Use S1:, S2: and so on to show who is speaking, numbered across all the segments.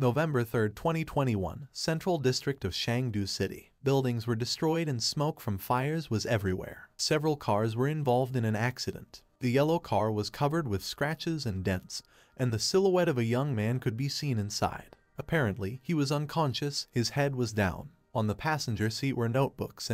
S1: November 3, 2021, Central District of Chengdu City. Buildings were destroyed and smoke from fires was everywhere. Several cars were involved in an accident. The yellow car was covered with scratches and dents, and the silhouette of a young man could be seen inside. Apparently, he was unconscious, his head was down. On the passenger seat were notebooks,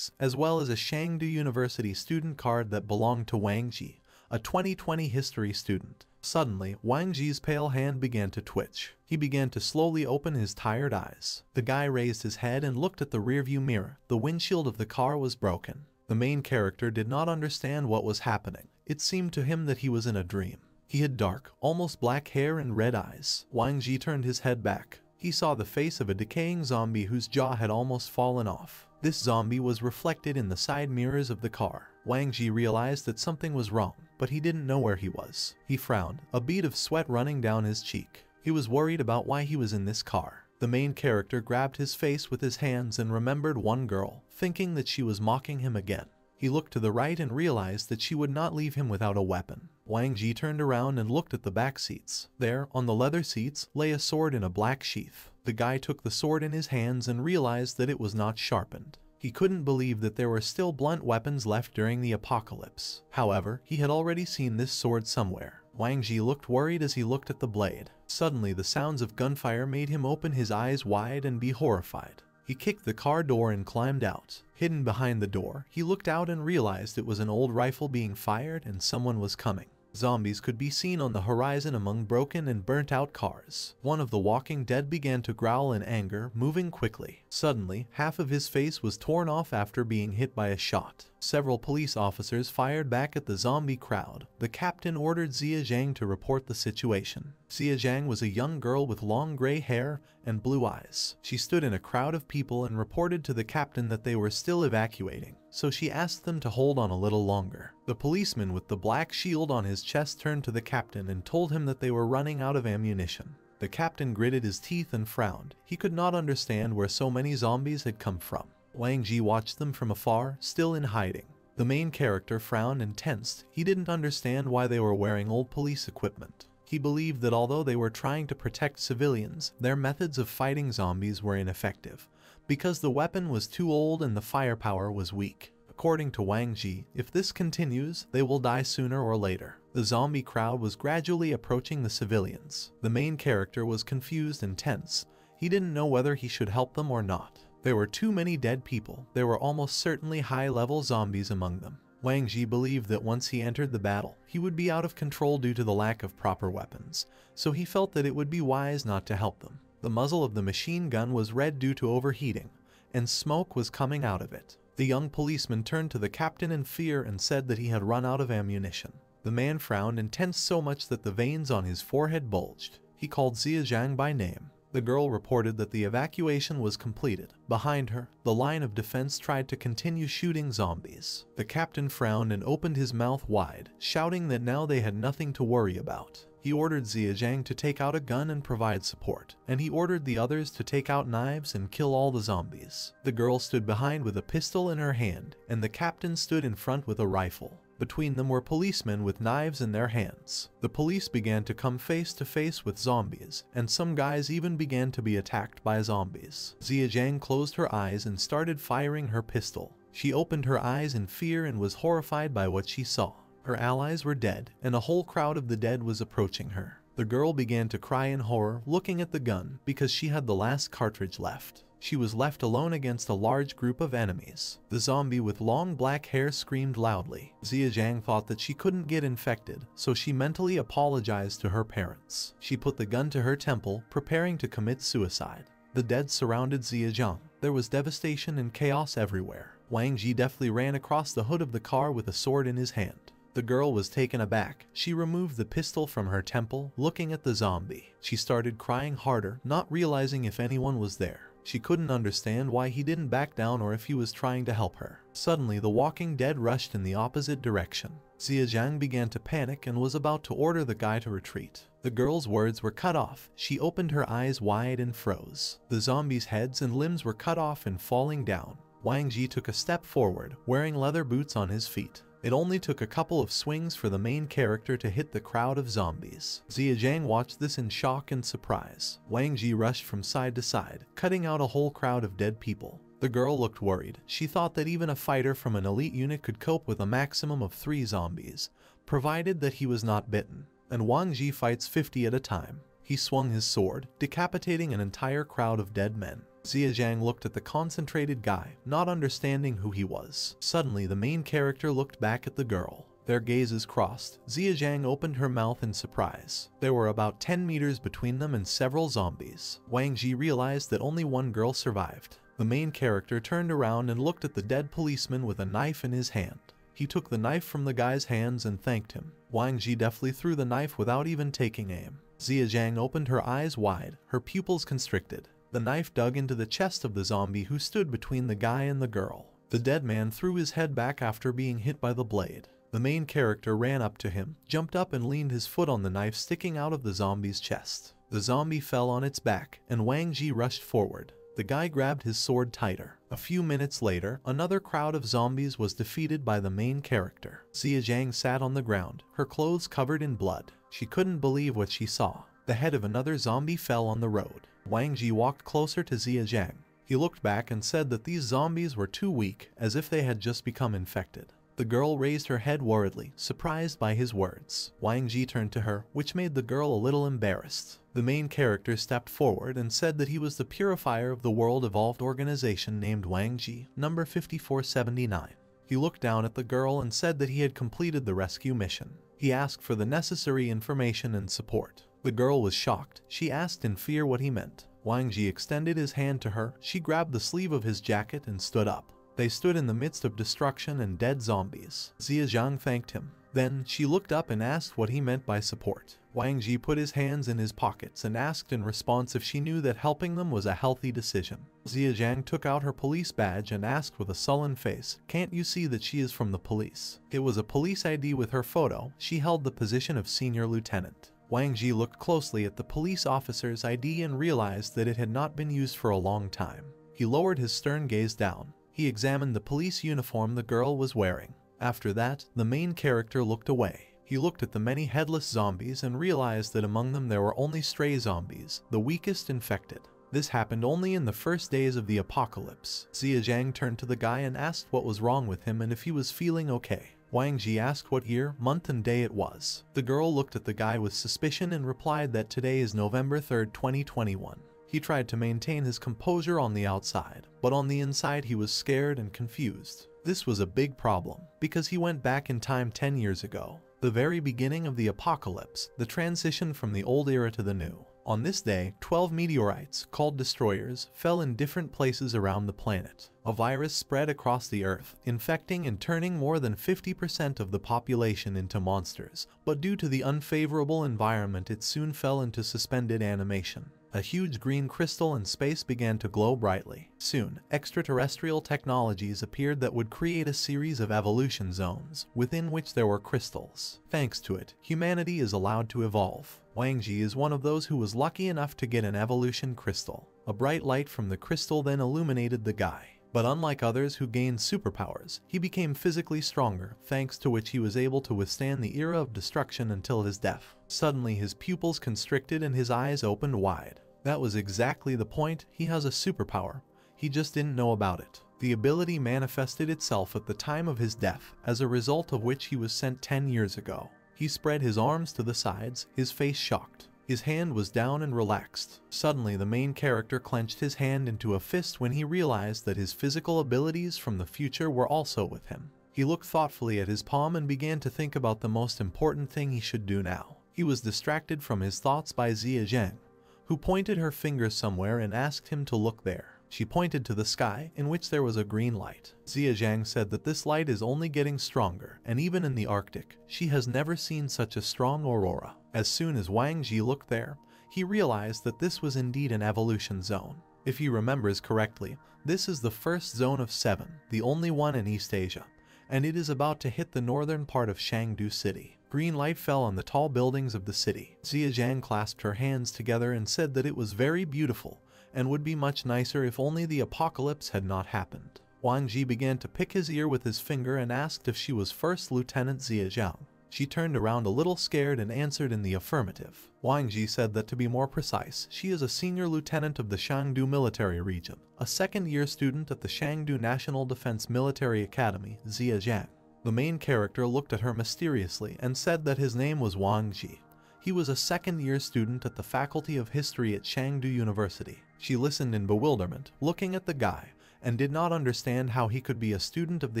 S1: as well as a Chengdu University student card that belonged to Wang Ji, a 2020 history student. Suddenly, Wang Ji's pale hand began to twitch. He began to slowly open his tired eyes. The guy raised his head and looked at the rearview mirror. The windshield of the car was broken. The main character did not understand what was happening. It seemed to him that he was in a dream. He had dark, almost black hair and red eyes. Wang Ji turned his head back. He saw the face of a decaying zombie whose jaw had almost fallen off. This zombie was reflected in the side mirrors of the car. Wang Ji realized that something was wrong, but he didn't know where he was. He frowned, a bead of sweat running down his cheek. He was worried about why he was in this car. The main character grabbed his face with his hands and remembered one girl, thinking that she was mocking him again. He looked to the right and realized that she would not leave him without a weapon. Wang Ji turned around and looked at the back seats. There, on the leather seats, lay a sword in a black sheath. The guy took the sword in his hands and realized that it was not sharpened. He couldn't believe that there were still blunt weapons left during the apocalypse. However, he had already seen this sword somewhere. Wang Ji looked worried as he looked at the blade. Suddenly, the sounds of gunfire made him open his eyes wide and be horrified. He kicked the car door and climbed out. Hidden behind the door, he looked out and realized it was an old rifle being fired and someone was coming. Zombies could be seen on the horizon among broken and burnt-out cars. One of the walking dead began to growl in anger, moving quickly. Suddenly, half of his face was torn off after being hit by a shot. Several police officers fired back at the zombie crowd. The captain ordered Xia Zhang to report the situation. Xia Zhang was a young girl with long gray hair and blue eyes. She stood in a crowd of people and reported to the captain that they were still evacuating, so she asked them to hold on a little longer. The policeman with the black shield on his chest turned to the captain and told him that they were running out of ammunition. The captain gritted his teeth and frowned. He could not understand where so many zombies had come from. Wang Ji watched them from afar, still in hiding. The main character frowned and tensed. He didn't understand why they were wearing old police equipment. He believed that although they were trying to protect civilians, their methods of fighting zombies were ineffective, because the weapon was too old and the firepower was weak. According to Wang Ji, if this continues, they will die sooner or later. The zombie crowd was gradually approaching the civilians. The main character was confused and tense. He didn't know whether he should help them or not. There were too many dead people. There were almost certainly high-level zombies among them. Wang Ji believed that once he entered the battle, he would be out of control due to the lack of proper weapons, so he felt that it would be wise not to help them. The muzzle of the machine gun was red due to overheating, and smoke was coming out of it. The young policeman turned to the captain in fear and said that he had run out of ammunition. The man frowned and tensed so much that the veins on his forehead bulged. He called Xia Zhang by name. The girl reported that the evacuation was completed. Behind her, the line of defense tried to continue shooting zombies. The captain frowned and opened his mouth wide, shouting that now they had nothing to worry about. He ordered Xia Zhang to take out a gun and provide support, and he ordered the others to take out knives and kill all the zombies. The girl stood behind with a pistol in her hand, and the captain stood in front with a rifle. Between them were policemen with knives in their hands. The police began to come face to face with zombies, and some guys even began to be attacked by zombies. Xia Zhang closed her eyes and started firing her pistol. She opened her eyes in fear and was horrified by what she saw. Her allies were dead, and a whole crowd of the dead was approaching her. The girl began to cry in horror, looking at the gun, because she had the last cartridge left. She was left alone against a large group of enemies. The zombie with long black hair screamed loudly. Xia Zhang thought that she couldn't get infected, so she mentally apologized to her parents. She put the gun to her temple, preparing to commit suicide. The dead surrounded Xia Zhang. There was devastation and chaos everywhere. Wang Ji deftly ran across the hood of the car with a sword in his hand. The girl was taken aback. She removed the pistol from her temple, looking at the zombie. She started crying harder, not realizing if anyone was there. She couldn't understand why he didn't back down or if he was trying to help her. Suddenly, the walking dead rushed in the opposite direction. Xia Zhang began to panic and was about to order the guy to retreat. The girl's words were cut off. She opened her eyes wide and froze. The zombies' heads and limbs were cut off and falling down. Wang Ji took a step forward, wearing leather boots on his feet. It only took a couple of swings for the main character to hit the crowd of zombies. Ziyang watched this in shock and surprise. Wang Ji rushed from side to side, cutting out a whole crowd of dead people. The girl looked worried. She thought that even a fighter from an elite unit could cope with a maximum of 3 zombies, provided that he was not bitten. And Wang Ji fights 50 at a time. He swung his sword, decapitating an entire crowd of dead men. Ziyang looked at the concentrated guy, not understanding who he was. Suddenly, the main character looked back at the girl. Their gazes crossed. Ziyang opened her mouth in surprise. There were about 10 meters between them and several zombies. Wang Ji realized that only one girl survived. The main character turned around and looked at the dead policeman with a knife in his hand. He took the knife from the guy's hands and thanked him. Wang Ji deftly threw the knife without even taking aim. Ziyang opened her eyes wide, her pupils constricted. The knife dug into the chest of the zombie who stood between the guy and the girl. The dead man threw his head back after being hit by the blade. The main character ran up to him, jumped up and leaned his foot on the knife sticking out of the zombie's chest. The zombie fell on its back, and Wang Ji rushed forward. The guy grabbed his sword tighter. A few minutes later, another crowd of zombies was defeated by the main character. Ziyang sat on the ground, her clothes covered in blood. She couldn't believe what she saw. The head of another zombie fell on the road. Wang Ji walked closer to Ziyang. He looked back and said that these zombies were too weak, as if they had just become infected. The girl raised her head worriedly, surprised by his words. Wang Ji turned to her, which made the girl a little embarrassed. The main character stepped forward and said that he was the purifier of the world evolved organization named Wang Ji, number 5479. He looked down at the girl and said that he had completed the rescue mission. He asked for the necessary information and support. The girl was shocked. She asked in fear what he meant. Wang Ji extended his hand to her. She grabbed the sleeve of his jacket and stood up. They stood in the midst of destruction and dead zombies. Ziyang thanked him. Then, she looked up and asked what he meant by support. Wang Ji put his hands in his pockets and asked in response if she knew that helping them was a healthy decision. Ziyang took out her police badge and asked with a sullen face, "Can't you see that she is from the police?" It was a police ID with her photo. She held the position of senior lieutenant. Wang Ji looked closely at the police officer's ID and realized that it had not been used for a long time. He lowered his stern gaze down. He examined the police uniform the girl was wearing. After that, the main character looked away. He looked at the many headless zombies and realized that among them there were only stray zombies, the weakest infected. This happened only in the first days of the apocalypse. Ziyang turned to the guy and asked what was wrong with him and if he was feeling okay. Wang Ji asked what year, month and day it was. The girl looked at the guy with suspicion and replied that today is November 3rd, 2021. He tried to maintain his composure on the outside, but on the inside he was scared and confused. This was a big problem, because he went back in time 10 years ago. The very beginning of the apocalypse, the transition from the old era to the new. On this day, 12 meteorites, called destroyers, fell in different places around the planet. A virus spread across the Earth, infecting and turning more than 50% of the population into monsters, but due to the unfavorable environment it soon fell into suspended animation. A huge green crystal in space began to glow brightly. Soon, extraterrestrial technologies appeared that would create a series of evolution zones, within which there were crystals. Thanks to it, humanity is allowed to evolve. Wang Ji is one of those who was lucky enough to get an evolution crystal. A bright light from the crystal then illuminated the guy. But unlike others who gained superpowers, he became physically stronger, thanks to which he was able to withstand the era of destruction until his death. Suddenly his pupils constricted and his eyes opened wide. That was exactly the point. He has a superpower. He just didn't know about it. The ability manifested itself at the time of his death, as a result of which he was sent 10 years ago. He spread his arms to the sides, his face shocked. His hand was down and relaxed. Suddenly the main character clenched his hand into a fist when he realized that his physical abilities from the future were also with him. He looked thoughtfully at his palm and began to think about the most important thing he should do now. He was distracted from his thoughts by Ziyang, who pointed her finger somewhere and asked him to look there. She pointed to the sky, in which there was a green light. Ziyang said that this light is only getting stronger, and even in the Arctic, she has never seen such a strong aurora. As soon as Wang Ji looked there, he realized that this was indeed an evolution zone. If he remembers correctly, this is the first zone of 7, the only one in East Asia, and it is about to hit the northern part of Chengdu City. Green light fell on the tall buildings of the city. Ziyang clasped her hands together and said that it was very beautiful, and would be much nicer if only the apocalypse had not happened. Wang Ji began to pick his ear with his finger and asked if she was First Lieutenant Zhejiang. She turned around a little scared and answered in the affirmative. Wang Ji said that to be more precise, she is a senior lieutenant of the Shangdu Military Region, a second-year student at the Shangdu National Defense Military Academy, Zhejiang. The main character looked at her mysteriously and said that his name was Wang Ji. He was a second-year student at the Faculty of History at Shangdu University. She listened in bewilderment, looking at the guy, and did not understand how he could be a student of the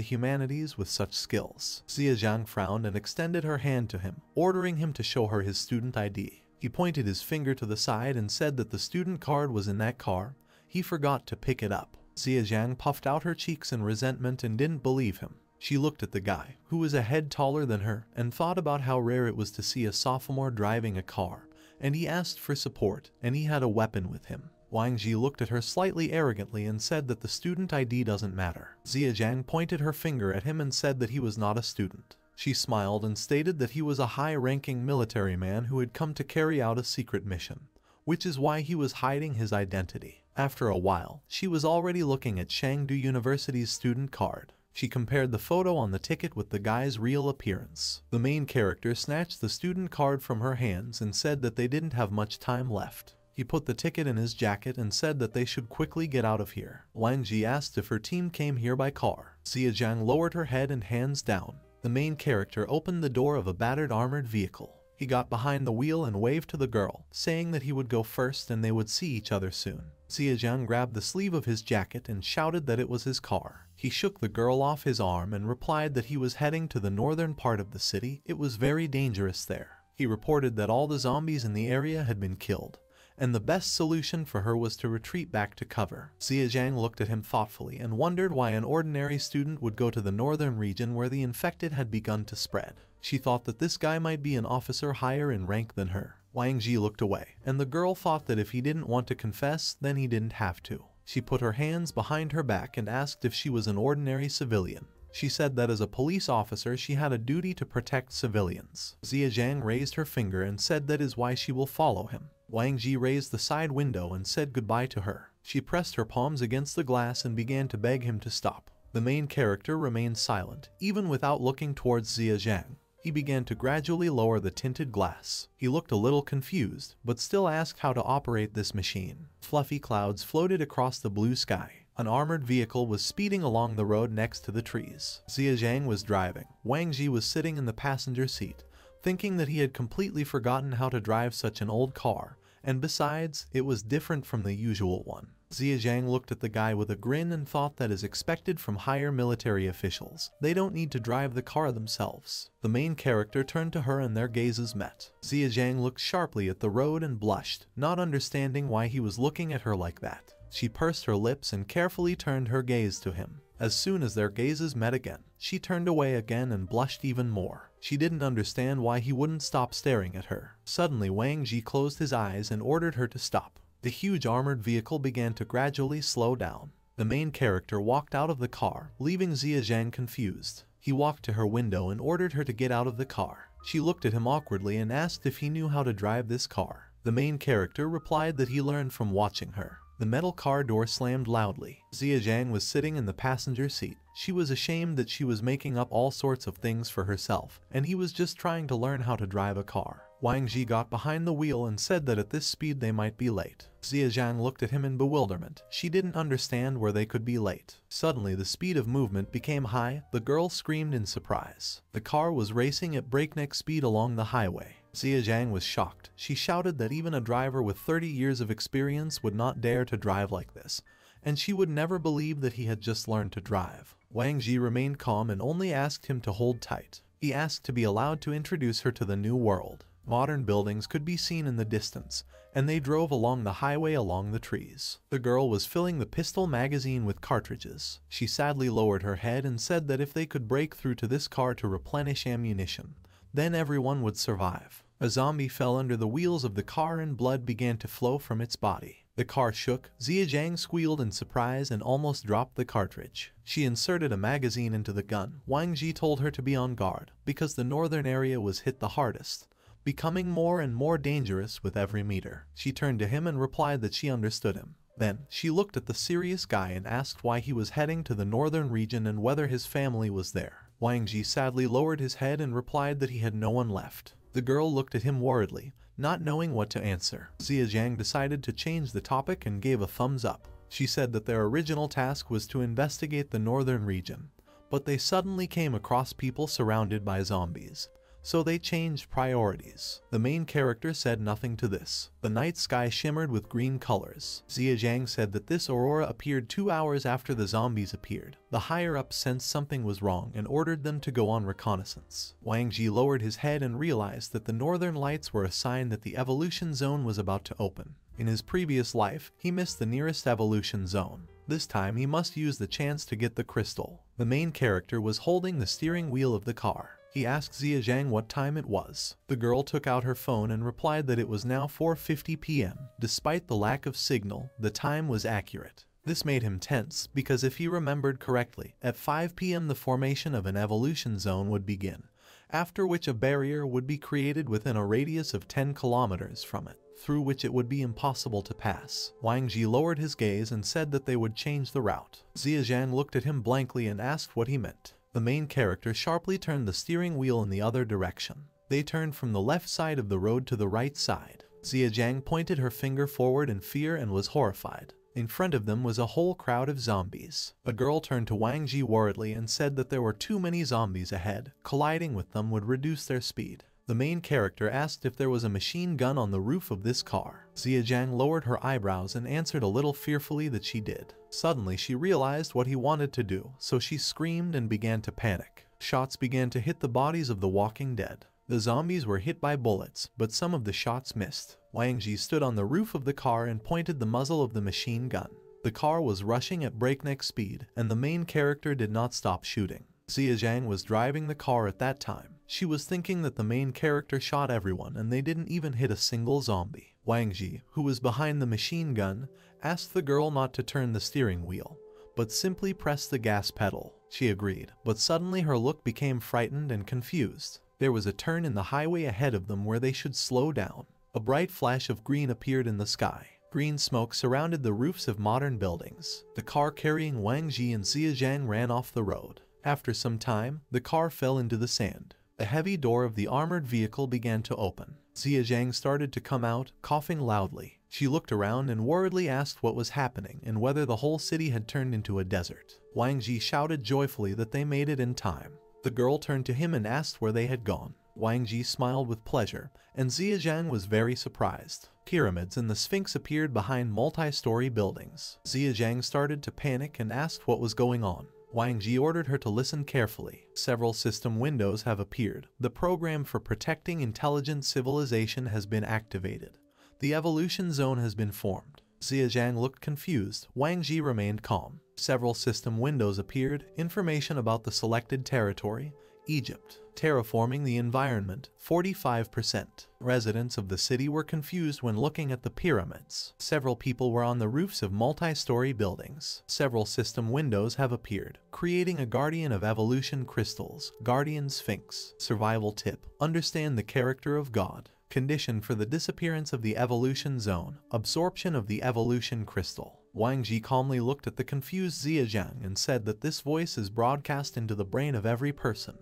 S1: humanities with such skills. Zhejiang frowned and extended her hand to him, ordering him to show her his student ID. He pointed his finger to the side and said that the student card was in that car. He forgot to pick it up. Zhejiang puffed out her cheeks in resentment and didn't believe him. She looked at the guy, who was a head taller than her, and thought about how rare it was to see a sophomore driving a car, and he asked for support, and he had a weapon with him. Wang Ji looked at her slightly arrogantly and said that the student ID doesn't matter. Zhejiang pointed her finger at him and said that he was not a student. She smiled and stated that he was a high-ranking military man who had come to carry out a secret mission, which is why he was hiding his identity. After a while, she was already looking at Shangdu University's student card. She compared the photo on the ticket with the guy's real appearance. The main character snatched the student card from her hands and said that they didn't have much time left. He put the ticket in his jacket and said that they should quickly get out of here. Wang Ji asked if her team came here by car. Zhejiang lowered her head and hands down. The main character opened the door of a battered armored vehicle. He got behind the wheel and waved to the girl, saying that he would go first and they would see each other soon. Zhejiang grabbed the sleeve of his jacket and shouted that it was his car. He shook the girl off his arm and replied that he was heading to the northern part of the city. It was very dangerous there. He reported that all the zombies in the area had been killed, and the best solution for her was to retreat back to cover. Zhejiang looked at him thoughtfully and wondered why an ordinary student would go to the northern region where the infected had begun to spread. She thought that this guy might be an officer higher in rank than her. Wang Ji looked away, and the girl thought that if he didn't want to confess, then he didn't have to. She put her hands behind her back and asked if she was an ordinary civilian. She said that as a police officer she had a duty to protect civilians. Zhejiang raised her finger and said that is why she will follow him. Wang Ji raised the side window and said goodbye to her. She pressed her palms against the glass and began to beg him to stop. The main character remained silent, even without looking towards Zhejiang. He began to gradually lower the tinted glass. He looked a little confused, but still asked how to operate this machine. Fluffy clouds floated across the blue sky. An armored vehicle was speeding along the road next to the trees. Zhejiang was driving. Wang Ji was sitting in the passenger seat, thinking that he had completely forgotten how to drive such an old car, and besides, it was different from the usual one. Zhejiang looked at the guy with a grin and thought that is expected from higher military officials. They don't need to drive the car themselves. The main character turned to her and their gazes met. Zhejiang looked sharply at the road and blushed, not understanding why he was looking at her like that. She pursed her lips and carefully turned her gaze to him. As soon as their gazes met again, she turned away again and blushed even more. She didn't understand why he wouldn't stop staring at her. Suddenly Wang Ji closed his eyes and ordered her to stop. The huge armored vehicle began to gradually slow down. The main character walked out of the car, leaving Zhejiang confused. He walked to her window and ordered her to get out of the car. She looked at him awkwardly and asked if he knew how to drive this car. The main character replied that he learned from watching her. The metal car door slammed loudly. Zhejiang was sitting in the passenger seat. She was ashamed that she was making up all sorts of things for herself, and he was just trying to learn how to drive a car. Wang Ji got behind the wheel and said that at this speed they might be late. Zhejiang looked at him in bewilderment. She didn't understand where they could be late. Suddenly the speed of movement became high. The girl screamed in surprise. The car was racing at breakneck speed along the highway. Zhejiang was shocked. She shouted that even a driver with 30 years of experience would not dare to drive like this, and she would never believe that he had just learned to drive. Wang Ji remained calm and only asked him to hold tight. He asked to be allowed to introduce her to the new world. Modern buildings could be seen in the distance, and they drove along the highway along the trees. The girl was filling the pistol magazine with cartridges. She sadly lowered her head and said that if they could break through to this car to replenish ammunition, then everyone would survive. A zombie fell under the wheels of the car and blood began to flow from its body. The car shook. Zhejiang squealed in surprise and almost dropped the cartridge. She inserted a magazine into the gun. Wang Ji told her to be on guard, because the northern area was hit the hardest, becoming more and more dangerous with every meter. She turned to him and replied that she understood him. Then, she looked at the serious guy and asked why he was heading to the northern region and whether his family was there. Wang Ji sadly lowered his head and replied that he had no one left. The girl looked at him worriedly, not knowing what to answer. Zhejiang decided to change the topic and gave a thumbs up. She said that their original task was to investigate the northern region, but they suddenly came across people surrounded by zombies, so they changed priorities. The main character said nothing to this. The night sky shimmered with green colors. Zhejiang said that this aurora appeared 2 hours after the zombies appeared. The higher-ups sensed something was wrong and ordered them to go on reconnaissance. Wang Ji lowered his head and realized that the northern lights were a sign that the evolution zone was about to open. In his previous life, he missed the nearest evolution zone. This time he must use the chance to get the crystal. The main character was holding the steering wheel of the car. He asked Zhejiang what time it was. The girl took out her phone and replied that it was now 4:50 p.m. Despite the lack of signal, the time was accurate. This made him tense because if he remembered correctly, at 5 p.m. the formation of an evolution zone would begin, after which a barrier would be created within a radius of 10 kilometers from it, through which it would be impossible to pass. Wang Ji lowered his gaze and said that they would change the route. Zhejiang looked at him blankly and asked what he meant. The main character sharply turned the steering wheel in the other direction. They turned from the left side of the road to the right side. Zhejiang pointed her finger forward in fear and was horrified. In front of them was a whole crowd of zombies. A girl turned to Wang Ji worriedly and said that there were too many zombies ahead. Colliding with them would reduce their speed. The main character asked if there was a machine gun on the roof of this car. Zhejiang lowered her eyebrows and answered a little fearfully that she did. Suddenly she realized what he wanted to do, so she screamed and began to panic. Shots began to hit the bodies of the walking dead. The zombies were hit by bullets, but some of the shots missed. Wang Ji stood on the roof of the car and pointed the muzzle of the machine gun. The car was rushing at breakneck speed, and the main character did not stop shooting. Zhejiang was driving the car at that time. She was thinking that the main character shot everyone and they didn't even hit a single zombie. Wang Ji, who was behind the machine gun, asked the girl not to turn the steering wheel, but simply press the gas pedal. She agreed, but suddenly her look became frightened and confused. There was a turn in the highway ahead of them where they should slow down. A bright flash of green appeared in the sky. Green smoke surrounded the roofs of modern buildings. The car carrying Wang Ji and Zhejiang ran off the road. After some time, the car fell into the sand. The heavy door of the armored vehicle began to open. Zhejiang started to come out, coughing loudly. She looked around and worriedly asked what was happening and whether the whole city had turned into a desert. Wang Ji shouted joyfully that they made it in time. The girl turned to him and asked where they had gone. Wang Ji smiled with pleasure, and Zhejiang was very surprised. Pyramids and the Sphinx appeared behind multi-story buildings. Zhejiang started to panic and asked what was going on. Wang Ji ordered her to listen carefully. Several system windows have appeared. The program for protecting intelligent civilization has been activated. The evolution zone has been formed. Zhejiang looked confused. Wang Ji remained calm. Several system windows appeared. Information about the selected territory. Egypt. Terraforming the environment, 45%. Residents of the city were confused when looking at the pyramids. Several people were on the roofs of multi-story buildings. Several system windows have appeared, creating a Guardian of Evolution crystals. Guardian Sphinx. Survival tip. Understand the character of God. Condition for the disappearance of the evolution zone. Absorption of the evolution crystal. Wang Ji calmly looked at the confused Zhejiang and said that this voice is broadcast into the brain of every person.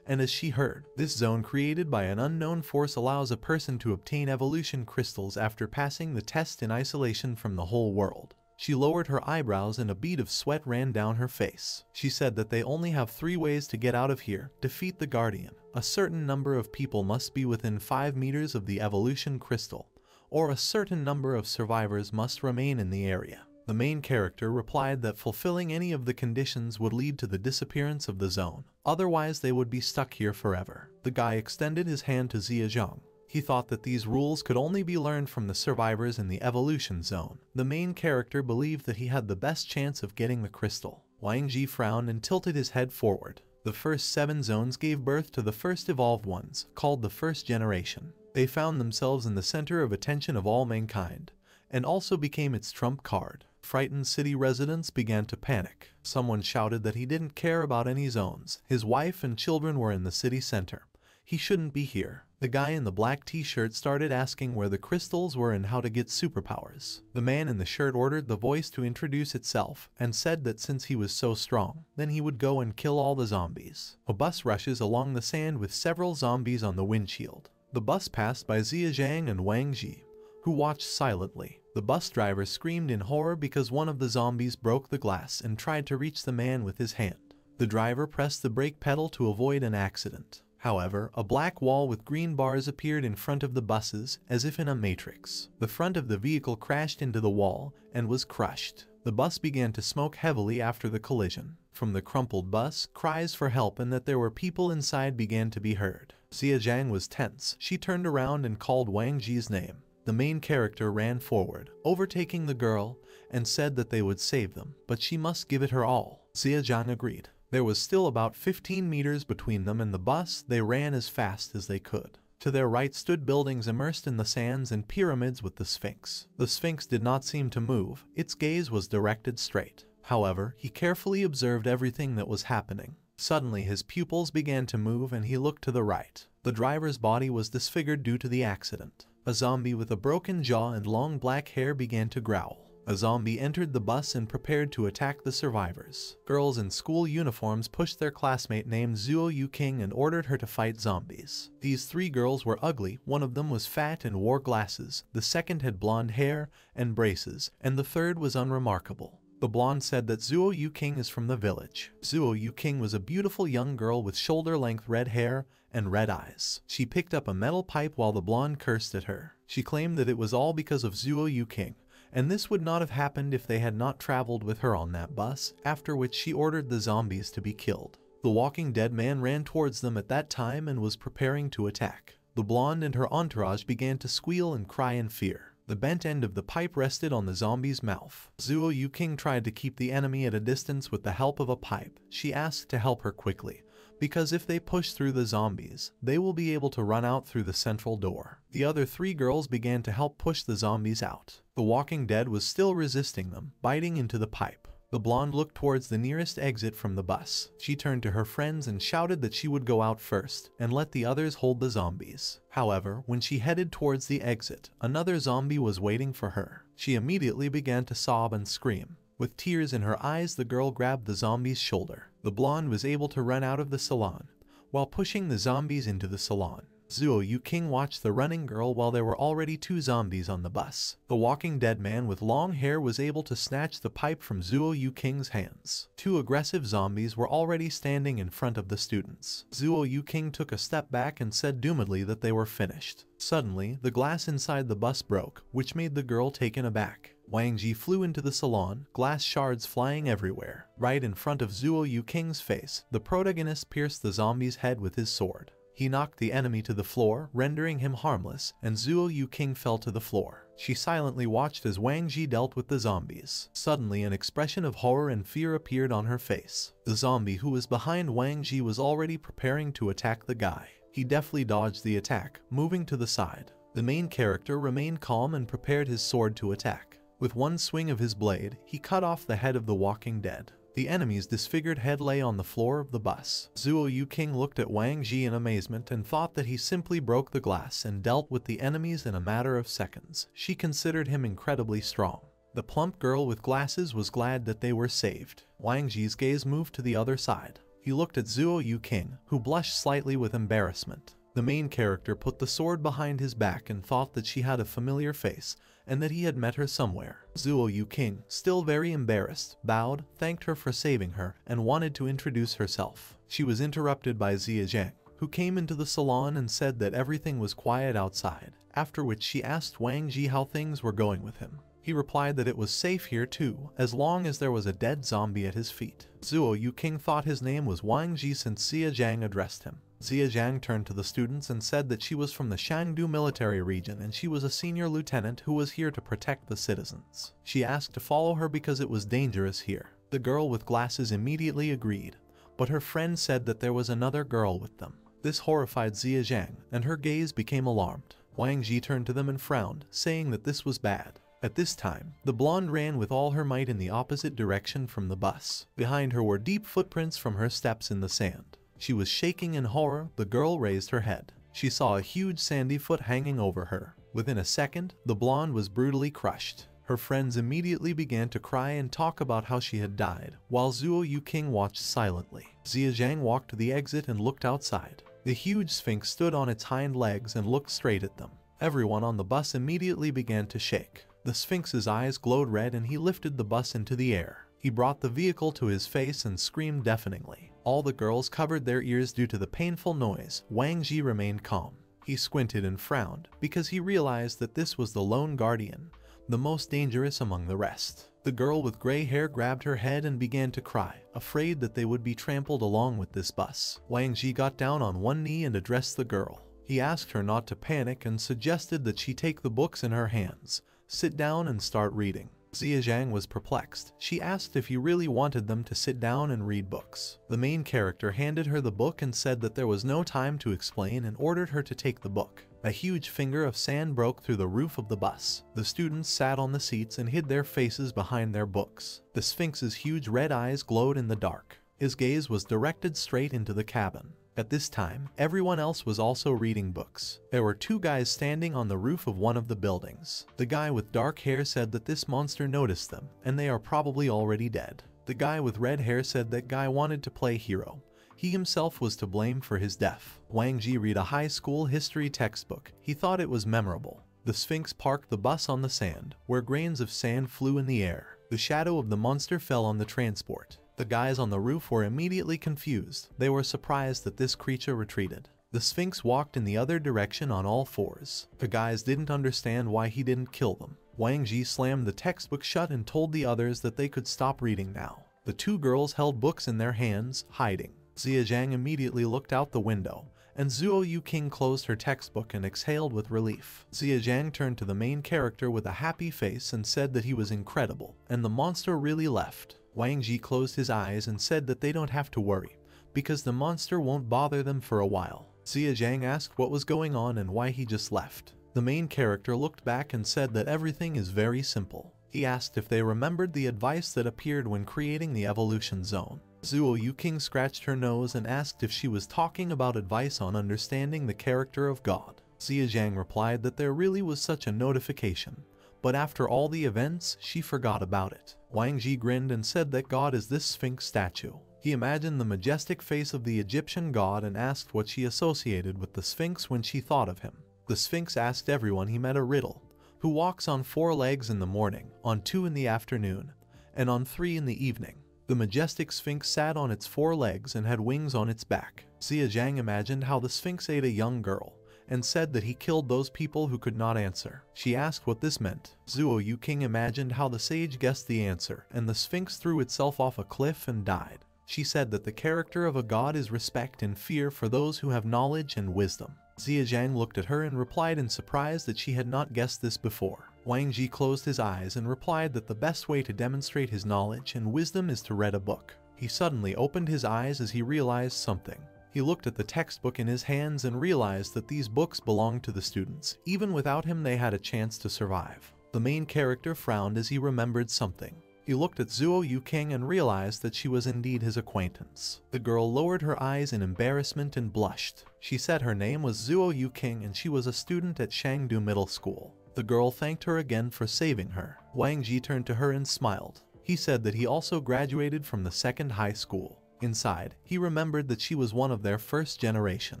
S1: And as she heard, this zone created by an unknown force allows a person to obtain evolution crystals after passing the test in isolation from the whole world. She lowered her eyebrows and a bead of sweat ran down her face. She said that they only have 3 ways to get out of here. Defeat the Guardian. A certain number of people must be within 5 meters of the evolution crystal, or a certain number of survivors must remain in the area. The main character replied that fulfilling any of the conditions would lead to the disappearance of the zone. Otherwise, they would be stuck here forever. The guy extended his hand to Zhejiang. He thought that these rules could only be learned from the survivors in the evolution zone. The main character believed that he had the best chance of getting the crystal. Wang Ji frowned and tilted his head forward. The first 7 zones gave birth to the first evolved ones, called the first generation. They found themselves in the center of attention of all mankind, and also became its trump card. Frightened city residents began to panic. Someone shouted that he didn't care about any zones. His wife and children were in the city center. He shouldn't be here. The guy in the black t-shirt started asking where the crystals were and how to get superpowers. The man in the shirt ordered the voice to introduce itself and said that since he was so strong, then he would go and kill all the zombies. A bus rushes along the sand with several zombies on the windshield. The bus passed by Xia Zhang and Wang Ji, who watched silently. The bus driver screamed in horror because one of the zombies broke the glass and tried to reach the man with his hand. The driver pressed the brake pedal to avoid an accident. However, a black wall with green bars appeared in front of the buses, as if in a matrix. The front of the vehicle crashed into the wall and was crushed. The bus began to smoke heavily after the collision. From the crumpled bus, cries for help and that there were people inside began to be heard. Xia Zhang was tense. She turned around and called Wang Ji's name. The main character ran forward, overtaking the girl, and said that they would save them, but she must give it her all. Xia Zhang agreed. There was still about 15 meters between them and the bus. They ran as fast as they could. To their right stood buildings immersed in the sands and pyramids with the Sphinx. The Sphinx did not seem to move. Its gaze was directed straight. However, he carefully observed everything that was happening. Suddenly his pupils began to move and he looked to the right. The driver's body was disfigured due to the accident. A zombie with a broken jaw and long black hair began to growl. A zombie entered the bus and prepared to attack the survivors. Girls in school uniforms pushed their classmate named Zuo Yuking and ordered her to fight zombies. These three girls were ugly. One of them was fat and wore glasses, the second had blonde hair and braces, and the third was unremarkable. The blonde said that Zuo Yuking is from the village. Zuo Yuking was a beautiful young girl with shoulder-length red hair and red eyes. She picked up a metal pipe while the blonde cursed at her. She claimed that it was all because of Zuo Yuking, and this would not have happened if they had not traveled with her on that bus, after which she ordered the zombies to be killed. The Walking Dead man ran towards them at that time and was preparing to attack. The blonde and her entourage began to squeal and cry in fear. The bent end of the pipe rested on the zombie's mouth. Zuo Yuking tried to keep the enemy at a distance with the help of a pipe. She asked to help her quickly, because if they push through the zombies, they will be able to run out through the central door. The other three girls began to help push the zombies out. The Walking Dead was still resisting them, biting into the pipe. The blonde looked towards the nearest exit from the bus. She turned to her friends and shouted that she would go out first and let the others hold the zombies. However, when she headed towards the exit, another zombie was waiting for her. She immediately began to sob and scream. With tears in her eyes, the girl grabbed the zombie's shoulder. The blonde was able to run out of the salon, while pushing the zombies into the salon. Zuo Yuking watched the running girl while there were already two zombies on the bus. The Walking Dead man with long hair was able to snatch the pipe from Zuo Yuking's hands. Two aggressive zombies were already standing in front of the students. Zuo Yuking took a step back and said doomedly that they were finished. Suddenly, the glass inside the bus broke, which made the girl taken aback. Wang Ji flew into the salon, glass shards flying everywhere. Right in front of Zuo Yuking's face, the protagonist pierced the zombie's head with his sword. He knocked the enemy to the floor, rendering him harmless, and Zuo Yuking fell to the floor. She silently watched as Wang Ji dealt with the zombies. Suddenly, an expression of horror and fear appeared on her face. The zombie who was behind Wang Ji was already preparing to attack the guy. He deftly dodged the attack, moving to the side. The main character remained calm and prepared his sword to attack. With one swing of his blade, he cut off the head of the Walking Dead. The enemy's disfigured head lay on the floor of the bus. Zuo Yuking looked at Wang Ji in amazement and thought that he simply broke the glass and dealt with the enemies in a matter of seconds. She considered him incredibly strong. The plump girl with glasses was glad that they were saved. Wang Ji's gaze moved to the other side. He looked at Zuo Yuking, who blushed slightly with embarrassment. The main character put the sword behind his back and thought that she had a familiar face, and that he had met her somewhere. Zuo Yuking, still very embarrassed, bowed, thanked her for saving her, and wanted to introduce herself. She was interrupted by Xia Zhang, who came into the salon and said that everything was quiet outside, after which she asked Wang Ji how things were going with him. He replied that it was safe here too, as long as there was a dead zombie at his feet. Zuo Yuking thought his name was Wang Ji since Xia Zhang addressed him. Xia Zhang turned to the students and said that she was from the Shangdu military region and she was a senior lieutenant who was here to protect the citizens. She asked to follow her because it was dangerous here. The girl with glasses immediately agreed, but her friend said that there was another girl with them. This horrified Xia Zhang, and her gaze became alarmed. Wang Ji turned to them and frowned, saying that this was bad. At this time, the blonde ran with all her might in the opposite direction from the bus. Behind her were deep footprints from her steps in the sand. She was shaking in horror. The girl raised her head. She saw a huge sandy foot hanging over her. Within a second, the blonde was brutally crushed. Her friends immediately began to cry and talk about how she had died, while Zuo Yuking watched silently. Xia Zhang walked to the exit and looked outside. The huge sphinx stood on its hind legs and looked straight at them. Everyone on the bus immediately began to shake. The sphinx's eyes glowed red and he lifted the bus into the air. He brought the vehicle to his face and screamed deafeningly. All the girls covered their ears due to the painful noise. Wang Ji remained calm. He squinted and frowned because he realized that this was the lone guardian, the most dangerous among the rest. The girl with gray hair grabbed her head and began to cry, afraid that they would be trampled along with this bus. Wang Ji got down on one knee and addressed the girl. He asked her not to panic and suggested that she take the books in her hands, sit down and start reading. Xia Zhang was perplexed. She asked if he really wanted them to sit down and read books. The main character handed her the book and said that there was no time to explain and ordered her to take the book. A huge finger of sand broke through the roof of the bus. The students sat on the seats and hid their faces behind their books. The Sphinx's huge red eyes glowed in the dark. His gaze was directed straight into the cabin. At this time, everyone else was also reading books. There were two guys standing on the roof of one of the buildings. The guy with dark hair said that this monster noticed them, and they are probably already dead. The guy with red hair said that guy wanted to play hero. He himself was to blame for his death. Wang Ji read a high school history textbook. He thought it was memorable. The Sphinx parked the bus on the sand, where grains of sand flew in the air. The shadow of the monster fell on the transport. The guys on the roof were immediately confused. They were surprised that this creature retreated. The Sphinx walked in the other direction on all fours. The guys didn't understand why he didn't kill them. Wang Ji slammed the textbook shut and told the others that they could stop reading now. The two girls held books in their hands, hiding. Xia Zhang immediately looked out the window, and Zuo Yuking closed her textbook and exhaled with relief. Xia Zhang turned to the main character with a happy face and said that he was incredible, and the monster really left. Wang Ji closed his eyes and said that they don't have to worry, because the monster won't bother them for a while. Xia Zhang asked what was going on and why he just left. The main character looked back and said that everything is very simple. He asked if they remembered the advice that appeared when creating the evolution zone. Zuo Yuking scratched her nose and asked if she was talking about advice on understanding the character of God. Xia Zhang replied that there really was such a notification, but after all the events, she forgot about it. Wang Ji grinned and said that God is this Sphinx statue. He imagined the majestic face of the Egyptian god and asked what she associated with the Sphinx when she thought of him. The Sphinx asked everyone he met a riddle. Who walks on 4 legs in the morning, on 2 in the afternoon, and on 3 in the evening? The majestic Sphinx sat on its 4 legs and had wings on its back. Xia Zhang imagined how the Sphinx ate a young girl, and said that he killed those people who could not answer. She asked what this meant. Zuo Yuking imagined how the sage guessed the answer, and the Sphinx threw itself off a cliff and died. She said that the character of a god is respect and fear for those who have knowledge and wisdom. Xia Zhang looked at her and replied in surprise that she had not guessed this before. Wang Ji closed his eyes and replied that the best way to demonstrate his knowledge and wisdom is to read a book. He suddenly opened his eyes as he realized something. He looked at the textbook in his hands and realized that these books belonged to the students. Even without him, they had a chance to survive. The main character frowned as he remembered something. He looked at Zuo Yuking and realized that she was indeed his acquaintance. The girl lowered her eyes in embarrassment and blushed. She said her name was Zuo Yuking and she was a student at Shangdu Middle School. The girl thanked her again for saving her. Wang Ji turned to her and smiled. He said that he also graduated from the 2nd high school. Inside, he remembered that she was one of their first generation.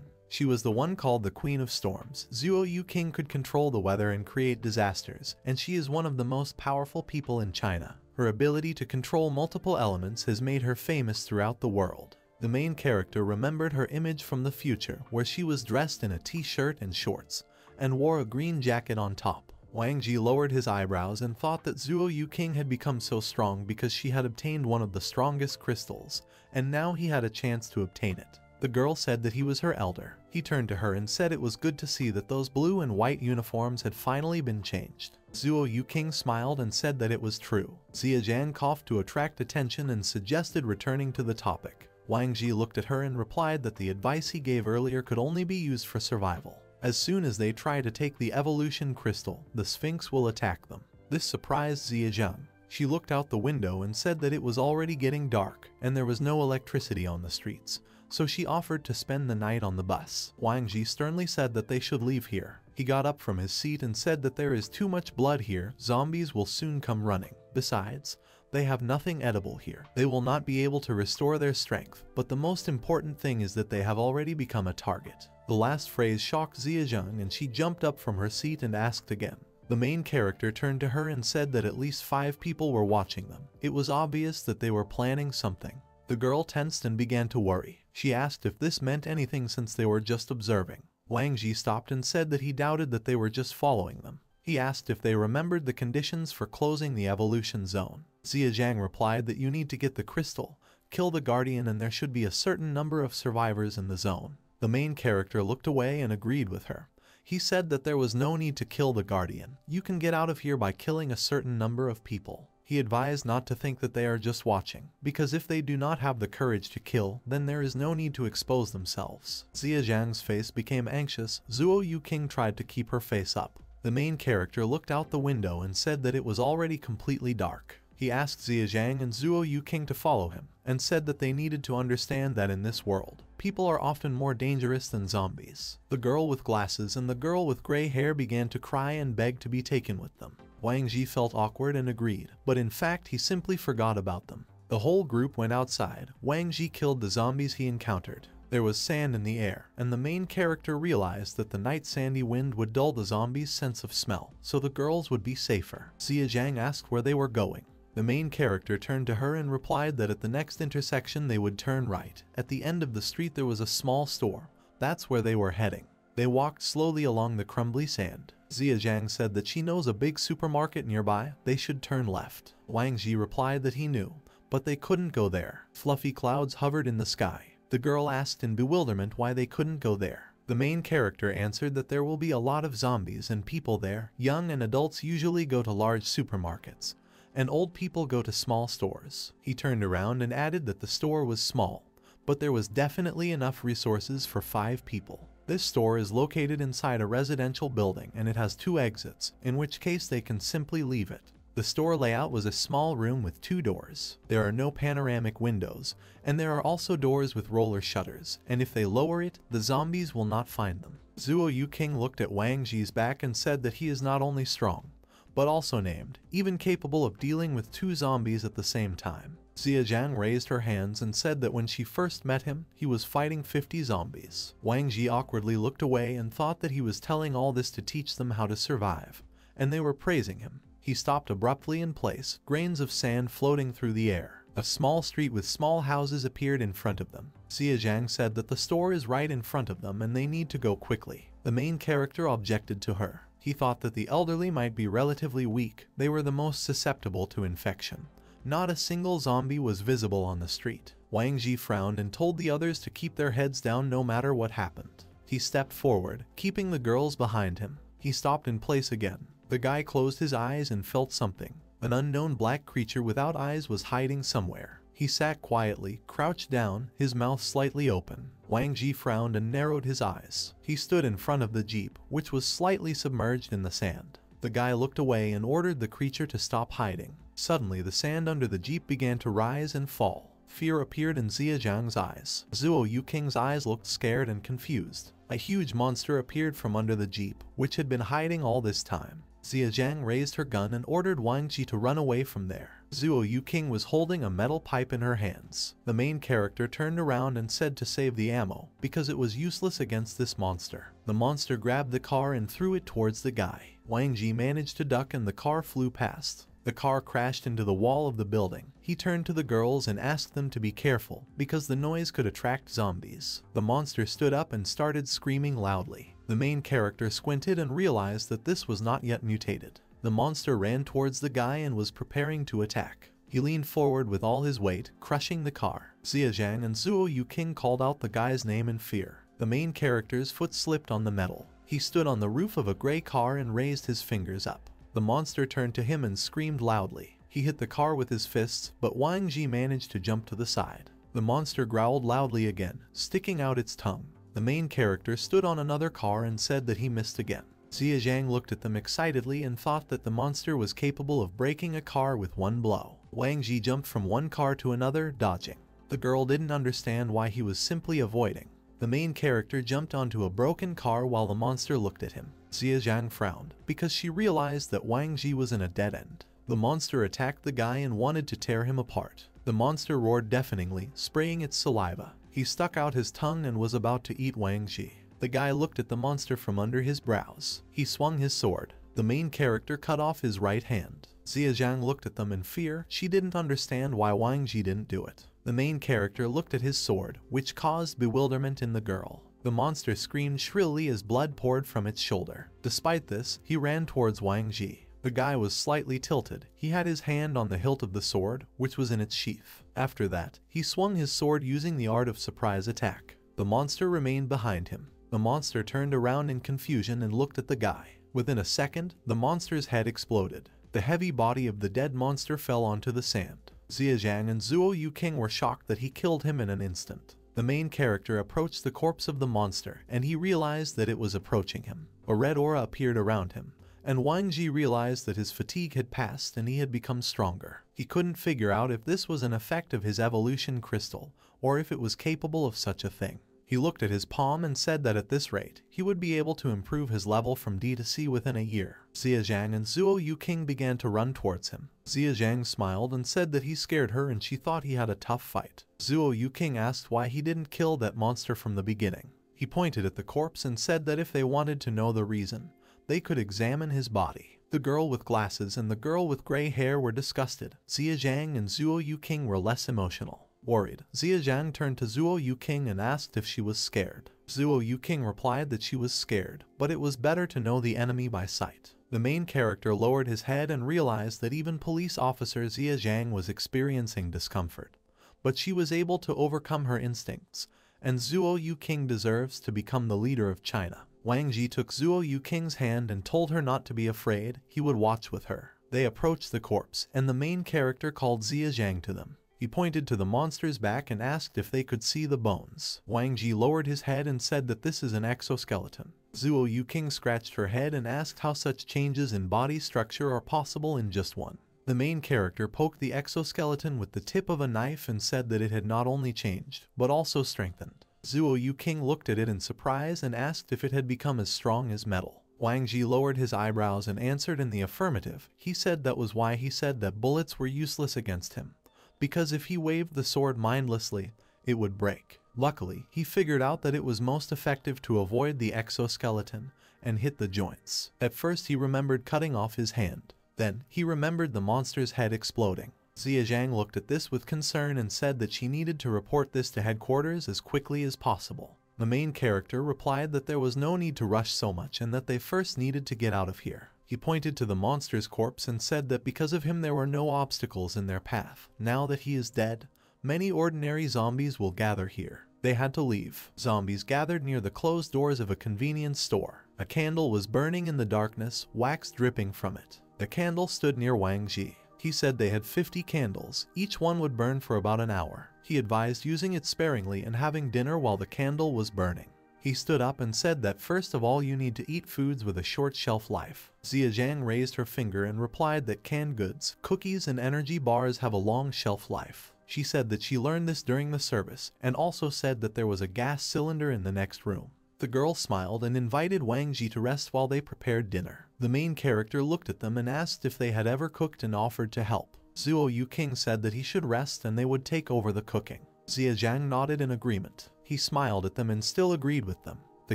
S1: She was the one called the Queen of Storms. Zuo Yuking could control the weather and create disasters, and she is one of the most powerful people in China. Her ability to control multiple elements has made her famous throughout the world. The main character remembered her image from the future, where she was dressed in a t-shirt and shorts, and wore a green jacket on top. Wang Ji lowered his eyebrows and thought that Zuo Yuking had become so strong because she had obtained one of the strongest crystals, and now he had a chance to obtain it. The girl said that he was her elder. He turned to her and said it was good to see that those blue and white uniforms had finally been changed. Zuo Yuking smiled and said that it was true. Xia Zhang coughed to attract attention and suggested returning to the topic. Wang Ji looked at her and replied that the advice he gave earlier could only be used for survival. As soon as they try to take the evolution crystal, the Sphinx will attack them. This surprised Xia Zhang. She looked out the window and said that it was already getting dark, and there was no electricity on the streets. so she offered to spend the night on the bus. Wang Ji sternly said that they should leave here. He got up from his seat and said that there is too much blood here, zombies will soon come running. Besides, they have nothing edible here. They will not be able to restore their strength, but the most important thing is that they have already become a target. The last phrase shocked Zhejiang and she jumped up from her seat and asked again. The main character turned to her and said that at least 5 people were watching them. It was obvious that they were planning something. The girl tensed and began to worry. She asked if this meant anything since they were just observing. Wang Ji stopped and said that he doubted that they were just following them. He asked if they remembered the conditions for closing the evolution zone. Zhejiang replied that you need to get the crystal, kill the guardian, and there should be a certain number of survivors in the zone. The main character looked away and agreed with her. He said that there was no need to kill the guardian. You can get out of here by killing a certain number of people. He advised not to think that they are just watching, because if they do not have the courage to kill, then there is no need to expose themselves. Zhejiang's face became anxious. Zuo Yuqing tried to keep her face up. The main character looked out the window and said that it was already completely dark. He asked Zhejiang and Zuo Yuqing to follow him, and said that they needed to understand that in this world, people are often more dangerous than zombies. The girl with glasses and the girl with gray hair began to cry and beg to be taken with them. Wang Ji felt awkward and agreed, but in fact he simply forgot about them. The whole group went outside. Wang Ji killed the zombies he encountered. There was sand in the air, and the main character realized that the night sandy wind would dull the zombies' sense of smell, so the girls would be safer. Zhejiang asked where they were going. The main character turned to her and replied that at the next intersection they would turn right. At the end of the street there was a small store. That's where they were heading. They walked slowly along the crumbly sand. Zhejiang said that she knows a big supermarket nearby. They should turn left. Wang Ji replied that he knew, but they couldn't go there. Fluffy clouds hovered in the sky. The girl asked in bewilderment why they couldn't go there. The main character answered that there will be a lot of zombies and people there. Young and adults usually go to large supermarkets, and old people go to small stores. He turned around and added that the store was small, but there was definitely enough resources for 5 people. This store is located inside a residential building and it has 2 exits, in which case they can simply leave it. The store layout was a small room with 2 doors. There are no panoramic windows, and there are also doors with roller shutters, and if they lower it, the zombies will not find them. Zuo Yuqing looked at Wang Ji's back and said that he is not only strong, but also named, even capable of dealing with 2 zombies at the same time. Zhejiang raised her hands and said that when she first met him, he was fighting 50 zombies. Wang Ji awkwardly looked away and thought that he was telling all this to teach them how to survive, and they were praising him. He stopped abruptly in place, grains of sand floating through the air. A small street with small houses appeared in front of them. Zhejiang said that the store is right in front of them and they need to go quickly. The main character objected to her. He thought that the elderly might be relatively weak. They were the most susceptible to infection. Not a single zombie was visible on the street. Wang Ji frowned and told the others to keep their heads down no matter what happened. He stepped forward, keeping the girls behind him. He stopped in place again. The guy closed his eyes and felt something. An unknown black creature without eyes was hiding somewhere. He sat quietly, crouched down, his mouth slightly open. Wang Ji frowned and narrowed his eyes. He stood in front of the jeep, which was slightly submerged in the sand. The guy looked away and ordered the creature to stop hiding. Suddenly, the sand under the jeep began to rise and fall. Fear appeared in Zhejiang's eyes. Zuo Yuqing's eyes looked scared and confused. A huge monster appeared from under the jeep, which had been hiding all this time. Zhejiang raised her gun and ordered Wang Ji to run away from there. Zuo Yuqing was holding a metal pipe in her hands. The main character turned around and said to save the ammo, because it was useless against this monster. The monster grabbed the car and threw it towards the guy. Wang Ji managed to duck and the car flew past. The car crashed into the wall of the building. He turned to the girls and asked them to be careful, because the noise could attract zombies. The monster stood up and started screaming loudly. The main character squinted and realized that this was not yet mutated. The monster ran towards the guy and was preparing to attack. He leaned forward with all his weight, crushing the car. Zhejiang and Zuo Yuqing called out the guy's name in fear. The main character's foot slipped on the metal. He stood on the roof of a gray car and raised his fingers up. The monster turned to him and screamed loudly. He hit the car with his fists, but Wang Ji managed to jump to the side. The monster growled loudly again, sticking out its tongue. The main character stood on another car and said that he missed again. Zhejiang looked at them excitedly and thought that the monster was capable of breaking a car with one blow. Wang Ji jumped from one car to another, dodging. The girl didn't understand why he was simply avoiding. The main character jumped onto a broken car while the monster looked at him. Ziyang frowned because she realized that Wang Ji was in a dead end. The monster attacked the guy and wanted to tear him apart. The monster roared deafeningly, spraying its saliva. He stuck out his tongue and was about to eat Wang Ji. The guy looked at the monster from under his brows. He swung his sword. The main character cut off his right hand. Ziyang looked at them in fear. She didn't understand why Wang Ji didn't do it. The main character looked at his sword, which caused bewilderment in the girl. The monster screamed shrilly as blood poured from its shoulder. Despite this, he ran towards Wang Ji. The guy was slightly tilted. He had his hand on the hilt of the sword, which was in its sheath. After that, he swung his sword using the art of surprise attack. The monster remained behind him. The monster turned around in confusion and looked at the guy. Within a second, the monster's head exploded. The heavy body of the dead monster fell onto the sand. Ziyang and Zuo Yuking were shocked that he killed him in an instant. The main character approached the corpse of the monster, and he realized that it was approaching him. A red aura appeared around him, and Wang Ji realized that his fatigue had passed and he had become stronger. He couldn't figure out if this was an effect of his evolution crystal, or if it was capable of such a thing. He looked at his palm and said that at this rate, he would be able to improve his level from D to C within a year. Ziyang and Zuo Yuking began to run towards him. Ziyang smiled and said that he scared her and she thought he had a tough fight. Zuo Yuking asked why he didn't kill that monster from the beginning. He pointed at the corpse and said that if they wanted to know the reason, they could examine his body. The girl with glasses and the girl with gray hair were disgusted. Ziyang and Zuo Yuking were less emotional. Worried, Ziyang turned to Zuo Yuking and asked if she was scared. Zuo Yuking replied that she was scared, but it was better to know the enemy by sight. The main character lowered his head and realized that even police officer Ziyang was experiencing discomfort. But she was able to overcome her instincts, and Zuo Yuking deserves to become the leader of China. Wang Ji took Zuo Yuking's hand and told her not to be afraid, he would watch with her. They approached the corpse, and the main character called Ziyang to them. He pointed to the monster's back and asked if they could see the bones. Wang Ji lowered his head and said that this is an exoskeleton. Zuo Yuking scratched her head and asked how such changes in body structure are possible in just one. The main character poked the exoskeleton with the tip of a knife and said that it had not only changed, but also strengthened. Zuo Yuking looked at it in surprise and asked if it had become as strong as metal. Wang Ji lowered his eyebrows and answered in the affirmative. He said that was why he said that bullets were useless against him, because if he waved the sword mindlessly, it would break. Luckily, he figured out that it was most effective to avoid the exoskeleton and hit the joints. At first he remembered cutting off his hand. Then, he remembered the monster's head exploding. Ziyang looked at this with concern and said that she needed to report this to headquarters as quickly as possible. The main character replied that there was no need to rush so much and that they first needed to get out of here. He pointed to the monster's corpse and said that because of him there were no obstacles in their path. Now that he is dead, many ordinary zombies will gather here. They had to leave. Zombies gathered near the closed doors of a convenience store. A candle was burning in the darkness, wax dripping from it. The candle stood near Wang Ji. He said they had 50 candles, each one would burn for about an hour. He advised using it sparingly and having dinner while the candle was burning. He stood up and said that first of all you need to eat foods with a short shelf life. Ziyang raised her finger and replied that canned goods, cookies and energy bars have a long shelf life. She said that she learned this during the service and also said that there was a gas cylinder in the next room. The girl smiled and invited Wang Ji to rest while they prepared dinner. The main character looked at them and asked if they had ever cooked and offered to help. Zuo Yuking said that he should rest and they would take over the cooking. Ziyang nodded in agreement. He smiled at them and still agreed with them. The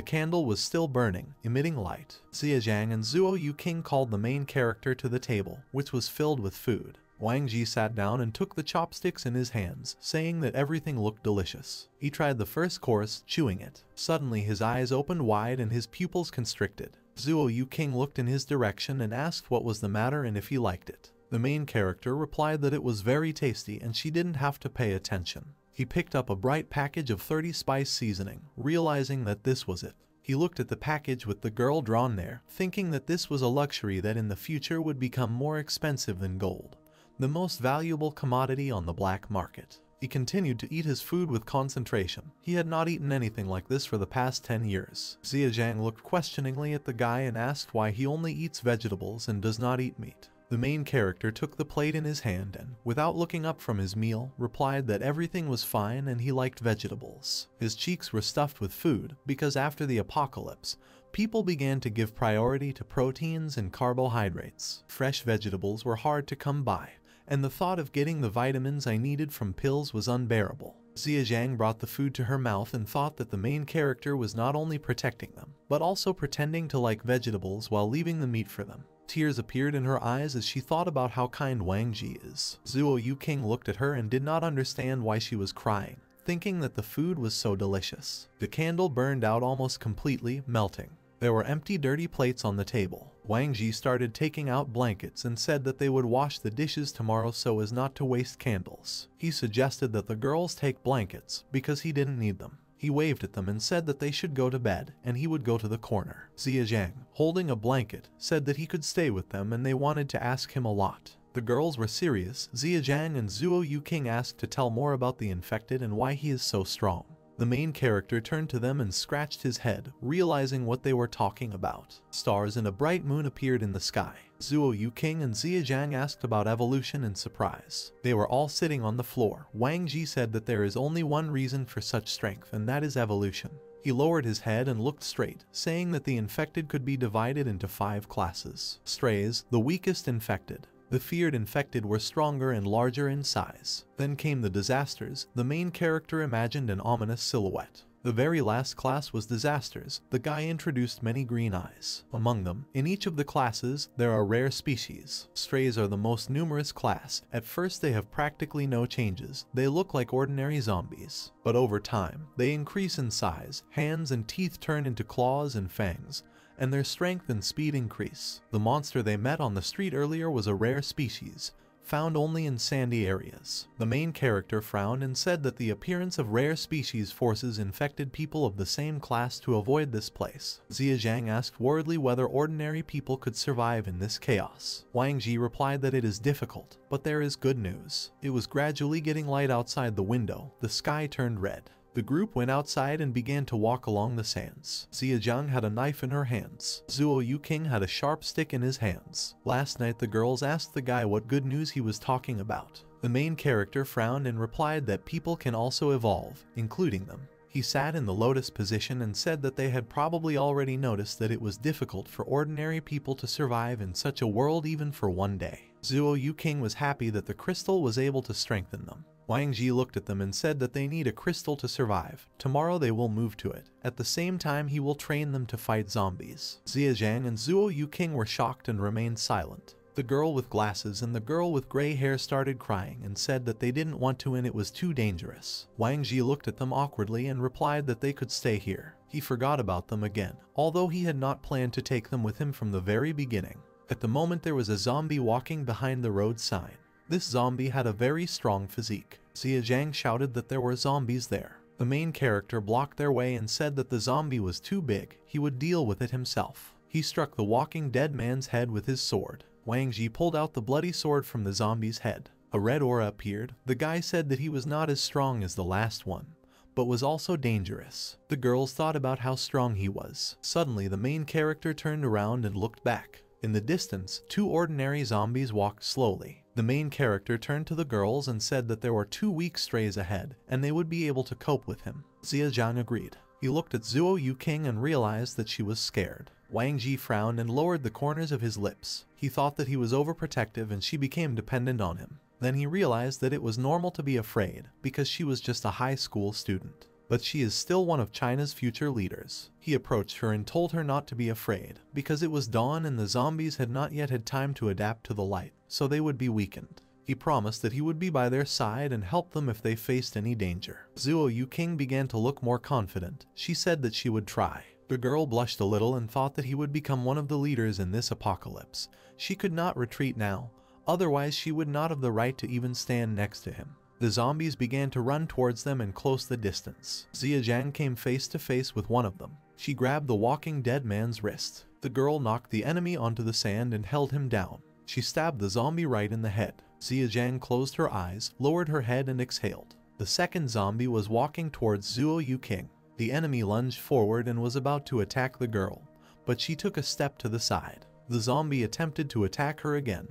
S1: candle was still burning, emitting light. Ziyang and Zuo Yuking called the main character to the table, which was filled with food. Wang Ji sat down and took the chopsticks in his hands, saying that everything looked delicious. He tried the first course, chewing it. Suddenly his eyes opened wide and his pupils constricted. Zuo Yuking looked in his direction and asked what was the matter and if he liked it. The main character replied that it was very tasty and she didn't have to pay attention. He picked up a bright package of 30 spice seasoning, realizing that this was it. He looked at the package with the girl drawn there, thinking that this was a luxury that in the future would become more expensive than gold, the most valuable commodity on the black market. He continued to eat his food with concentration. He had not eaten anything like this for the past 10 years. Ziyang looked questioningly at the guy and asked why he only eats vegetables and does not eat meat. The main character took the plate in his hand and, without looking up from his meal, replied that everything was fine and he liked vegetables. His cheeks were stuffed with food because after the apocalypse, people began to give priority to proteins and carbohydrates. Fresh vegetables were hard to come by, and the thought of getting the vitamins I needed from pills was unbearable. Ziyang brought the food to her mouth and thought that the main character was not only protecting them, but also pretending to like vegetables while leaving the meat for them. Tears appeared in her eyes as she thought about how kind Wang Ji is. Zuo Yuking looked at her and did not understand why she was crying, thinking that the food was so delicious. The candle burned out almost completely, melting. There were empty dirty plates on the table. Wang Ji started taking out blankets and said that they would wash the dishes tomorrow so as not to waste candles. He suggested that the girls take blankets because he didn't need them. He waved at them and said that they should go to bed and he would go to the corner. Ziyang, holding a blanket, said that he could stay with them and they wanted to ask him a lot. The girls were serious. Ziyang and Zuo Yuking asked to tell more about the infected and why he is so strong. The main character turned to them and scratched his head, realizing what they were talking about. Stars and a bright moon appeared in the sky. Zuo Yuking and Ziyang asked about evolution in surprise. They were all sitting on the floor. Wang Ji said that there is only one reason for such strength, and that is evolution. He lowered his head and looked straight, saying that the infected could be divided into 5 classes. Strays, the weakest infected. The feared infected were stronger and larger in size. Then came the disasters. The main character imagined an ominous silhouette. The very last class was disasters. The guy introduced many green eyes. Among them, in each of the classes, there are rare species. Strays are the most numerous class. At first they have practically no changes. They look like ordinary zombies. But over time, they increase in size. Hands and teeth turn into claws and fangs, and their strength and speed increase. The monster they met on the street earlier was a rare species, found only in sandy areas. The main character frowned and said that the appearance of rare species forces infected people of the same class to avoid this place. Ziyang asked worriedly whether ordinary people could survive in this chaos. Wang Ji replied that it is difficult, but there is good news. It was gradually getting light outside the window. The sky turned red. The group went outside and began to walk along the sands. Ziyang had a knife in her hands. Zuo Yuking had a sharp stick in his hands. Last night the girls asked the guy what good news he was talking about. The main character frowned and replied that people can also evolve, including them. He sat in the lotus position and said that they had probably already noticed that it was difficult for ordinary people to survive in such a world even for one day. Zuo Yuking was happy that the crystal was able to strengthen them. Wang Ji looked at them and said that they need a crystal to survive. Tomorrow they will move to it. At the same time he will train them to fight zombies. Ziyang and Zuo Yuking were shocked and remained silent. The girl with glasses and the girl with gray hair started crying and said that they didn't want to and it was too dangerous. Wang Ji looked at them awkwardly and replied that they could stay here. He forgot about them again, although he had not planned to take them with him from the very beginning. At the moment there was a zombie walking behind the road sign. This zombie had a very strong physique. Ziyang shouted that there were zombies there. The main character blocked their way and said that the zombie was too big, he would deal with it himself. He struck the walking dead man's head with his sword. Wang Ji pulled out the bloody sword from the zombie's head. A red aura appeared. The guy said that he was not as strong as the last one, but was also dangerous. The girls thought about how strong he was. Suddenly the main character turned around and looked back. In the distance, 2 ordinary zombies walked slowly. The main character turned to the girls and said that there were 2 weak strays ahead, and they would be able to cope with him. Ziyang agreed. He looked at Zuo Yuking and realized that she was scared. Wang Ji frowned and lowered the corners of his lips. He thought that he was overprotective and she became dependent on him. Then he realized that it was normal to be afraid, because she was just a high school student. But she is still one of China's future leaders. He approached her and told her not to be afraid, because it was dawn and the zombies had not yet had time to adapt to the light, so they would be weakened. He promised that he would be by their side and help them if they faced any danger. Zuo Yuking began to look more confident. She said that she would try. The girl blushed a little and thought that he would become one of the leaders in this apocalypse. She could not retreat now, otherwise she would not have the right to even stand next to him. The zombies began to run towards them and close the distance. Ziyang came face to face with one of them. She grabbed the walking dead man's wrist. The girl knocked the enemy onto the sand and held him down. She stabbed the zombie right in the head. Ziyang closed her eyes, lowered her head and exhaled. The second zombie was walking towards Zuo Yuking. The enemy lunged forward and was about to attack the girl, but she took a step to the side. The zombie attempted to attack her again,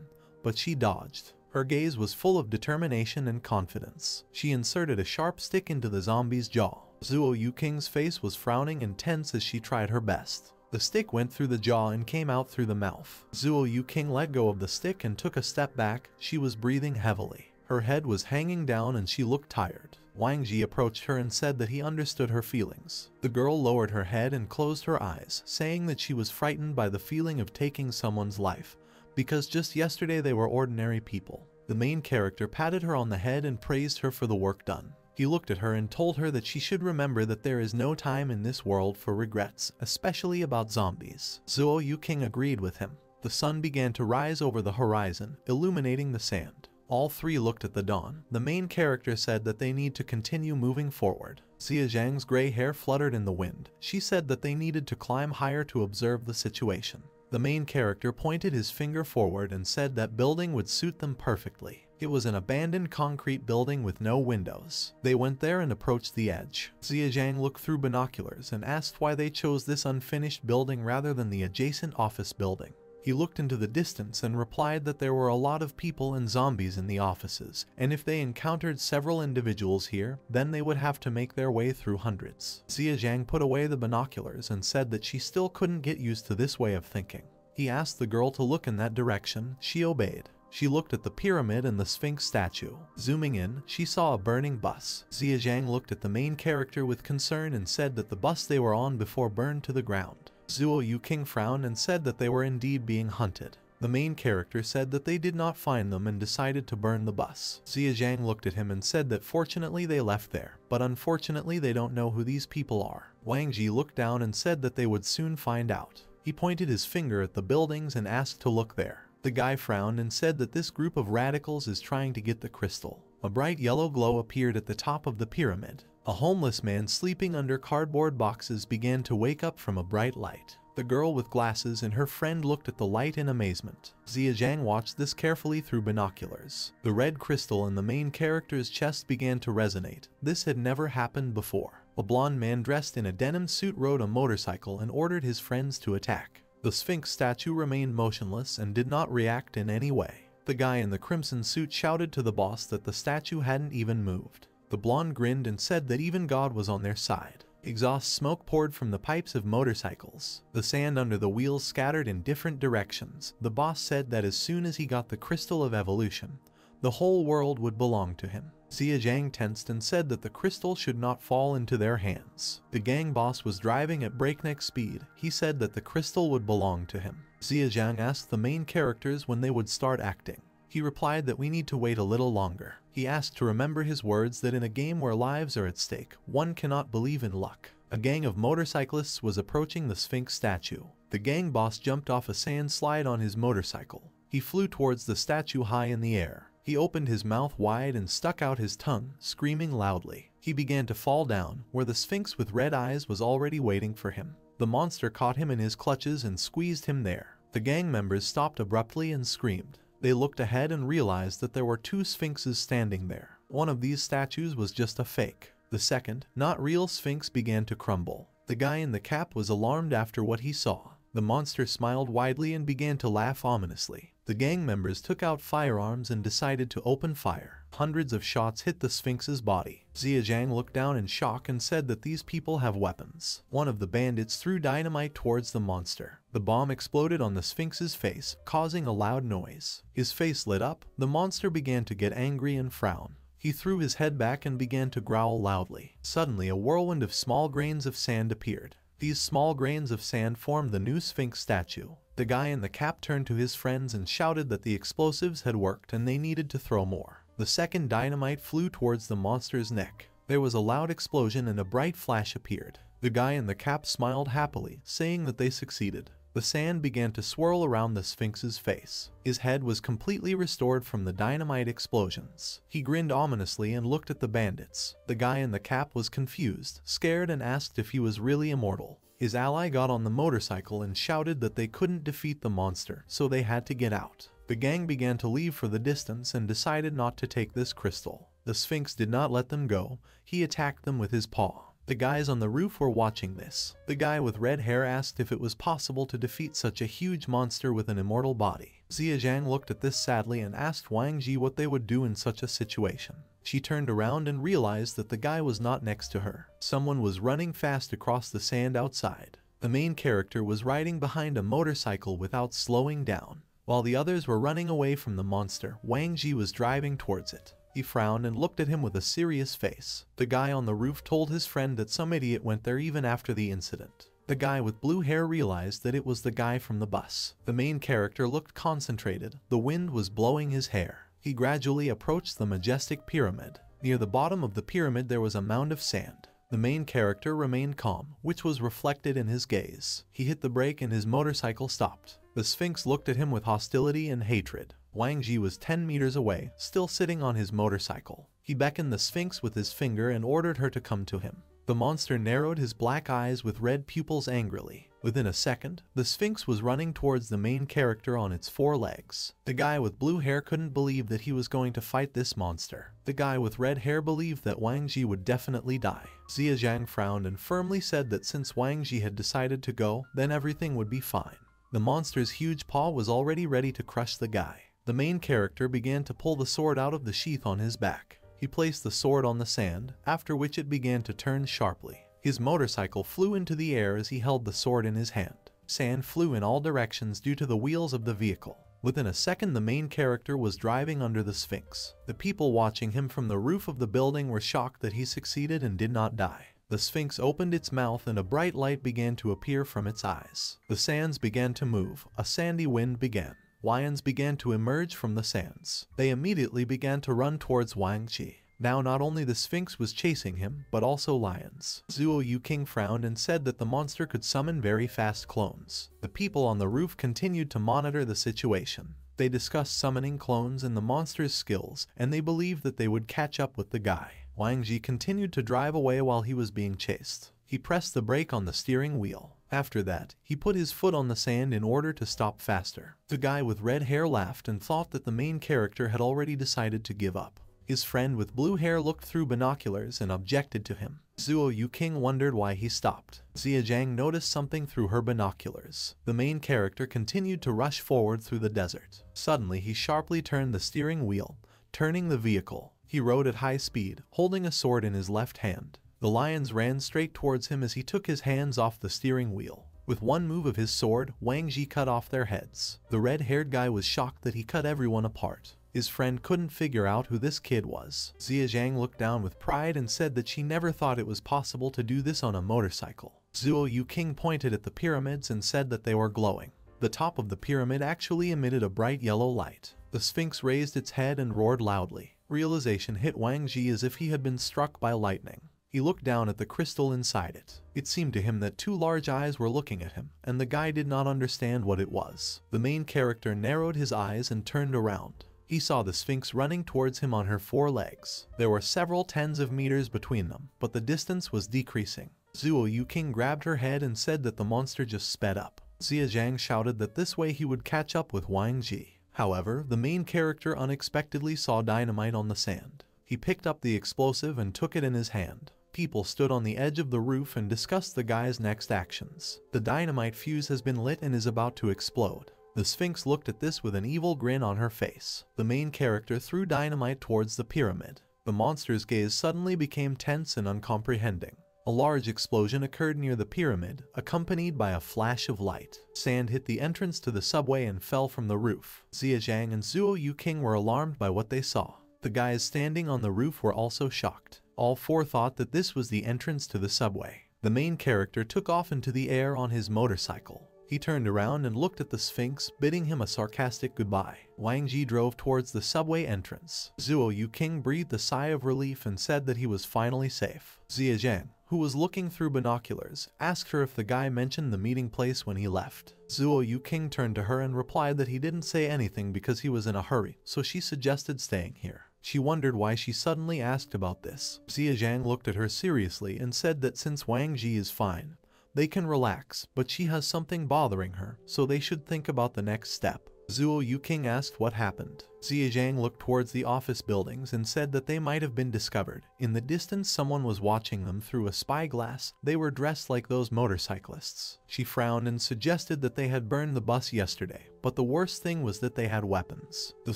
S1: but she dodged. Her gaze was full of determination and confidence. She inserted a sharp stick into the zombie's jaw. Zuo Yuking's face was frowning and tense as she tried her best. The stick went through the jaw and came out through the mouth. Zuo Yuking let go of the stick and took a step back. She was breathing heavily. Her head was hanging down and she looked tired. Wang Ji approached her and said that he understood her feelings. The girl lowered her head and closed her eyes, saying that she was frightened by the feeling of taking someone's life, because just yesterday they were ordinary people. The main character patted her on the head and praised her for the work done. He looked at her and told her that she should remember that there is no time in this world for regrets, especially about zombies. Zuo Yuking agreed with him. The sun began to rise over the horizon, illuminating the sand. All three looked at the dawn. The main character said that they need to continue moving forward. Xia Zhang's gray hair fluttered in the wind. She said that they needed to climb higher to observe the situation. The main character pointed his finger forward and said that building would suit them perfectly. It was an abandoned concrete building with no windows. They went there and approached the edge. Xia Zhang looked through binoculars and asked why they chose this unfinished building rather than the adjacent office building. He looked into the distance and replied that there were a lot of people and zombies in the offices, and if they encountered several individuals here, then they would have to make their way through hundreds. Xia Zhang put away the binoculars and said that she still couldn't get used to this way of thinking. He asked the girl to look in that direction. She obeyed. She looked at the pyramid and the Sphinx statue. Zooming in, she saw a burning bus. Xia Zhang looked at the main character with concern and said that the bus they were on before burned to the ground. Zuo Yuking frowned and said that they were indeed being hunted. The main character said that they did not find them and decided to burn the bus. Xia Zhang looked at him and said that fortunately they left there, but unfortunately they don't know who these people are. Wang Ji looked down and said that they would soon find out. He pointed his finger at the buildings and asked to look there. The guy frowned and said that this group of radicals is trying to get the crystal. A bright yellow glow appeared at the top of the pyramid. A homeless man sleeping under cardboard boxes began to wake up from a bright light. The girl with glasses and her friend looked at the light in amazement. Xia Zhang watched this carefully through binoculars. The red crystal in the main character's chest began to resonate. This had never happened before. A blonde man dressed in a denim suit rode a motorcycle and ordered his friends to attack. The Sphinx statue remained motionless and did not react in any way. The guy in the crimson suit shouted to the boss that the statue hadn't even moved. The blonde grinned and said that even God was on their side. Exhaust smoke poured from the pipes of motorcycles. The sand under the wheels scattered in different directions. The boss said that as soon as he got the crystal of evolution, the whole world would belong to him. Xia Zhang tensed and said that the crystal should not fall into their hands. The gang boss was driving at breakneck speed. He said that the crystal would belong to him. Xia Zhang asked the main characters when they would start acting. He replied that we need to wait a little longer. He asked to remember his words that in a game where lives are at stake, one cannot believe in luck. A gang of motorcyclists was approaching the Sphinx statue. The gang boss jumped off a sand slide on his motorcycle. He flew towards the statue high in the air. He opened his mouth wide and stuck out his tongue, screaming loudly. He began to fall down, where the Sphinx with red eyes was already waiting for him. The monster caught him in his clutches and squeezed him there. The gang members stopped abruptly and screamed. They looked ahead and realized that there were two Sphinxes standing there. One of these statues was just a fake. The second, not real Sphinx began to crumble. The guy in the cap was alarmed after what he saw. The monster smiled widely and began to laugh ominously. The gang members took out firearms and decided to open fire. Hundreds of shots hit the Sphinx's body. Xia Zhang looked down in shock and said that these people have weapons. One of the bandits threw dynamite towards the monster. The bomb exploded on the Sphinx's face, causing a loud noise. His face lit up. The monster began to get angry and frown. He threw his head back and began to growl loudly. Suddenly, a whirlwind of small grains of sand appeared. These small grains of sand formed the new Sphinx statue. The guy in the cap turned to his friends and shouted that the explosives had worked and they needed to throw more. The second dynamite flew towards the monster's neck. There was a loud explosion and a bright flash appeared. The guy in the cap smiled happily, saying that they succeeded. The sand began to swirl around the Sphinx's face. His head was completely restored from the dynamite explosions. He grinned ominously and looked at the bandits. The guy in the cap was confused, scared, and asked if he was really immortal. His ally got on the motorcycle and shouted that they couldn't defeat the monster, so they had to get out. The gang began to leave for the distance and decided not to take this crystal. The Sphinx did not let them go. He attacked them with his paw. The guys on the roof were watching this. The guy with red hair asked if it was possible to defeat such a huge monster with an immortal body. Xia Zhang looked at this sadly and asked Wang Ji what they would do in such a situation. She turned around and realized that the guy was not next to her. Someone was running fast across the sand outside. The main character was riding behind a motorcycle without slowing down. While the others were running away from the monster, Wang Ji was driving towards it. He frowned and looked at him with a serious face. The guy on the roof told his friend that some idiot went there even after the incident. The guy with blue hair realized that it was the guy from the bus. The main character looked concentrated. The wind was blowing his hair. He gradually approached the majestic pyramid. Near the bottom of the pyramid there was a mound of sand. The main character remained calm, which was reflected in his gaze. He hit the brake and his motorcycle stopped. The Sphinx looked at him with hostility and hatred. Wang Ji was 10 meters away, still sitting on his motorcycle. He beckoned the Sphinx with his finger and ordered her to come to him. The monster narrowed his black eyes with red pupils angrily. Within a second, the Sphinx was running towards the main character on its 4 legs. The guy with blue hair couldn't believe that he was going to fight this monster. The guy with red hair believed that Wang Ji would definitely die. Xia Zhang frowned and firmly said that since Wang Ji had decided to go, then everything would be fine. The monster's huge paw was already ready to crush the guy. The main character began to pull the sword out of the sheath on his back. He placed the sword on the sand, after which it began to turn sharply. His motorcycle flew into the air as he held the sword in his hand. Sand flew in all directions due to the wheels of the vehicle. Within a second, the main character was driving under the Sphinx. The people watching him from the roof of the building were shocked that he succeeded and did not die. The Sphinx opened its mouth and a bright light began to appear from its eyes. The sands began to move. A sandy wind began. Lions began to emerge from the sands. They immediately began to run towards Wang Ji. Now not only the Sphinx was chasing him, but also lions. Zuo Yuking frowned and said that the monster could summon very fast clones. The people on the roof continued to monitor the situation. They discussed summoning clones and the monster's skills, and they believed that they would catch up with the guy. Wang Ji continued to drive away while he was being chased. He pressed the brake on the steering wheel. After that, he put his foot on the sand in order to stop faster. The guy with red hair laughed and thought that the main character had already decided to give up. His friend with blue hair looked through binoculars and objected to him. Zuo Yuking wondered why he stopped. Xia Zhang noticed something through her binoculars. The main character continued to rush forward through the desert. Suddenly, he sharply turned the steering wheel, turning the vehicle. He rode at high speed, holding a sword in his left hand. The lions ran straight towards him as he took his hands off the steering wheel. With one move of his sword, Wang Ji cut off their heads. The red-haired guy was shocked that he cut everyone apart. His friend couldn't figure out who this kid was. Xia Zhang looked down with pride and said that she never thought it was possible to do this on a motorcycle. Zuo Yuking pointed at the pyramids and said that they were glowing. The top of the pyramid actually emitted a bright yellow light. The Sphinx raised its head and roared loudly. Realization hit Wang Ji as if he had been struck by lightning. He looked down at the crystal inside it. It seemed to him that 2 large eyes were looking at him, and the guy did not understand what it was. The main character narrowed his eyes and turned around. He saw the Sphinx running towards him on her 4 legs. There were several tens of meters between them, but the distance was decreasing. Zuo Yuking grabbed her head and said that the monster just sped up. Xia Zhang shouted that this way he would catch up with Wang Ji. However, the main character unexpectedly saw dynamite on the sand. He picked up the explosive and took it in his hand. People stood on the edge of the roof and discussed the guy's next actions. The dynamite fuse has been lit and is about to explode. The Sphinx looked at this with an evil grin on her face. The main character threw dynamite towards the pyramid. The monster's gaze suddenly became tense and uncomprehending. A large explosion occurred near the pyramid, accompanied by a flash of light. Sand hit the entrance to the subway and fell from the roof. Xia Zhang and Zuo Yuking were alarmed by what they saw. The guys standing on the roof were also shocked. All 4 thought that this was the entrance to the subway. The main character took off into the air on his motorcycle. He turned around and looked at the Sphinx, bidding him a sarcastic goodbye. Wang Ji drove towards the subway entrance. Zuo Yuking breathed a sigh of relief and said that he was finally safe. Xia Zhang, who was looking through binoculars, asked her if the guy mentioned the meeting place when he left. Zuo Yuking turned to her and replied that he didn't say anything because he was in a hurry, so she suggested staying here. She wondered why she suddenly asked about this. Xia Zhang looked at her seriously and said that since Wang Ji is fine, they can relax, but she has something bothering her, so they should think about the next step. Zuo Yuking asked what happened. Xie Zhang looked towards the office buildings and said that they might have been discovered. In the distance, someone was watching them through a spyglass. They were dressed like those motorcyclists. She frowned and suggested that they had burned the bus yesterday, but the worst thing was that they had weapons. The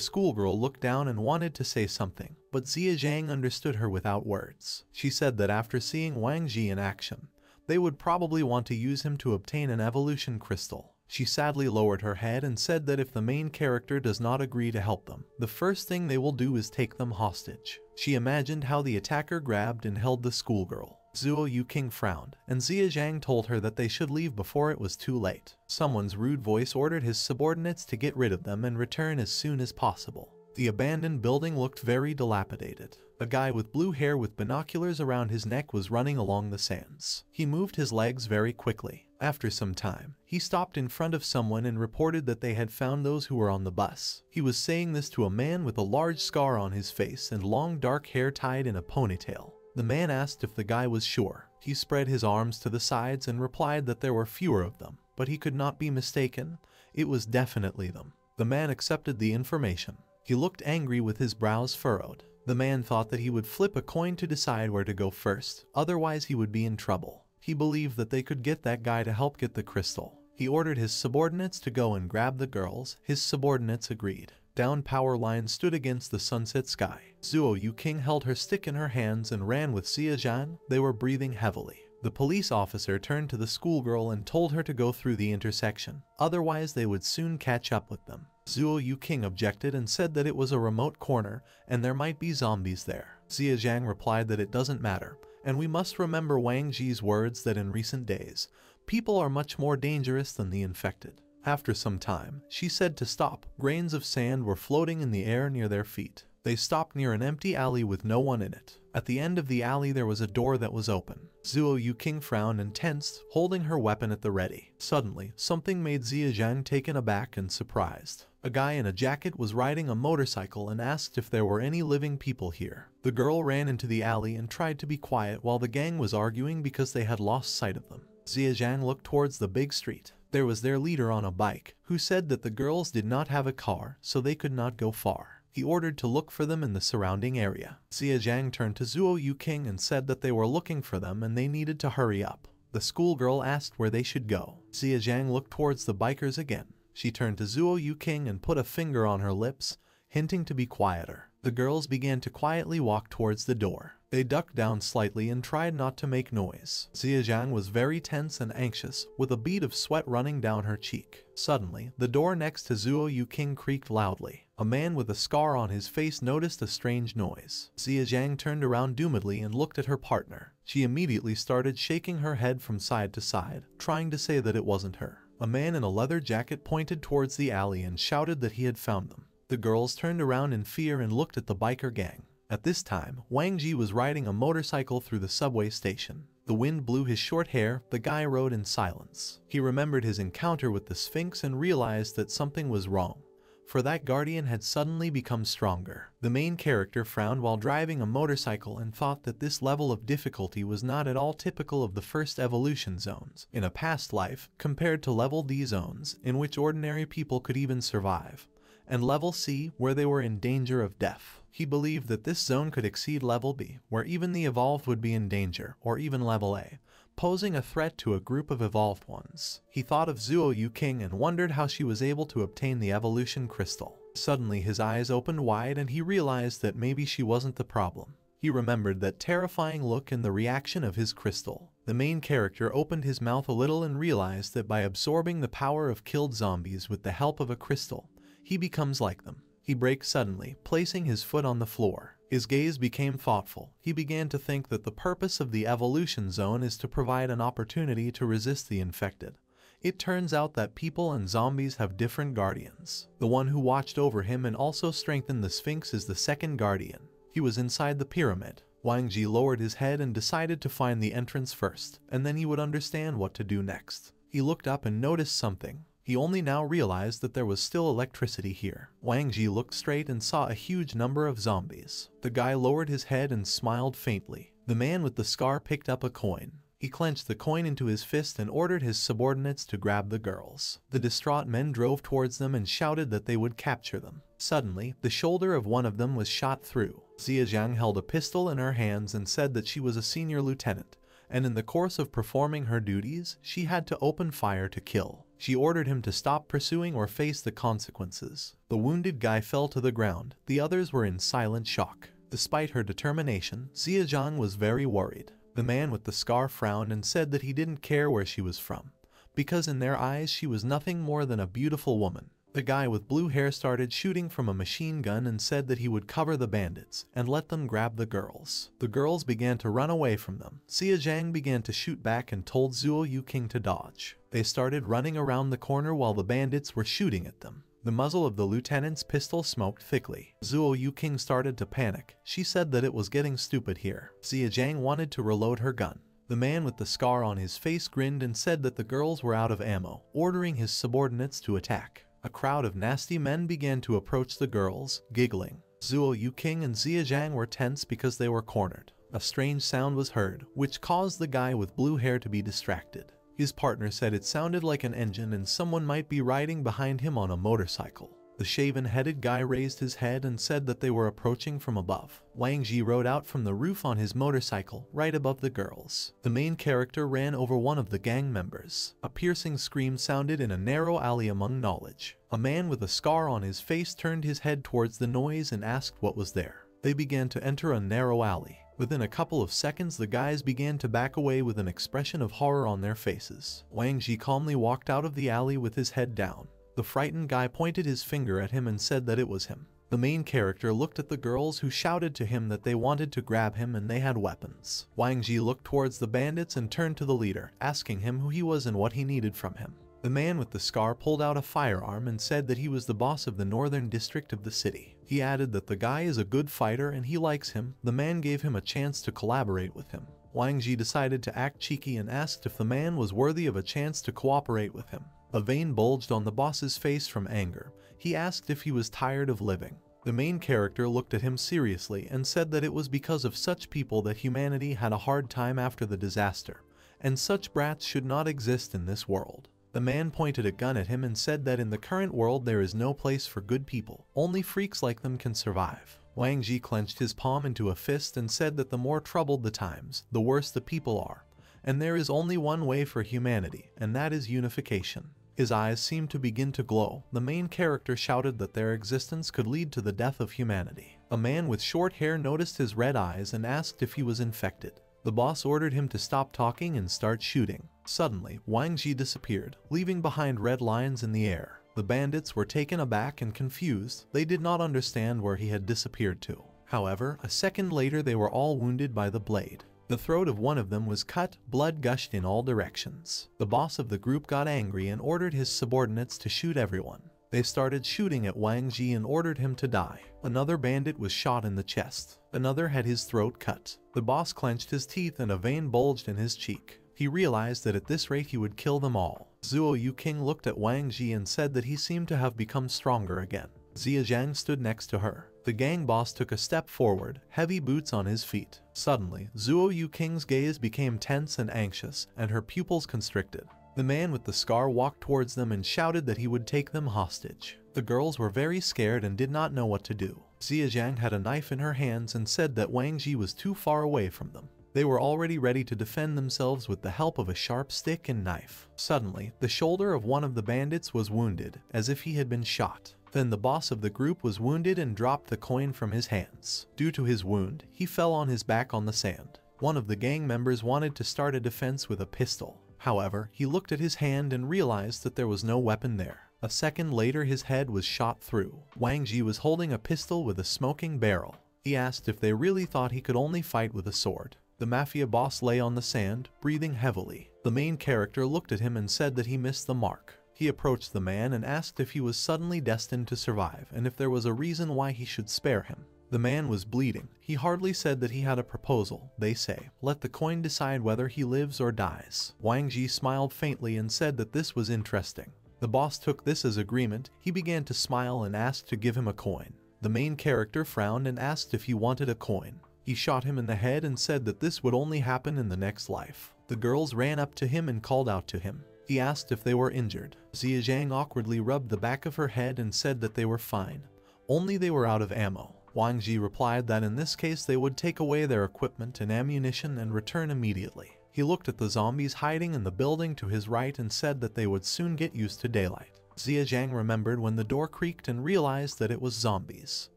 S1: schoolgirl looked down and wanted to say something, but Xie Zhang understood her without words. She said that after seeing Wang Ji in action, they would probably want to use him to obtain an evolution crystal. She sadly lowered her head and said that if the main character does not agree to help them, the first thing they will do is take them hostage. She imagined how the attacker grabbed and held the schoolgirl. Zuo Yuking frowned, and Xie Zhang told her that they should leave before it was too late. Someone's rude voice ordered his subordinates to get rid of them and return as soon as possible. The abandoned building looked very dilapidated. A guy with blue hair with binoculars around his neck was running along the sands. He moved his legs very quickly. After some time, he stopped in front of someone and reported that they had found those who were on the bus. He was saying this to a man with a large scar on his face and long dark hair tied in a ponytail. The man asked if the guy was sure. He spread his arms to the sides and replied that there were fewer of them, but he could not be mistaken. It was definitely them. The man accepted the information. He looked angry with his brows furrowed. The man thought that he would flip a coin to decide where to go first, otherwise he would be in trouble. He believed that they could get that guy to help get the crystal. He ordered his subordinates to go and grab the girls. His subordinates agreed. Down power lines stood against the sunset sky. Zuo Yuking held her stick in her hands and ran with Xie Zhang. They were breathing heavily. The police officer turned to the schoolgirl and told her to go through the intersection, otherwise they would soon catch up with them. Zuo Yuking objected and said that it was a remote corner and there might be zombies there. Xie Zhang replied that it doesn't matter, and we must remember Wang Ji's words that in recent days, people are much more dangerous than the infected. After some time, she said to stop. Grains of sand were floating in the air near their feet. They stopped near an empty alley with no one in it. At the end of the alley there was a door that was open. Zuo Yuking frowned and tensed, holding her weapon at the ready. Suddenly, something made Xie Zhang taken aback and surprised. A guy in a jacket was riding a motorcycle and asked if there were any living people here. The girl ran into the alley and tried to be quiet while the gang was arguing because they had lost sight of them. Xie Zhang looked towards the big street. There was their leader on a bike, who said that the girls did not have a car, so they could not go far. He ordered to look for them in the surrounding area. Xie Zhang turned to Zuo Yuking and said that they were looking for them and they needed to hurry up. The schoolgirl asked where they should go. Xie Zhang looked towards the bikers again. She turned to Zuo Yuking and put a finger on her lips, hinting to be quieter. The girls began to quietly walk towards the door. They ducked down slightly and tried not to make noise. Xie Zhang was very tense and anxious, with a bead of sweat running down her cheek. Suddenly, the door next to Zuo Yuking creaked loudly. A man with a scar on his face noticed a strange noise. Xie Zhang turned around doomedly and looked at her partner. She immediately started shaking her head from side to side, trying to say that it wasn't her. A man in a leather jacket pointed towards the alley and shouted that he had found them. The girls turned around in fear and looked at the biker gang. At this time, Wang Ji was riding a motorcycle through the subway station. The wind blew his short hair. The guy rode in silence. He remembered his encounter with the Sphinx and realized that something was wrong, for that guardian had suddenly become stronger. The main character frowned while driving a motorcycle and thought that this level of difficulty was not at all typical of the first evolution zones in a past life, compared to level D zones, in which ordinary people could even survive, and level C, where they were in danger of death. He believed that this zone could exceed level B, where even the evolved would be in danger, or even level A, posing a threat to a group of evolved ones. He thought of Zuo Yuking and wondered how she was able to obtain the evolution crystal. Suddenly his eyes opened wide and he realized that maybe she wasn't the problem. He remembered that terrifying look and the reaction of his crystal. The main character opened his mouth a little and realized that by absorbing the power of killed zombies with the help of a crystal, he becomes like them. He braked suddenly, placing his foot on the floor. His gaze became thoughtful. He began to think that the purpose of the evolution zone is to provide an opportunity to resist the infected. It turns out that people and zombies have different guardians. The one who watched over him and also strengthened the Sphinx is the second guardian. He was inside the pyramid. Wang Ji lowered his head and decided to find the entrance first, and then he would understand what to do next. He looked up and noticed something. He only now realized that there was still electricity here. Wang Ji looked straight and saw a huge number of zombies. The guy lowered his head and smiled faintly. The man with the scar picked up a coin. He clenched the coin into his fist and ordered his subordinates to grab the girls. The distraught men drove towards them and shouted that they would capture them. Suddenly, the shoulder of one of them was shot through. Ziyang held a pistol in her hands and said that she was a senior lieutenant, and in the course of performing her duties, she had to open fire to kill. She ordered him to stop pursuing or face the consequences. The wounded guy fell to the ground. The others were in silent shock. Despite her determination, Ziyang was very worried. The man with the scar frowned and said that he didn't care where she was from, because in their eyes she was nothing more than a beautiful woman. The guy with blue hair started shooting from a machine gun and said that he would cover the bandits and let them grab the girls. The girls began to run away from them. Ziyang began to shoot back and told Zuo Yuking to dodge. They started running around the corner while the bandits were shooting at them. The muzzle of the lieutenant's pistol smoked thickly. Zuo Yuking started to panic. She said that it was getting stupid here. Ziyang wanted to reload her gun. The man with the scar on his face grinned and said that the girls were out of ammo, ordering his subordinates to attack. A crowd of nasty men began to approach the girls, giggling. Zuo Yuking and Ziyang were tense because they were cornered. A strange sound was heard, which caused the guy with blue hair to be distracted. His partner said it sounded like an engine and someone might be riding behind him on a motorcycle. The shaven-headed guy raised his head and said that they were approaching from above. Wang Ji rode out from the roof on his motorcycle, right above the girls. The main character ran over one of the gang members. A piercing scream sounded in a narrow alley among knowledge. A man with a scar on his face turned his head towards the noise and asked what was there. They began to enter a narrow alley. Within a couple of seconds, the guys began to back away with an expression of horror on their faces. Wang Ji calmly walked out of the alley with his head down. The frightened guy pointed his finger at him and said that it was him. The main character looked at the girls who shouted to him that they wanted to grab him and they had weapons. Wang Ji looked towards the bandits and turned to the leader, asking him who he was and what he needed from him. The man with the scar pulled out a firearm and said that he was the boss of the northern district of the city. He added that the guy is a good fighter and he likes him. The man gave him a chance to collaborate with him. Wang Ji decided to act cheeky and asked if the man was worthy of a chance to cooperate with him. A vein bulged on the boss's face from anger. He asked if he was tired of living. The main character looked at him seriously and said that it was because of such people that humanity had a hard time after the disaster, and such brats should not exist in this world. The man pointed a gun at him and said that in the current world there is no place for good people. Only freaks like them can survive. Wang Ji clenched his palm into a fist and said that the more troubled the times, the worse the people are. And there is only one way for humanity, and that is unification. His eyes seemed to begin to glow. The main character shouted that their existence could lead to the death of humanity. A man with short hair noticed his red eyes and asked if he was infected. The boss ordered him to stop talking and start shooting. Suddenly, Wang Ji disappeared, leaving behind red lines in the air. The bandits were taken aback and confused. They did not understand where he had disappeared to. However, a second later they were all wounded by the blade. The throat of one of them was cut, blood gushed in all directions. The boss of the group got angry and ordered his subordinates to shoot everyone. They started shooting at Wang Ji and ordered him to die. Another bandit was shot in the chest. Another had his throat cut. The boss clenched his teeth and a vein bulged in his cheek. He realized that at this rate he would kill them all. Zuo Yuking looked at Wang Ji and said that he seemed to have become stronger again. Ziyang stood next to her. The gang boss took a step forward, heavy boots on his feet. Suddenly, Zuo Yuking's gaze became tense and anxious, and her pupils constricted. The man with the scar walked towards them and shouted that he would take them hostage. The girls were very scared and did not know what to do. Ziyang had a knife in her hands and said that Wang Ji was too far away from them. They were already ready to defend themselves with the help of a sharp stick and knife. Suddenly, the shoulder of one of the bandits was wounded, as if he had been shot. Then the boss of the group was wounded and dropped the coin from his hands. Due to his wound, he fell on his back on the sand. One of the gang members wanted to start a defense with a pistol. However, he looked at his hand and realized that there was no weapon there. A second later, his head was shot through. Wang Ji was holding a pistol with a smoking barrel. He asked if they really thought he could only fight with a sword. The mafia boss lay on the sand, breathing heavily. The main character looked at him and said that he missed the mark. He approached the man and asked if he was suddenly destined to survive and if there was a reason why he should spare him. The man was bleeding. He hardly said that he had a proposal. They say, let the coin decide whether he lives or dies. Wang Ji smiled faintly and said that this was interesting. The boss took this as agreement. He began to smile and asked to give him a coin. The main character frowned and asked if he wanted a coin. He shot him in the head and said that this would only happen in the next life. The girls ran up to him and called out to him. He asked if they were injured. Ziyang awkwardly rubbed the back of her head and said that they were fine. Only they were out of ammo. Wang Ji replied that in this case they would take away their equipment and ammunition and return immediately. He looked at the zombies hiding in the building to his right and said that they would soon get used to daylight. Ziyang remembered when the door creaked and realized that it was zombies.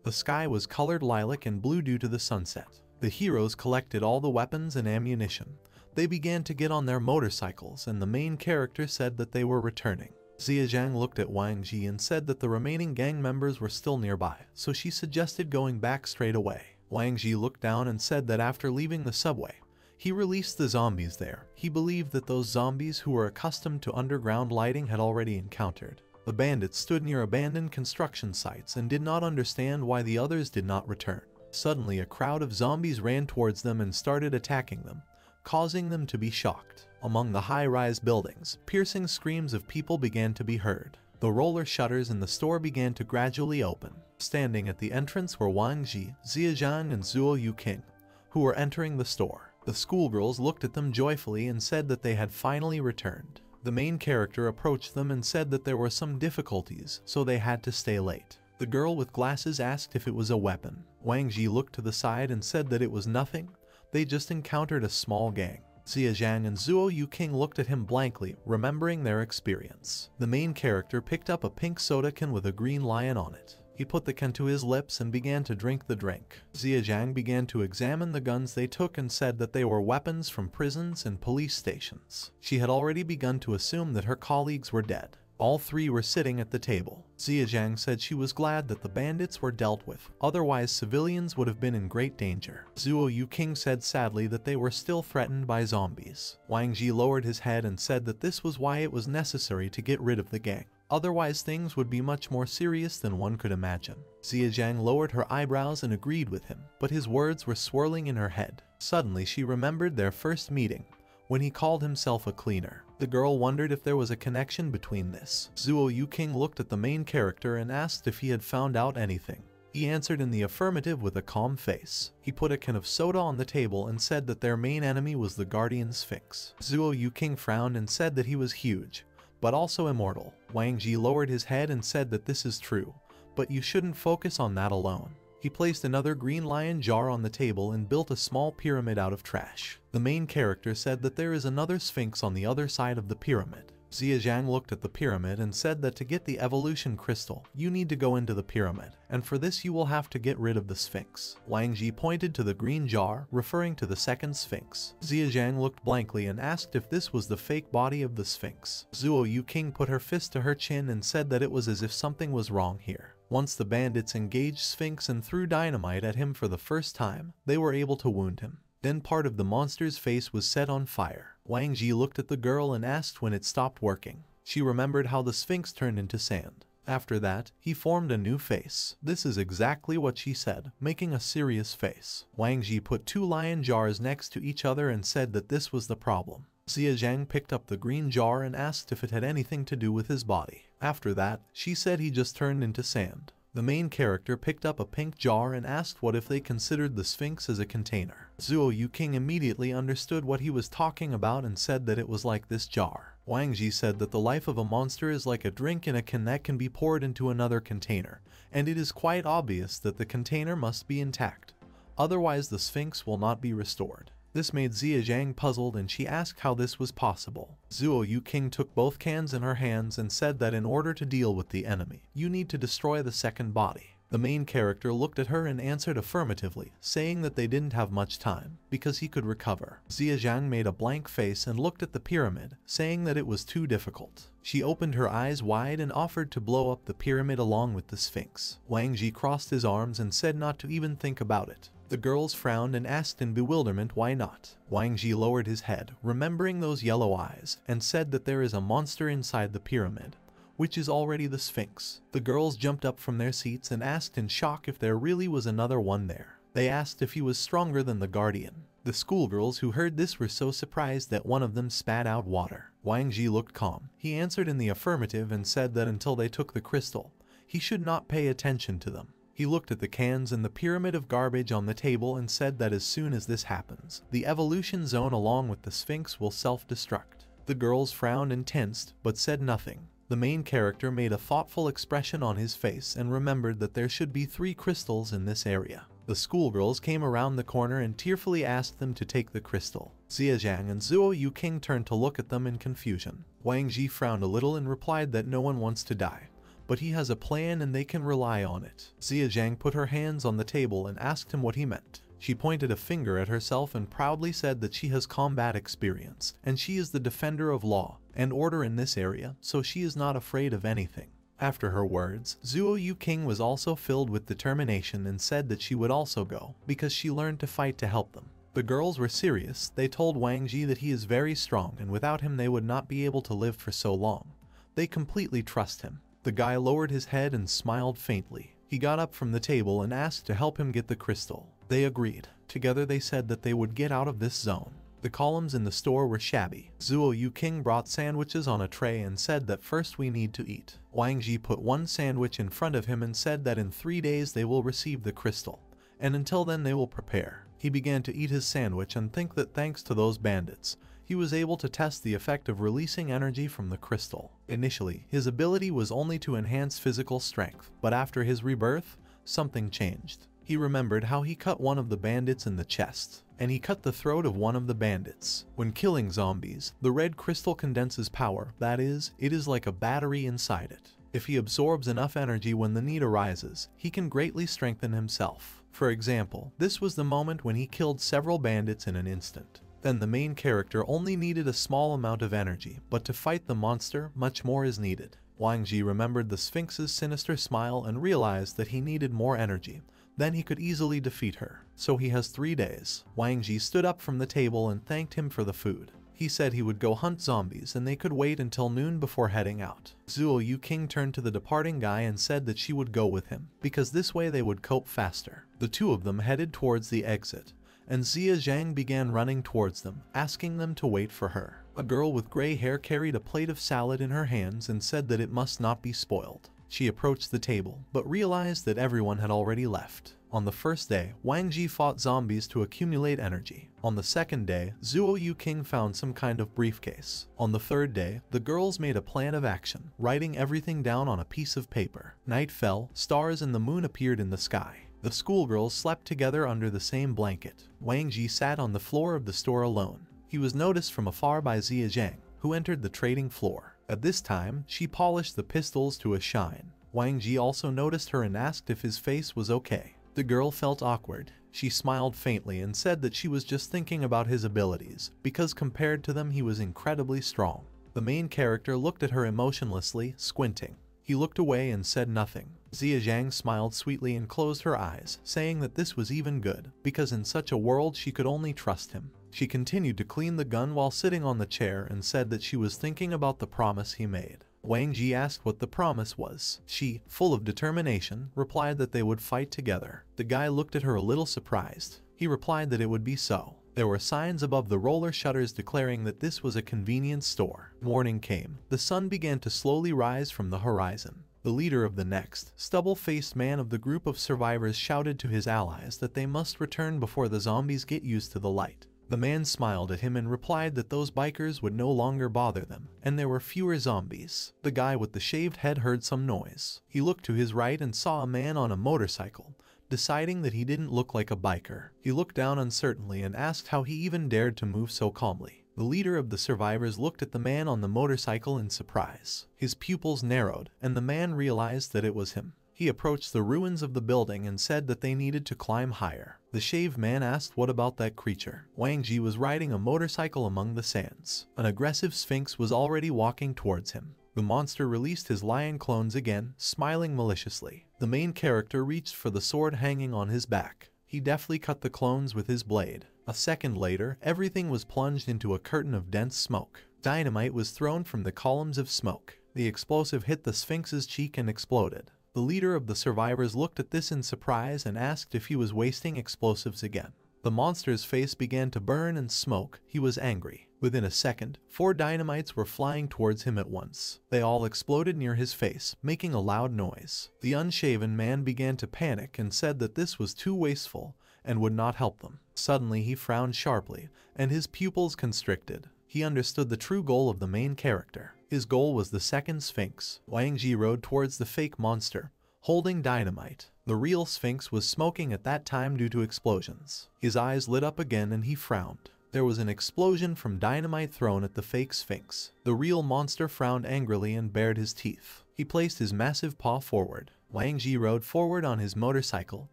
S1: The sky was colored lilac and blue due to the sunset. The heroes collected all the weapons and ammunition. They began to get on their motorcycles and the main character said that they were returning. Ziyang looked at Wang Ji and said that the remaining gang members were still nearby, so she suggested going back straight away. Wang Ji looked down and said that after leaving the subway, he released the zombies there. He believed that those zombies who were accustomed to underground lighting had already encountered. The bandits stood near abandoned construction sites and did not understand why the others did not return. Suddenly a crowd of zombies ran towards them and started attacking them, causing them to be shocked. Among the high-rise buildings, piercing screams of people began to be heard. The roller shutters in the store began to gradually open. Standing at the entrance were Wang Ji, Ziyang and Zuo Yuqing, who were entering the store. The schoolgirls looked at them joyfully and said that they had finally returned. The main character approached them and said that there were some difficulties, so they had to stay late. The girl with glasses asked if it was a weapon. Wang Ji looked to the side and said that it was nothing. They just encountered a small gang. Ziyang and Zuo Yuqing looked at him blankly, remembering their experience. The main character picked up a pink soda can with a green lion on it. He put the can to his lips and began to drink the drink. Ziyang began to examine the guns they took and said that they were weapons from prisons and police stations. She had already begun to assume that her colleagues were dead. All three were sitting at the table. Ziyang said she was glad that the bandits were dealt with, otherwise civilians would have been in great danger. Zuo Yuqing said sadly that they were still threatened by zombies. Wang Ji lowered his head and said that this was why it was necessary to get rid of the gang. Otherwise things would be much more serious than one could imagine. Ziyang lowered her eyebrows and agreed with him, but his words were swirling in her head. Suddenly she remembered their first meeting, when he called himself a cleaner. The girl wondered if there was a connection between this. Zuo Yuqing looked at the main character and asked if he had found out anything. He answered in the affirmative with a calm face. He put a can of soda on the table and said that their main enemy was the Guardian Sphinx. Zuo Yuqing frowned and said that he was huge, but also immortal. Wang Ji lowered his head and said that this is true, but you shouldn't focus on that alone. He placed another green lion jar on the table and built a small pyramid out of trash. The main character said that there is another sphinx on the other side of the pyramid. Ziyang looked at the pyramid and said that to get the evolution crystal, you need to go into the pyramid, and for this you will have to get rid of the sphinx. Wang Ji pointed to the green jar, referring to the second sphinx. Ziyang looked blankly and asked if this was the fake body of the sphinx. Zuo Yuqing put her fist to her chin and said that it was as if something was wrong here. Once the bandits engaged Sphinx and threw dynamite at him for the first time, they were able to wound him. Then part of the monster's face was set on fire. Wang Ji looked at the girl and asked when it stopped working. She remembered how the Sphinx turned into sand. After that, he formed a new face. This is exactly what she said, making a serious face. Wang Ji put two lion jars next to each other and said that this was the problem. Ziyang picked up the green jar and asked if it had anything to do with his body. After that, she said he just turned into sand. The main character picked up a pink jar and asked what if they considered the Sphinx as a container. Zuo Yuqing immediately understood what he was talking about and said that it was like this jar. Wang Ji said that the life of a monster is like a drink in a can that can be poured into another container, and it is quite obvious that the container must be intact. Otherwise the Sphinx will not be restored. This made Ziyang puzzled and she asked how this was possible. Zuo Yuqing took both cans in her hands and said that in order to deal with the enemy, you need to destroy the second body. The main character looked at her and answered affirmatively, saying that they didn't have much time, because he could recover. Ziyang made a blank face and looked at the pyramid, saying that it was too difficult. She opened her eyes wide and offered to blow up the pyramid along with the Sphinx. Wang Ji crossed his arms and said not to even think about it. The girls frowned and asked in bewilderment why not. Wang Ji lowered his head, remembering those yellow eyes, and said that there is a monster inside the pyramid, which is already the Sphinx. The girls jumped up from their seats and asked in shock if there really was another one there. They asked if he was stronger than the Guardian. The schoolgirls who heard this were so surprised that one of them spat out water. Wang Ji looked calm. He answered in the affirmative and said that until they took the crystal, he should not pay attention to them. He looked at the cans and the pyramid of garbage on the table and said that as soon as this happens, the evolution zone along with the Sphinx will self-destruct. The girls frowned and tensed, but said nothing. The main character made a thoughtful expression on his face and remembered that there should be 3 crystals in this area. The schoolgirls came around the corner and tearfully asked them to take the crystal. Ziyang and Zuo Yuking turned to look at them in confusion. Wang Ji frowned a little and replied that no one wants to die, but he has a plan and they can rely on it. Ziyang put her hands on the table and asked him what he meant. She pointed a finger at herself and proudly said that she has combat experience, and she is the defender of law and order in this area, so she is not afraid of anything. After her words, Zuo Yuking was also filled with determination and said that she would also go, because she learned to fight to help them. The girls were serious. They told Wang Ji that he is very strong and without him they would not be able to live for so long. They completely trust him. The guy lowered his head and smiled faintly. He got up from the table and asked to help him get the crystal. They agreed. Together they said that they would get out of this zone. The columns in the store were shabby. Zuo Yuking brought sandwiches on a tray and said that first we need to eat. Wang Ji put one sandwich in front of him and said that in 3 days they will receive the crystal, and until then they will prepare. He began to eat his sandwich and think that thanks to those bandits, he was able to test the effect of releasing energy from the crystal. Initially, his ability was only to enhance physical strength, but after his rebirth, something changed. He remembered how he cut one of the bandits in the chest, and he cut the throat of one of the bandits. When killing zombies, the red crystal condenses power, that is, it is like a battery inside it. If he absorbs enough energy when the need arises, he can greatly strengthen himself. For example, this was the moment when he killed several bandits in an instant. Then the main character only needed a small amount of energy, but to fight the monster, much more is needed. Wang Ji remembered the Sphinx's sinister smile and realized that he needed more energy. Then he could easily defeat her. So he has 3 days. Wang Ji stood up from the table and thanked him for the food. He said he would go hunt zombies and they could wait until noon before heading out. Zuo Yuking turned to the departing guy and said that she would go with him, because this way they would cope faster. The two of them headed towards the exit, and Ziyang began running towards them, asking them to wait for her. A girl with gray hair carried a plate of salad in her hands and said that it must not be spoiled. She approached the table, but realized that everyone had already left. On the first day, Wang Ji fought zombies to accumulate energy. On the second day, Zuo Yuking found some kind of briefcase. On the third day, the girls made a plan of action, writing everything down on a piece of paper. Night fell, stars and the moon appeared in the sky. The schoolgirls slept together under the same blanket. Wang Ji sat on the floor of the store alone. He was noticed from afar by Ziyang, who entered the trading floor. At this time, she polished the pistols to a shine. Wang Ji also noticed her and asked if his face was okay. The girl felt awkward. She smiled faintly and said that she was just thinking about his abilities, because compared to them he was incredibly strong. The main character looked at her emotionlessly, squinting. He looked away and said nothing. Ziyang smiled sweetly and closed her eyes, saying that this was even good, because in such a world she could only trust him. She continued to clean the gun while sitting on the chair and said that she was thinking about the promise he made. Wang Ji asked what the promise was. She, full of determination, replied that they would fight together. The guy looked at her a little surprised. He replied that it would be so. There were signs above the roller shutters declaring that this was a convenience store. Morning came. The sun began to slowly rise from the horizon. The leader of the next, stubble-faced man of the group of survivors shouted to his allies that they must return before the zombies get used to the light. The man smiled at him and replied that those bikers would no longer bother them, and there were fewer zombies. The guy with the shaved head heard some noise. He looked to his right and saw a man on a motorcycle. Deciding that he didn't look like a biker, he looked down uncertainly and asked how he even dared to move so calmly. The leader of the survivors looked at the man on the motorcycle in surprise. His pupils narrowed, and the man realized that it was him. He approached the ruins of the building and said that they needed to climb higher. The shaved man asked what about that creature. Wang Ji was riding a motorcycle among the sands. An aggressive sphinx was already walking towards him. The monster released his lion clones again, smiling maliciously. The main character reached for the sword hanging on his back. He deftly cut the clones with his blade. A second later, everything was plunged into a curtain of dense smoke. Dynamite was thrown from the columns of smoke. The explosive hit the sphinx's cheek and exploded. The leader of the survivors looked at this in surprise and asked if he was wasting explosives again. The monster's face began to burn and smoke. He was angry. Within a second, 4 dynamites were flying towards him at once. They all exploded near his face, making a loud noise. The unshaven man began to panic and said that this was too wasteful and would not help them. Suddenly he frowned sharply, and his pupils constricted. He understood the true goal of the main character. His goal was the second Sphinx. Wang Ji rode towards the fake monster, holding dynamite. The real Sphinx was smoking at that time due to explosions. His eyes lit up again and he frowned. There was an explosion from dynamite thrown at the fake Sphinx. The real monster frowned angrily and bared his teeth. He placed his massive paw forward. Wang Ji rode forward on his motorcycle,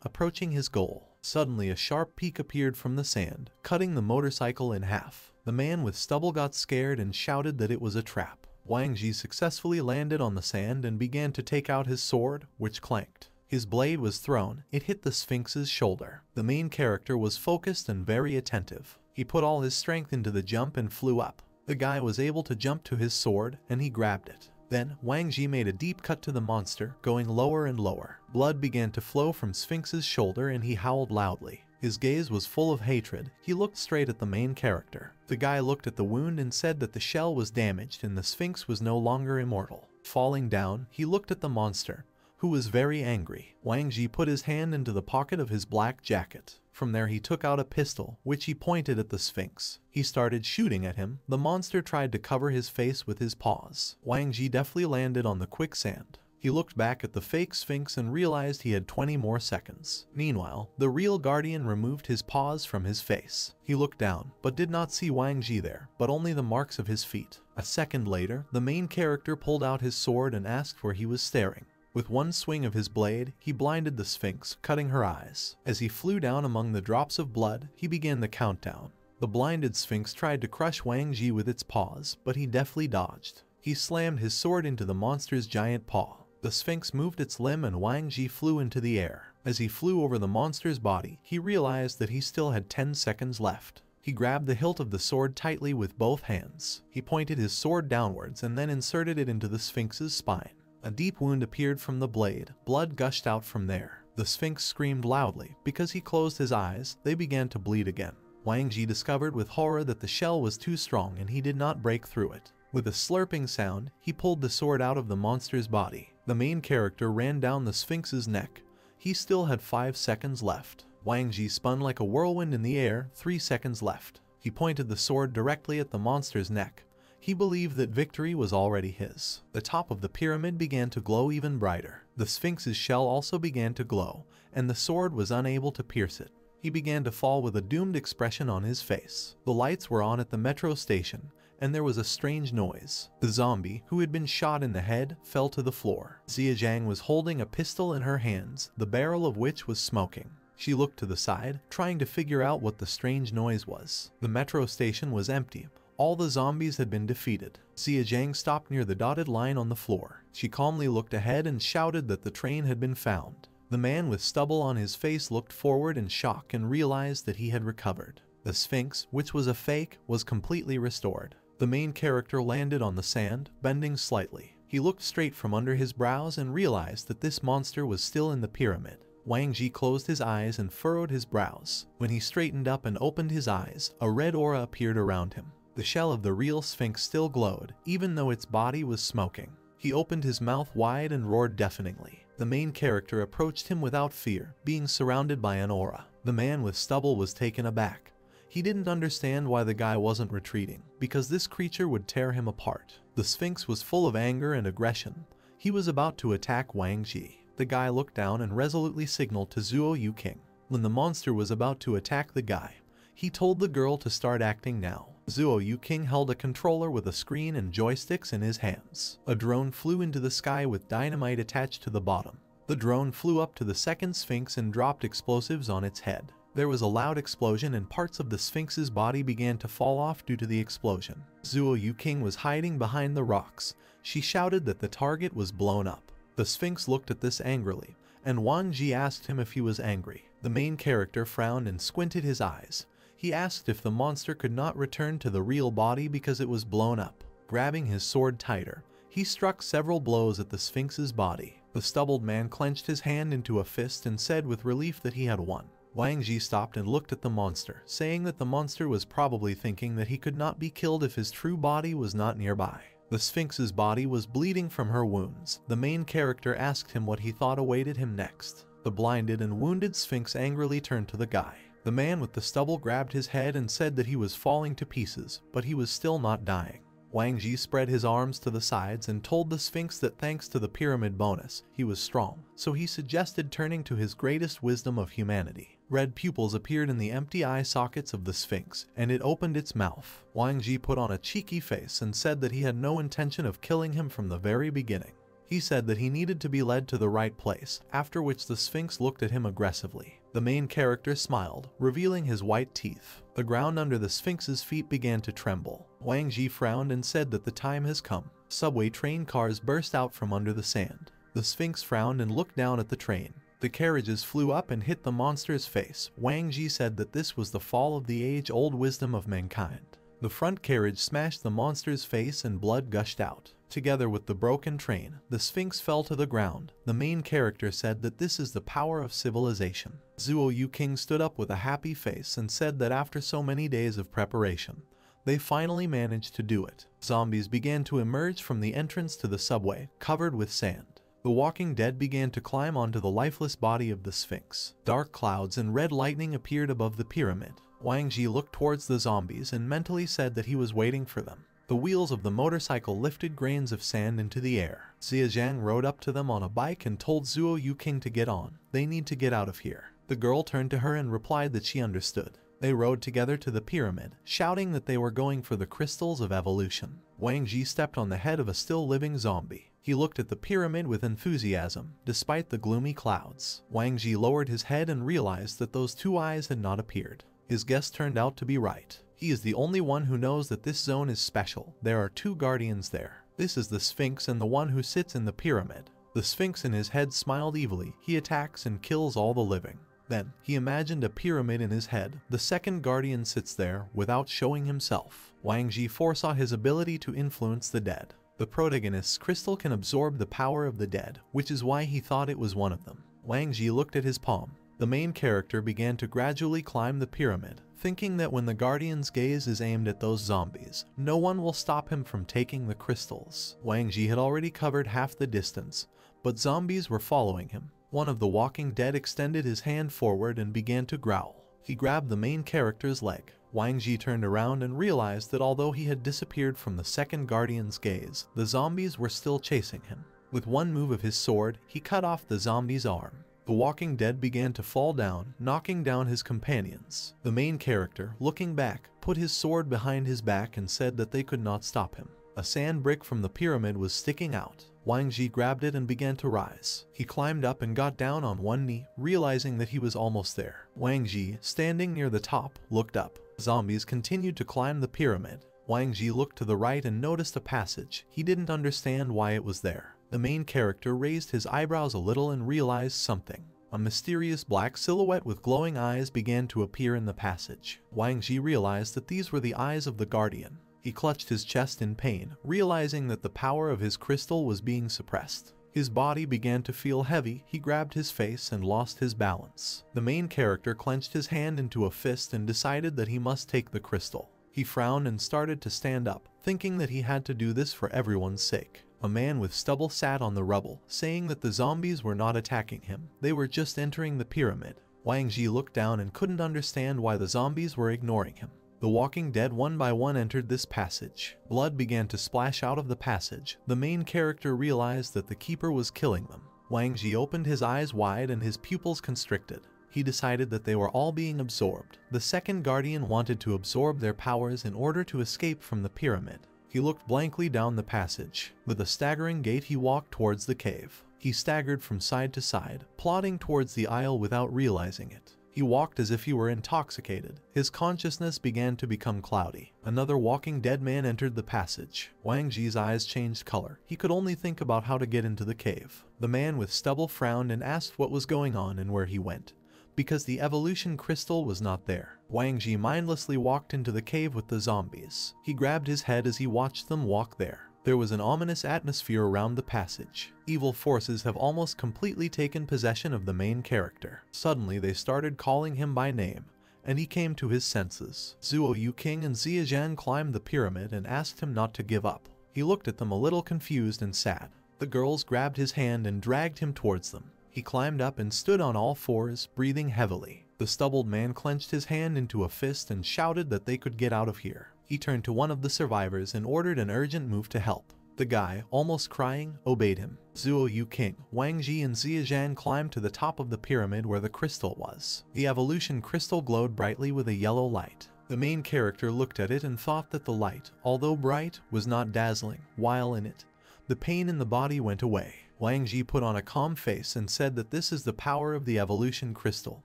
S1: approaching his goal. Suddenly a sharp peak appeared from the sand, cutting the motorcycle in half. The man with stubble got scared and shouted that it was a trap. Wang Ji successfully landed on the sand and began to take out his sword, which clanked. His blade was thrown. It hit the Sphinx's shoulder. The main character was focused and very attentive. He put all his strength into the jump and flew up. The guy was able to jump to his sword, and he grabbed it. Then, Wang Ji made a deep cut to the monster, going lower and lower. Blood began to flow from Sphinx's shoulder and he howled loudly. His gaze was full of hatred. He looked straight at the main character. The guy looked at the wound and said that the shell was damaged and the Sphinx was no longer immortal. Falling down, he looked at the monster, who was very angry. Wang Ji put his hand into the pocket of his black jacket. From there he took out a pistol, which he pointed at the Sphinx. He started shooting at him. The monster tried to cover his face with his paws. Wang Ji deftly landed on the quicksand. He looked back at the fake Sphinx and realized he had 20 more seconds. Meanwhile, the real guardian removed his paws from his face. He looked down, but did not see Wang Ji there, but only the marks of his feet. A second later, the main character pulled out his sword and asked where he was staring. With one swing of his blade, he blinded the Sphinx, cutting her eyes. As he flew down among the drops of blood, he began the countdown. The blinded Sphinx tried to crush Wang Ji with its paws, but he deftly dodged. He slammed his sword into the monster's giant paw. The Sphinx moved its limb and Wang Ji flew into the air. As he flew over the monster's body, he realized that he still had 10 seconds left. He grabbed the hilt of the sword tightly with both hands. He pointed his sword downwards and then inserted it into the Sphinx's spine. A deep wound appeared from the blade. Blood gushed out from there. The Sphinx screamed loudly. Because he closed his eyes, they began to bleed again. Wang Ji discovered with horror that the shell was too strong and he did not break through it. With a slurping sound, he pulled the sword out of the monster's body. The main character ran down the Sphinx's neck. He still had 5 seconds left. Wang Ji spun like a whirlwind in the air, 3 seconds left. He pointed the sword directly at the monster's neck. He believed that victory was already his. The top of the pyramid began to glow even brighter. The Sphinx's shell also began to glow, and the sword was unable to pierce it. He began to fall with a doomed expression on his face. The lights were on at the metro station, and there was a strange noise. The zombie, who had been shot in the head, fell to the floor. Xia Zhang was holding a pistol in her hands, the barrel of which was smoking. She looked to the side, trying to figure out what the strange noise was. The metro station was empty. All the zombies had been defeated. Xia Zhang stopped near the dotted line on the floor. She calmly looked ahead and shouted that the train had been found. The man with stubble on his face looked forward in shock and realized that he had recovered. The Sphinx, which was a fake, was completely restored. The main character landed on the sand, bending slightly. He looked straight from under his brows and realized that this monster was still in the pyramid. Wang Ji closed his eyes and furrowed his brows. When he straightened up and opened his eyes, a red aura appeared around him. The shell of the real Sphinx still glowed, even though its body was smoking. He opened his mouth wide and roared deafeningly. The main character approached him without fear, being surrounded by an aura. The man with stubble was taken aback. He didn't understand why the guy wasn't retreating, because this creature would tear him apart. The Sphinx was full of anger and aggression. He was about to attack Wang Ji. The guy looked down and resolutely signaled to Zuo Yuking. When the monster was about to attack the guy, he told the girl to start acting now. Zuo Yuking held a controller with a screen and joysticks in his hands. A drone flew into the sky with dynamite attached to the bottom. The drone flew up to the second Sphinx and dropped explosives on its head. There was a loud explosion and parts of the Sphinx's body began to fall off due to the explosion. Zuo Yuking was hiding behind the rocks. She shouted that the target was blown up. The Sphinx looked at this angrily, and Wang Ji asked him if he was angry. The main character frowned and squinted his eyes. He asked if the monster could not return to the real body because it was blown up. Grabbing his sword tighter, he struck several blows at the Sphinx's body. The stubbled man clenched his hand into a fist and said with relief that he had won. Wang Ji stopped and looked at the monster, saying that the monster was probably thinking that he could not be killed if his true body was not nearby. The Sphinx's body was bleeding from her wounds. The main character asked him what he thought awaited him next. The blinded and wounded Sphinx angrily turned to the guy. The man with the stubble grabbed his head and said that he was falling to pieces, but he was still not dying. Wang Ji spread his arms to the sides and told the Sphinx that thanks to the pyramid bonus, he was strong, so he suggested turning to his greatest wisdom of humanity. Red pupils appeared in the empty eye sockets of the Sphinx, and it opened its mouth. Wang Ji put on a cheeky face and said that he had no intention of killing him from the very beginning. He said that he needed to be led to the right place, after which the Sphinx looked at him aggressively. The main character smiled, revealing his white teeth. The ground under the Sphinx's feet began to tremble. Wang Ji frowned and said that the time has come. Subway train cars burst out from under the sand. The Sphinx frowned and looked down at the train. The carriages flew up and hit the monster's face. Wang Ji said that this was the fall of the age-old wisdom of mankind. The front carriage smashed the monster's face and blood gushed out. Together with the broken train, the Sphinx fell to the ground. The main character said that this is the power of civilization. Zuo Yuking stood up with a happy face and said that after so many days of preparation, they finally managed to do it. Zombies began to emerge from the entrance to the subway, covered with sand. The walking dead began to climb onto the lifeless body of the Sphinx. Dark clouds and red lightning appeared above the pyramid. Wang Ji looked towards the zombies and mentally said that he was waiting for them. The wheels of the motorcycle lifted grains of sand into the air. Xia Zhang rode up to them on a bike and told Zuo Yuking to get on. They need to get out of here. The girl turned to her and replied that she understood. They rode together to the pyramid, shouting that they were going for the crystals of evolution. Wang Ji stepped on the head of a still-living zombie. He looked at the pyramid with enthusiasm, despite the gloomy clouds. Wang Ji lowered his head and realized that those two eyes had not appeared. His guess turned out to be right. He is the only one who knows that this zone is special. There are two guardians there. This is the Sphinx and the one who sits in the pyramid. The Sphinx in his head smiled evilly. He attacks and kills all the living. Then, he imagined a pyramid in his head. The second guardian sits there without showing himself. Wang Ji foresaw his ability to influence the dead. The protagonist's crystal can absorb the power of the dead, which is why he thought it was one of them. Wang Ji looked at his palm. The main character began to gradually climb the pyramid, thinking that when the guardian's gaze is aimed at those zombies, no one will stop him from taking the crystals. Wang Ji had already covered half the distance, but zombies were following him. One of the walking dead extended his hand forward and began to growl. He grabbed the main character's leg. Wang Ji turned around and realized that although he had disappeared from the second guardian's gaze, the zombies were still chasing him. With one move of his sword, he cut off the zombie's arm. The walking dead began to fall down, knocking down his companions. The main character, looking back, put his sword behind his back and said that they could not stop him. A sand brick from the pyramid was sticking out. Wang Ji grabbed it and began to rise. He climbed up and got down on one knee, realizing that he was almost there. Wang Ji, standing near the top, looked up. Zombies continued to climb the pyramid. Wang Ji looked to the right and noticed a passage. He didn't understand why it was there. The main character raised his eyebrows a little and realized something. A mysterious black silhouette with glowing eyes began to appear in the passage. Wang Ji realized that these were the eyes of the guardian. He clutched his chest in pain, realizing that the power of his crystal was being suppressed. His body began to feel heavy. He grabbed his face and lost his balance. The main character clenched his hand into a fist and decided that he must take the crystal. He frowned and started to stand up, thinking that he had to do this for everyone's sake. A man with stubble sat on the rubble, saying that the zombies were not attacking him. They were just entering the pyramid. Wang Ji looked down and couldn't understand why the zombies were ignoring him. The walking dead one by one entered this passage. Blood began to splash out of the passage. The main character realized that the keeper was killing them. Wang Ji opened his eyes wide and his pupils constricted. He decided that they were all being absorbed. The second guardian wanted to absorb their powers in order to escape from the pyramid. He looked blankly down the passage. With a staggering gait, he walked towards the cave. He staggered from side to side, plodding towards the aisle without realizing it. He walked as if he were intoxicated. His consciousness began to become cloudy. Another walking dead man entered the passage. Wang Ji's eyes changed color. He could only think about how to get into the cave. The man with stubble frowned and asked what was going on and where he went, because the evolution crystal was not there. Wang Ji mindlessly walked into the cave with the zombies. He grabbed his head as he watched them walk there. There was an ominous atmosphere around the passage. Evil forces have almost completely taken possession of the main character. Suddenly they started calling him by name, and he came to his senses. Zuo Yuking and Ziazhan climbed the pyramid and asked him not to give up. He looked at them a little confused and sad. The girls grabbed his hand and dragged him towards them. He climbed up and stood on all fours, breathing heavily. The stubbled man clenched his hand into a fist and shouted that they could get out of here. He turned to one of the survivors and ordered an urgent move to help. The guy, almost crying, obeyed him. Zuo Yuking, Wang Ji and Ziazhan climbed to the top of the pyramid where the crystal was. The evolution crystal glowed brightly with a yellow light. The main character looked at it and thought that the light, although bright, was not dazzling. While in it, the pain in the body went away. Wang Ji put on a calm face and said that this is the power of the evolution crystal,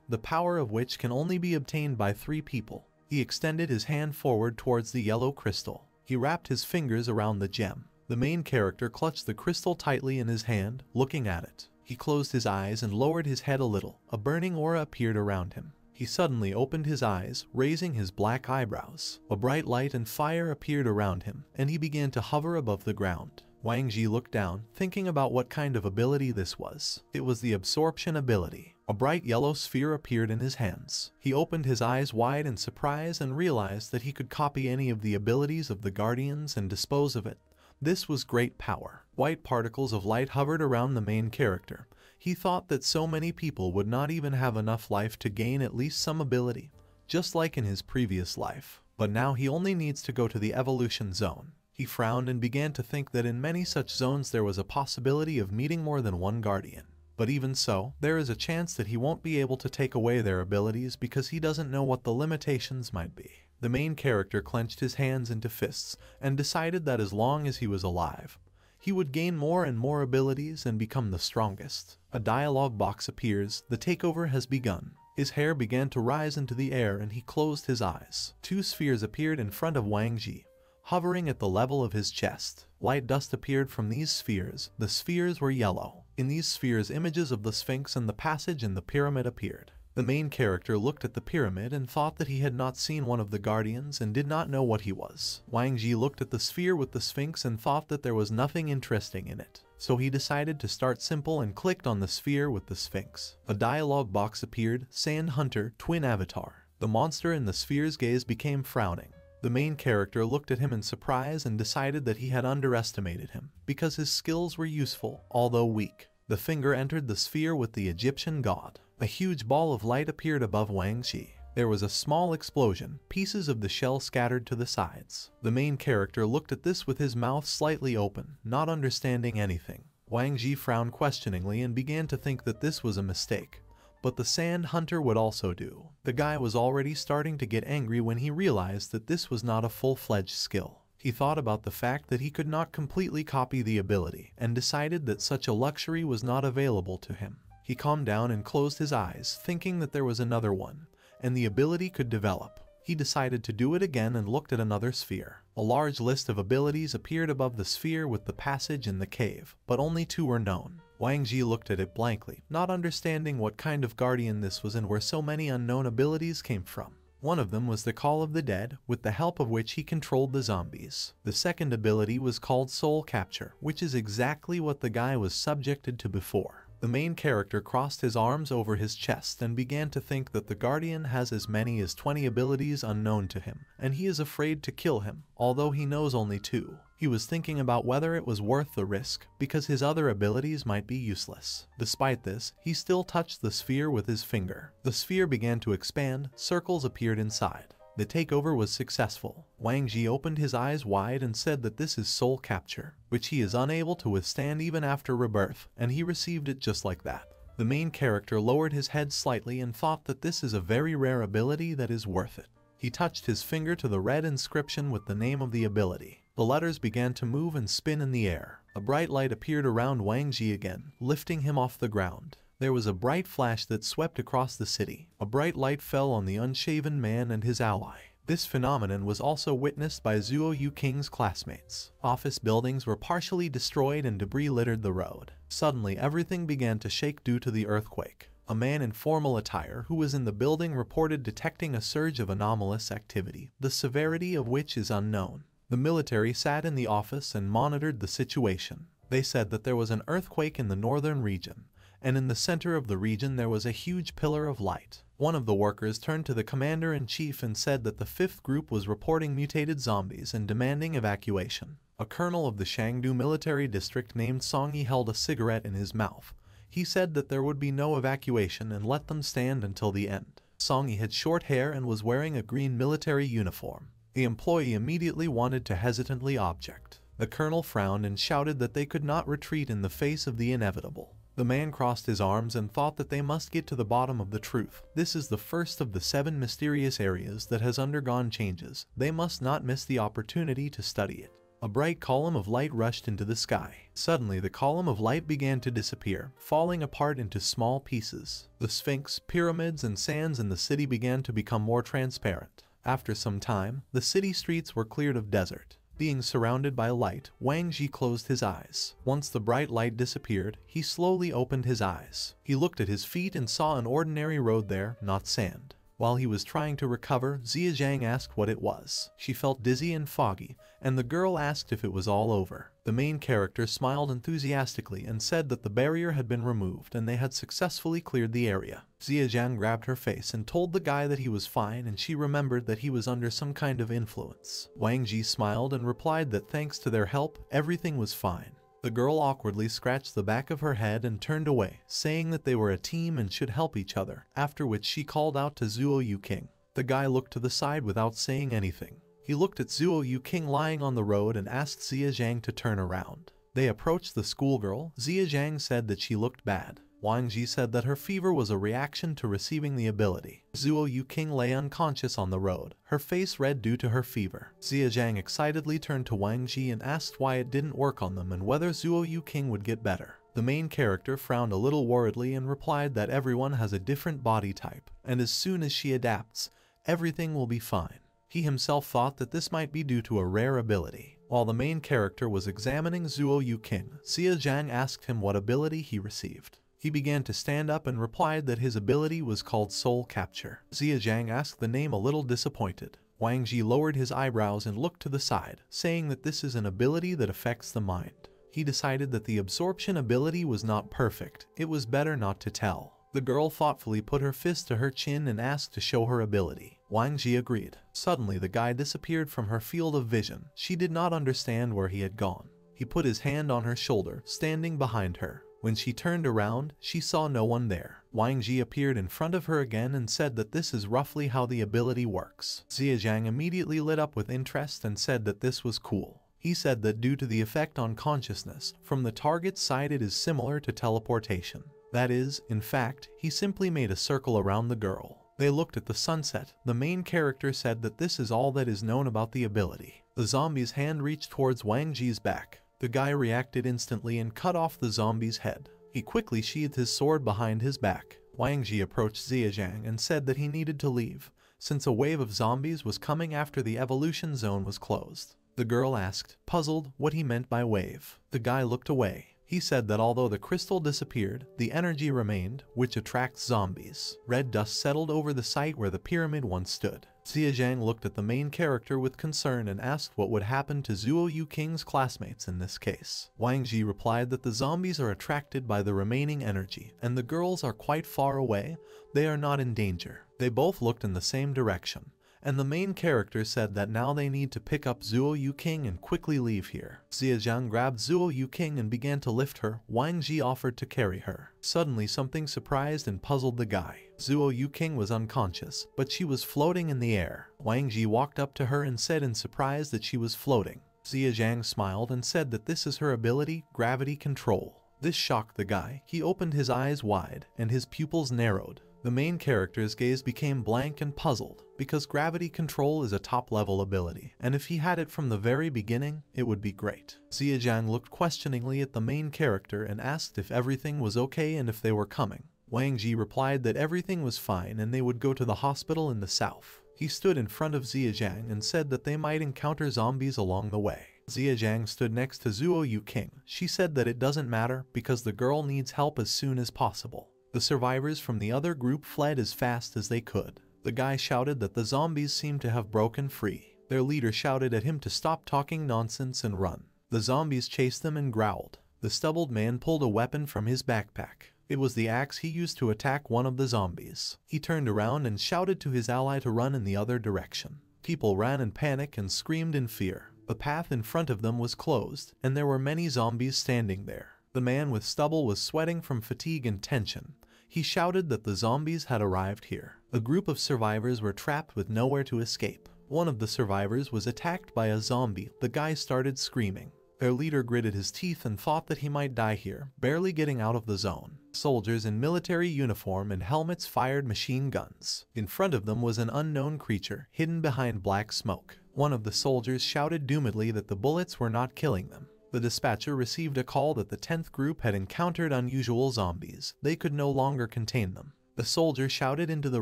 S1: the power of which can only be obtained by 3 people. He extended his hand forward towards the yellow crystal. He wrapped his fingers around the gem. The main character clutched the crystal tightly in his hand, looking at it. He closed his eyes and lowered his head a little. A burning aura appeared around him. He suddenly opened his eyes, raising his black eyebrows. A bright light and fire appeared around him, and he began to hover above the ground. Wang Ji looked down, thinking about what kind of ability this was. It was the absorption ability. A bright yellow sphere appeared in his hands. He opened his eyes wide in surprise and realized that he could copy any of the abilities of the Guardians and dispose of it. This was great power. White particles of light hovered around the main character. He thought that so many people would not even have enough life to gain at least some ability, just like in his previous life. But now he only needs to go to the evolution zone. He frowned and began to think that in many such zones there was a possibility of meeting more than one guardian. But even so, there is a chance that he won't be able to take away their abilities because he doesn't know what the limitations might be. The main character clenched his hands into fists and decided that as long as he was alive, he would gain more and more abilities and become the strongest. A dialogue box appears. The takeover has begun. His hair began to rise into the air and he closed his eyes. 2 spheres appeared in front of Wang Ji, hovering at the level of his chest. Light dust appeared from these spheres. The spheres were yellow. In these spheres, images of the Sphinx and the passage in the pyramid appeared. The main character looked at the pyramid and thought that he had not seen one of the Guardians and did not know what he was. Wang Ji looked at the sphere with the Sphinx and thought that there was nothing interesting in it. So he decided to start simple and clicked on the sphere with the Sphinx. A dialogue box appeared. Sand Hunter, Twin Avatar. The monster in the sphere's gaze became frowning. The main character looked at him in surprise and decided that he had underestimated him, because his skills were useful, although weak. The finger entered the sphere with the Egyptian god. A huge ball of light appeared above Wang Ji. There was a small explosion. Pieces of the shell scattered to the sides. The main character looked at this with his mouth slightly open, not understanding anything. Wang Ji frowned questioningly and began to think that this was a mistake. But the Sand Hunter would also do. The guy was already starting to get angry when he realized that this was not a full-fledged skill. He thought about the fact that he could not completely copy the ability, and decided that such a luxury was not available to him. He calmed down and closed his eyes, thinking that there was another one, and the ability could develop. He decided to do it again and looked at another sphere. A large list of abilities appeared above the sphere with the passage in the cave, but only 2 were known. Wang Ji looked at it blankly, not understanding what kind of guardian this was and where so many unknown abilities came from. One of them was the Call of the Dead, with the help of which he controlled the zombies. The second ability was called Soul Capture, which is exactly what the guy was subjected to before. The main character crossed his arms over his chest and began to think that the Guardian has as many as 20 abilities unknown to him, and he is afraid to kill him, although he knows only 2. He was thinking about whether it was worth the risk, because his other abilities might be useless. Despite this, he still touched the sphere with his finger. The sphere began to expand. Circles appeared inside. The takeover was successful. Wang Ji opened his eyes wide and said that this is soul capture, which he is unable to withstand even after rebirth, and he received it just like that. The main character lowered his head slightly and thought that this is a very rare ability that is worth it. He touched his finger to the red inscription with the name of the ability. The letters began to move and spin in the air. A bright light appeared around Wang Ji again, lifting him off the ground. There was a bright flash that swept across the city. A bright light fell on the unshaven man and his ally. This phenomenon was also witnessed by Zuo Yuking's classmates. Office buildings were partially destroyed and debris littered the road. Suddenly, everything began to shake due to the earthquake. A man in formal attire who was in the building reported detecting a surge of anomalous activity, the severity of which is unknown. The The military sat in the office and monitored the situation. They said that there was an earthquake in the northern region, and in the center of the region there was a huge pillar of light. One of the workers turned to the commander-in-chief and said that the fifth group was reporting mutated zombies and demanding evacuation. A colonel of the Shangdu military district named Songi held a cigarette in his mouth. He said that there would be no evacuation and let them stand until the end. Songi had short hair and was wearing a green military uniform. The employee immediately wanted to hesitantly object. The colonel frowned and shouted that they could not retreat in the face of the inevitable. The man crossed his arms and thought that they must get to the bottom of the truth. This is the first of the 7 mysterious areas that has undergone changes. They must not miss the opportunity to study it. A bright column of light rushed into the sky. Suddenly, the column of light began to disappear, falling apart into small pieces. The Sphinx, pyramids, and sands in the city began to become more transparent. After some time, the city streets were cleared of desert. Being surrounded by light, Wang Ji closed his eyes. Once the bright light disappeared, he slowly opened his eyes. He looked at his feet and saw an ordinary road there, not sand. While he was trying to recover, Xia Zhang asked what it was. She felt dizzy and foggy, and the girl asked if it was all over. The main character smiled enthusiastically and said that the barrier had been removed and they had successfully cleared the area. Xia Zhang grabbed her face and told the guy that he was fine, and she remembered that he was under some kind of influence. Wang Ji smiled and replied that thanks to their help, everything was fine. The girl awkwardly scratched the back of her head and turned away, saying that they were a team and should help each other, after which she called out to Zuo Yuking. The guy looked to the side without saying anything. He looked at Zuo Yuking lying on the road and asked Xia Zhang to turn around. They approached the schoolgirl. Xia Zhang said that she looked bad. Wang Ji said that her fever was a reaction to receiving the ability. Zuo Yuking lay unconscious on the road, her face red due to her fever. Xia Zhang excitedly turned to Wang Ji and asked why it didn't work on them and whether Zuo Yuking would get better. The main character frowned a little worriedly and replied that everyone has a different body type, and as soon as she adapts, everything will be fine. He himself thought that this might be due to a rare ability. While the main character was examining Zuo Yuking, Xia Zhang asked him what ability he received. He began to stand up and replied that his ability was called Soul Capture. Xia Zhang asked the name a little disappointed. Wang Ji lowered his eyebrows and looked to the side, saying that this is an ability that affects the mind. He decided that the absorption ability was not perfect. It was better not to tell. The girl thoughtfully put her fist to her chin and asked to show her ability. Wang Ji agreed. Suddenly, the guy disappeared from her field of vision. She did not understand where he had gone. He put his hand on her shoulder, standing behind her. When she turned around, she saw no one there. Wang Ji appeared in front of her again and said that this is roughly how the ability works. Xia Zhang immediately lit up with interest and said that this was cool. He said that due to the effect on consciousness, from the target's side it is similar to teleportation. That is, in fact, he simply made a circle around the girl. They looked at the sunset. The main character said that this is all that is known about the ability. The zombie's hand reached towards Wang Ji's back. The guy reacted instantly and cut off the zombie's head. He quickly sheathed his sword behind his back. Wang Ji approached Xia Zhang and said that he needed to leave, since a wave of zombies was coming after the evolution zone was closed. The girl asked, puzzled, what he meant by wave. The guy looked away. He said that although the crystal disappeared, the energy remained, which attracts zombies. Red dust settled over the site where the pyramid once stood. Xia Zhang looked at the main character with concern and asked what would happen to Zuo Yuking's classmates in this case. Wang Ji replied that the zombies are attracted by the remaining energy, and the girls are quite far away. They are not in danger. They both looked in the same direction. And the main character said that now they need to pick up Zuo Yuking and quickly leave here. Xia Zhang grabbed Zuo Yuking and began to lift her. Wang Ji offered to carry her. Suddenly something surprised and puzzled the guy. Zuo Yuking was unconscious, but she was floating in the air. Wang Ji walked up to her and said in surprise that she was floating. Xia Zhang smiled and said that this is her ability, gravity control. This shocked the guy. He opened his eyes wide, and his pupils narrowed. The main character's gaze became blank and puzzled, because gravity control is a top-level ability, and if he had it from the very beginning, it would be great. Xia Zhang looked questioningly at the main character and asked if everything was okay and if they were coming. Wang Ji replied that everything was fine and they would go to the hospital in the south. He stood in front of Xia Zhang and said that they might encounter zombies along the way. Xia Zhang stood next to Zuo Yuking. She said that it doesn't matter because the girl needs help as soon as possible. The survivors from the other group fled as fast as they could. The guy shouted that the zombies seemed to have broken free. Their leader shouted at him to stop talking nonsense and run. The zombies chased them and growled. The stubbled man pulled a weapon from his backpack. It was the axe he used to attack one of the zombies. He turned around and shouted to his ally to run in the other direction. People ran in panic and screamed in fear. The path in front of them was closed, and there were many zombies standing there. The man with stubble was sweating from fatigue and tension. He shouted that the zombies had arrived here. A group of survivors were trapped with nowhere to escape. One of the survivors was attacked by a zombie. The guy started screaming. Their leader gritted his teeth and thought that he might die here, barely getting out of the zone. Soldiers in military uniform and helmets fired machine guns. In front of them was an unknown creature, hidden behind black smoke. One of the soldiers shouted doomedly that the bullets were not killing them. The dispatcher received a call that the 10th group had encountered unusual zombies. They could no longer contain them. The soldier shouted into the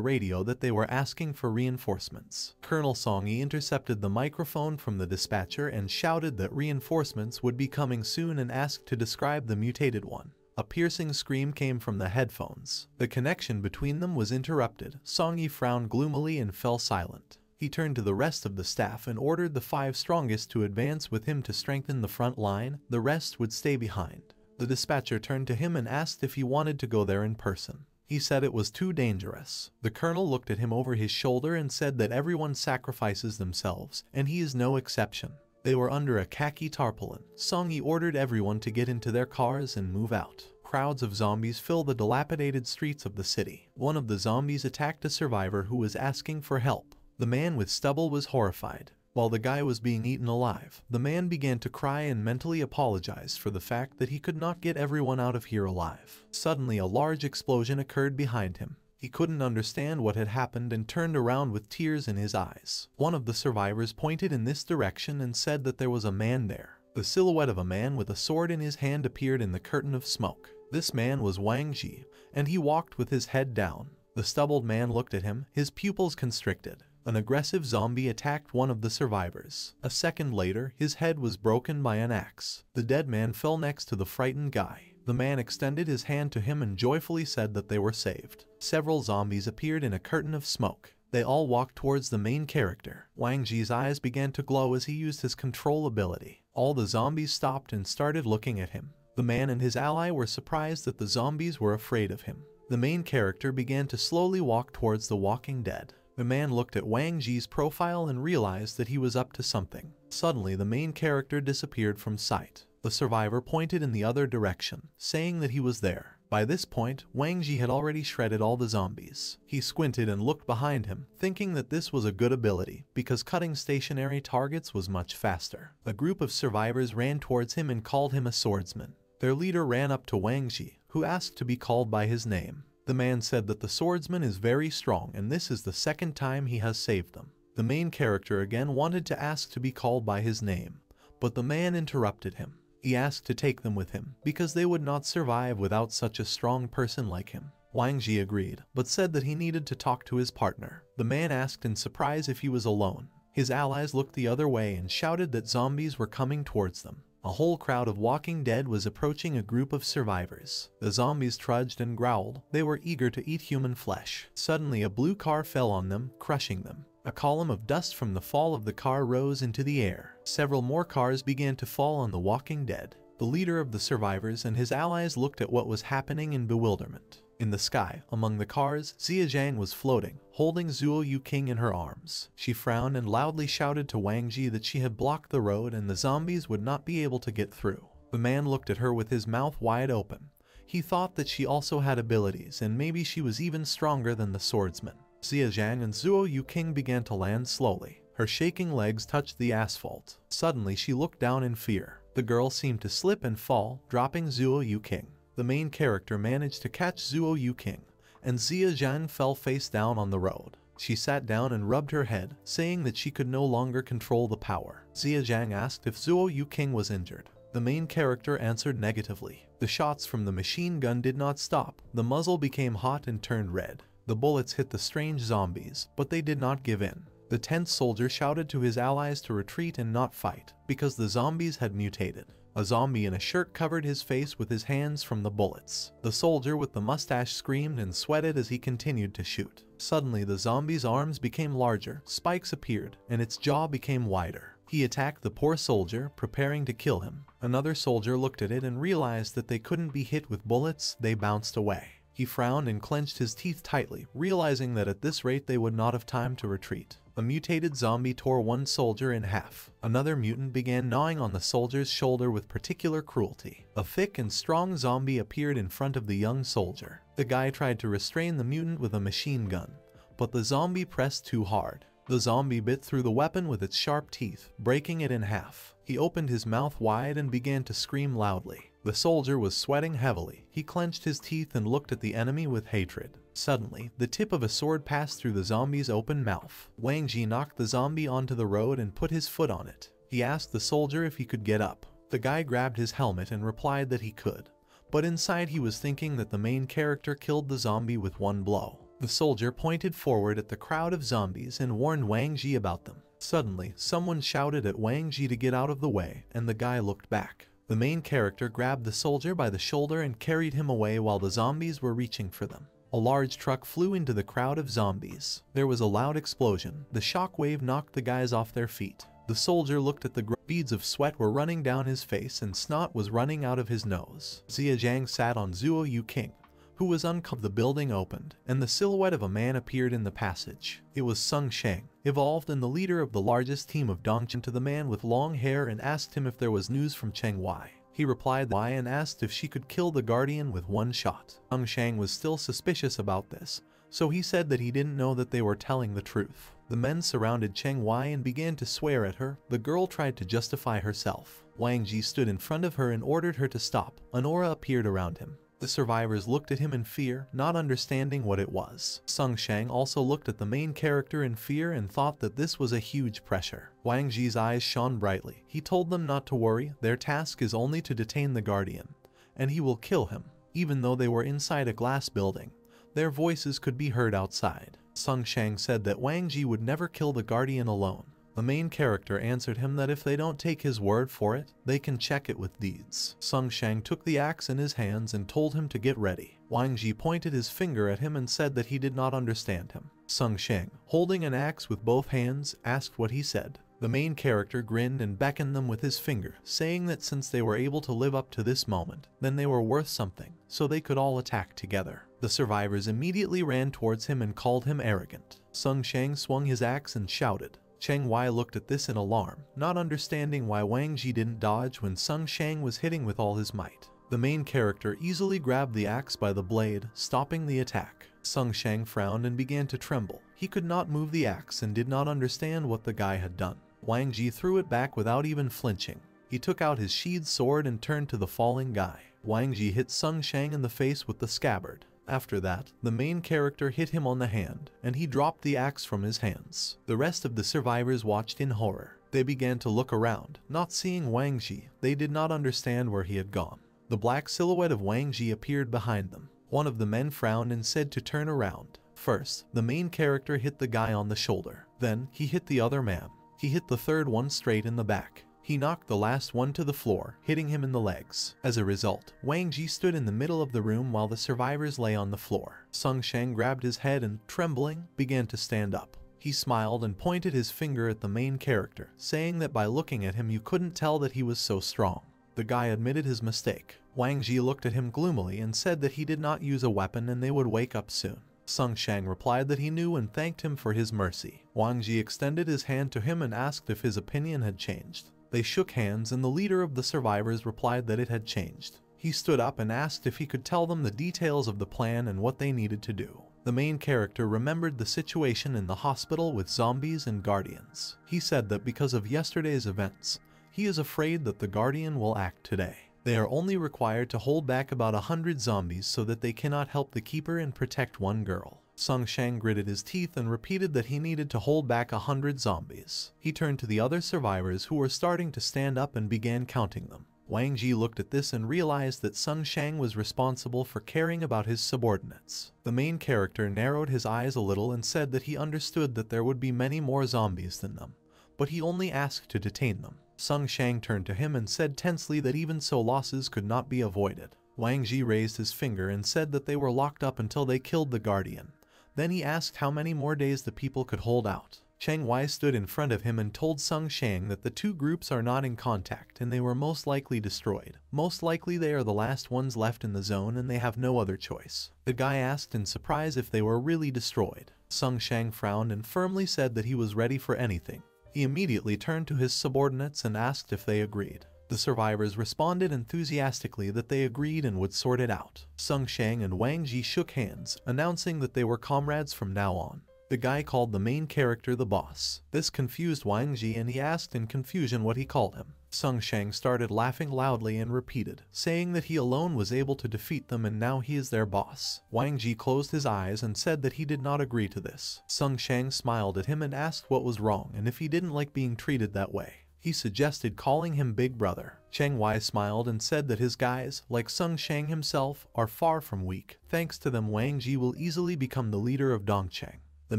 S1: radio that they were asking for reinforcements. Colonel Songi intercepted the microphone from the dispatcher and shouted that reinforcements would be coming soon and asked to describe the mutated one. A piercing scream came from the headphones. The connection between them was interrupted. Songi frowned gloomily and fell silent. He turned to the rest of the staff and ordered the 5 strongest to advance with him to strengthen the front line. The rest would stay behind. The dispatcher turned to him and asked if he wanted to go there in person. He said it was too dangerous. The colonel looked at him over his shoulder and said that everyone sacrifices themselves, and he is no exception. They were under a khaki tarpaulin. Songi ordered everyone to get into their cars and move out. Crowds of zombies filled the dilapidated streets of the city. One of the zombies attacked a survivor who was asking for help. The man with stubble was horrified. While the guy was being eaten alive, the man began to cry and mentally apologized for the fact that he could not get everyone out of here alive. Suddenly, a large explosion occurred behind him. He couldn't understand what had happened and turned around with tears in his eyes. One of the survivors pointed in this direction and said that there was a man there. The silhouette of a man with a sword in his hand appeared in the curtain of smoke. This man was Wang Ji, and he walked with his head down. The stubbled man looked at him, his pupils constricted. An aggressive zombie attacked one of the survivors. A second later, his head was broken by an axe. The dead man fell next to the frightened guy. The man extended his hand to him and joyfully said that they were saved. Several zombies appeared in a curtain of smoke. They all walked towards the main character. Wang Ji's eyes began to glow as he used his control ability. All the zombies stopped and started looking at him. The man and his ally were surprised that the zombies were afraid of him. The main character began to slowly walk towards the walking dead. The man looked at Wang Ji's profile and realized that he was up to something. Suddenly, the main character disappeared from sight. The survivor pointed in the other direction, saying that he was there. By this point, Wang Ji had already shredded all the zombies. He squinted and looked behind him, thinking that this was a good ability, because cutting stationary targets was much faster. A group of survivors ran towards him and called him a swordsman. Their leader ran up to Wang Ji, who asked to be called by his name. The man said that the swordsman is very strong and this is the second time he has saved them. The main character again wanted to ask to be called by his name, but the man interrupted him. He asked to take them with him, because they would not survive without such a strong person like him. Wang Ji agreed, but said that he needed to talk to his partner. The man asked in surprise if he was alone. His allies looked the other way and shouted that zombies were coming towards them. A whole crowd of walking dead was approaching a group of survivors. The zombies trudged and growled. They were eager to eat human flesh. Suddenly, a blue car fell on them, crushing them. A column of dust from the fall of the car rose into the air. Several more cars began to fall on the walking dead. The leader of the survivors and his allies looked at what was happening in bewilderment. In the sky, among the cars, Xia Zhang was floating, holding Zuo Yuqing in her arms. She frowned and loudly shouted to Wang Ji that she had blocked the road and the zombies would not be able to get through. The man looked at her with his mouth wide open. He thought that she also had abilities and maybe she was even stronger than the swordsman. Xia Zhang and Zuo Yuqing began to land slowly. Her shaking legs touched the asphalt. Suddenly she looked down in fear. The girl seemed to slip and fall, dropping Zuo Yuqing. The main character managed to catch Zuo Yuqing, and Xia Zhang fell face down on the road. She sat down and rubbed her head, saying that she could no longer control the power. Xia Zhang asked if Zuo Yuqing was injured. The main character answered negatively. The shots from the machine gun did not stop. The muzzle became hot and turned red. The bullets hit the strange zombies, but they did not give in. The 10th soldier shouted to his allies to retreat and not fight, because the zombies had mutated. A zombie in a shirt covered his face with his hands from the bullets. The soldier with the mustache screamed and sweated as he continued to shoot. Suddenly the zombie's arms became larger, spikes appeared, and its jaw became wider. He attacked the poor soldier, preparing to kill him. Another soldier looked at it and realized that they couldn't be hit with bullets. They bounced away. He frowned and clenched his teeth tightly, realizing that at this rate they would not have time to retreat. A mutated zombie tore one soldier in half. Another mutant began gnawing on the soldier's shoulder with particular cruelty. A thick and strong zombie appeared in front of the young soldier. The guy tried to restrain the mutant with a machine gun, but the zombie pressed too hard. The zombie bit through the weapon with its sharp teeth, breaking it in half. He opened his mouth wide and began to scream loudly. The soldier was sweating heavily. He clenched his teeth and looked at the enemy with hatred. Suddenly, the tip of a sword passed through the zombie's open mouth. Wang Ji knocked the zombie onto the road and put his foot on it. He asked the soldier if he could get up. The guy grabbed his helmet and replied that he could. But inside he was thinking that the main character killed the zombie with one blow. The soldier pointed forward at the crowd of zombies and warned Wang Ji about them. Suddenly, someone shouted at Wang Ji to get out of the way, and the guy looked back. The main character grabbed the soldier by the shoulder and carried him away while the zombies were reaching for them. A large truck flew into the crowd of zombies. There was a loud explosion. The shockwave knocked the guys off their feet. The soldier looked at the ground. Beads of sweat were running down his face and snot was running out of his nose. Xia Zhang sat on Zuo Yu King, who was uncomfortable. The building opened, and the silhouette of a man appeared in the passage. It was Sung Shang, evolved and the leader of the largest team of Dongchen, to the man with long hair and asked him if there was news from Cheng Wai. He replied why and asked if she could kill the guardian with one shot. Sung Shang was still suspicious about this, so he said that he didn't know that they were telling the truth. The men surrounded Cheng Wai and began to swear at her. The girl tried to justify herself. Wang Ji stood in front of her and ordered her to stop. An aura appeared around him. The survivors looked at him in fear, not understanding what it was. Sung Shang also looked at the main character in fear and thought that this was a huge pressure. Wang Ji's eyes shone brightly. He told them not to worry, their task is only to detain the guardian, and he will kill him. Even though they were inside a glass building, their voices could be heard outside. Sung Shang said that Wang Ji would never kill the guardian alone. The main character answered him that if they don't take his word for it, they can check it with deeds. Sung Shang took the axe in his hands and told him to get ready. Wang Ji pointed his finger at him and said that he did not understand him. Sung Shang, holding an axe with both hands, asked what he said. The main character grinned and beckoned them with his finger, saying that since they were able to live up to this moment, then they were worth something, so they could all attack together. The survivors immediately ran towards him and called him arrogant. Sung Shang swung his axe and shouted. Cheng Wai looked at this in alarm, not understanding why Wang Ji didn't dodge when Sung Shang was hitting with all his might. The main character easily grabbed the axe by the blade, stopping the attack. Sung Shang frowned and began to tremble. He could not move the axe and did not understand what the guy had done. Wang Ji threw it back without even flinching. He took out his sheathed sword and turned to the falling guy. Wang Ji hit Sung Shang in the face with the scabbard. After that, the main character hit him on the hand, and he dropped the axe from his hands. The rest of the survivors watched in horror. They began to look around. Not seeing Wang Ji, they did not understand where he had gone. The black silhouette of Wang Ji appeared behind them. One of the men frowned and said to turn around. First, the main character hit the guy on the shoulder. Then, he hit the other man. He hit the third one straight in the back. He knocked the last one to the floor, hitting him in the legs. As a result, Wang Ji stood in the middle of the room while the survivors lay on the floor. Sung Shang grabbed his head and, trembling, began to stand up. He smiled and pointed his finger at the main character, saying that by looking at him you couldn't tell that he was so strong. The guy admitted his mistake. Wang Ji looked at him gloomily and said that he did not use a weapon and they would wake up soon. Sung Shang replied that he knew and thanked him for his mercy. Wang Ji extended his hand to him and asked if his opinion had changed. They shook hands and the leader of the survivors replied that it had changed. He stood up and asked if he could tell them the details of the plan and what they needed to do. The main character remembered the situation in the hospital with zombies and guardians. He said that because of yesterday's events, he is afraid that the guardian will act today. They are only required to hold back about 100 zombies so that they cannot help the keeper and protect one girl. Sung Shang gritted his teeth and repeated that he needed to hold back 100 zombies. He turned to the other survivors who were starting to stand up and began counting them. Wang Ji looked at this and realized that Sung Shang was responsible for caring about his subordinates. The main character narrowed his eyes a little and said that he understood that there would be many more zombies than them, but he only asked to detain them. Sung Shang turned to him and said tensely that even so losses could not be avoided. Wang Ji raised his finger and said that they were locked up until they killed the guardian. Then he asked how many more days the people could hold out. Cheng Wai stood in front of him and told Sung Shang that the two groups are not in contact and they were most likely destroyed. Most likely they are the last ones left in the zone and they have no other choice. The guy asked in surprise if they were really destroyed. Sung Shang frowned and firmly said that he was ready for anything. He immediately turned to his subordinates and asked if they agreed. The survivors responded enthusiastically that they agreed and would sort it out. Sung Shang and Wang Ji shook hands, announcing that they were comrades from now on. The guy called the main character the boss. This confused Wang Ji and he asked in confusion what he called him. Sung Shang started laughing loudly and repeated, saying that he alone was able to defeat them and now he is their boss. Wang Ji closed his eyes and said that he did not agree to this. Sung Shang smiled at him and asked what was wrong and if he didn't like being treated that way. He suggested calling him Big Brother. Cheng Wai smiled and said that his guys, like Sung Shang himself, are far from weak. Thanks to them, Wang Ji will easily become the leader of Dongcheng. The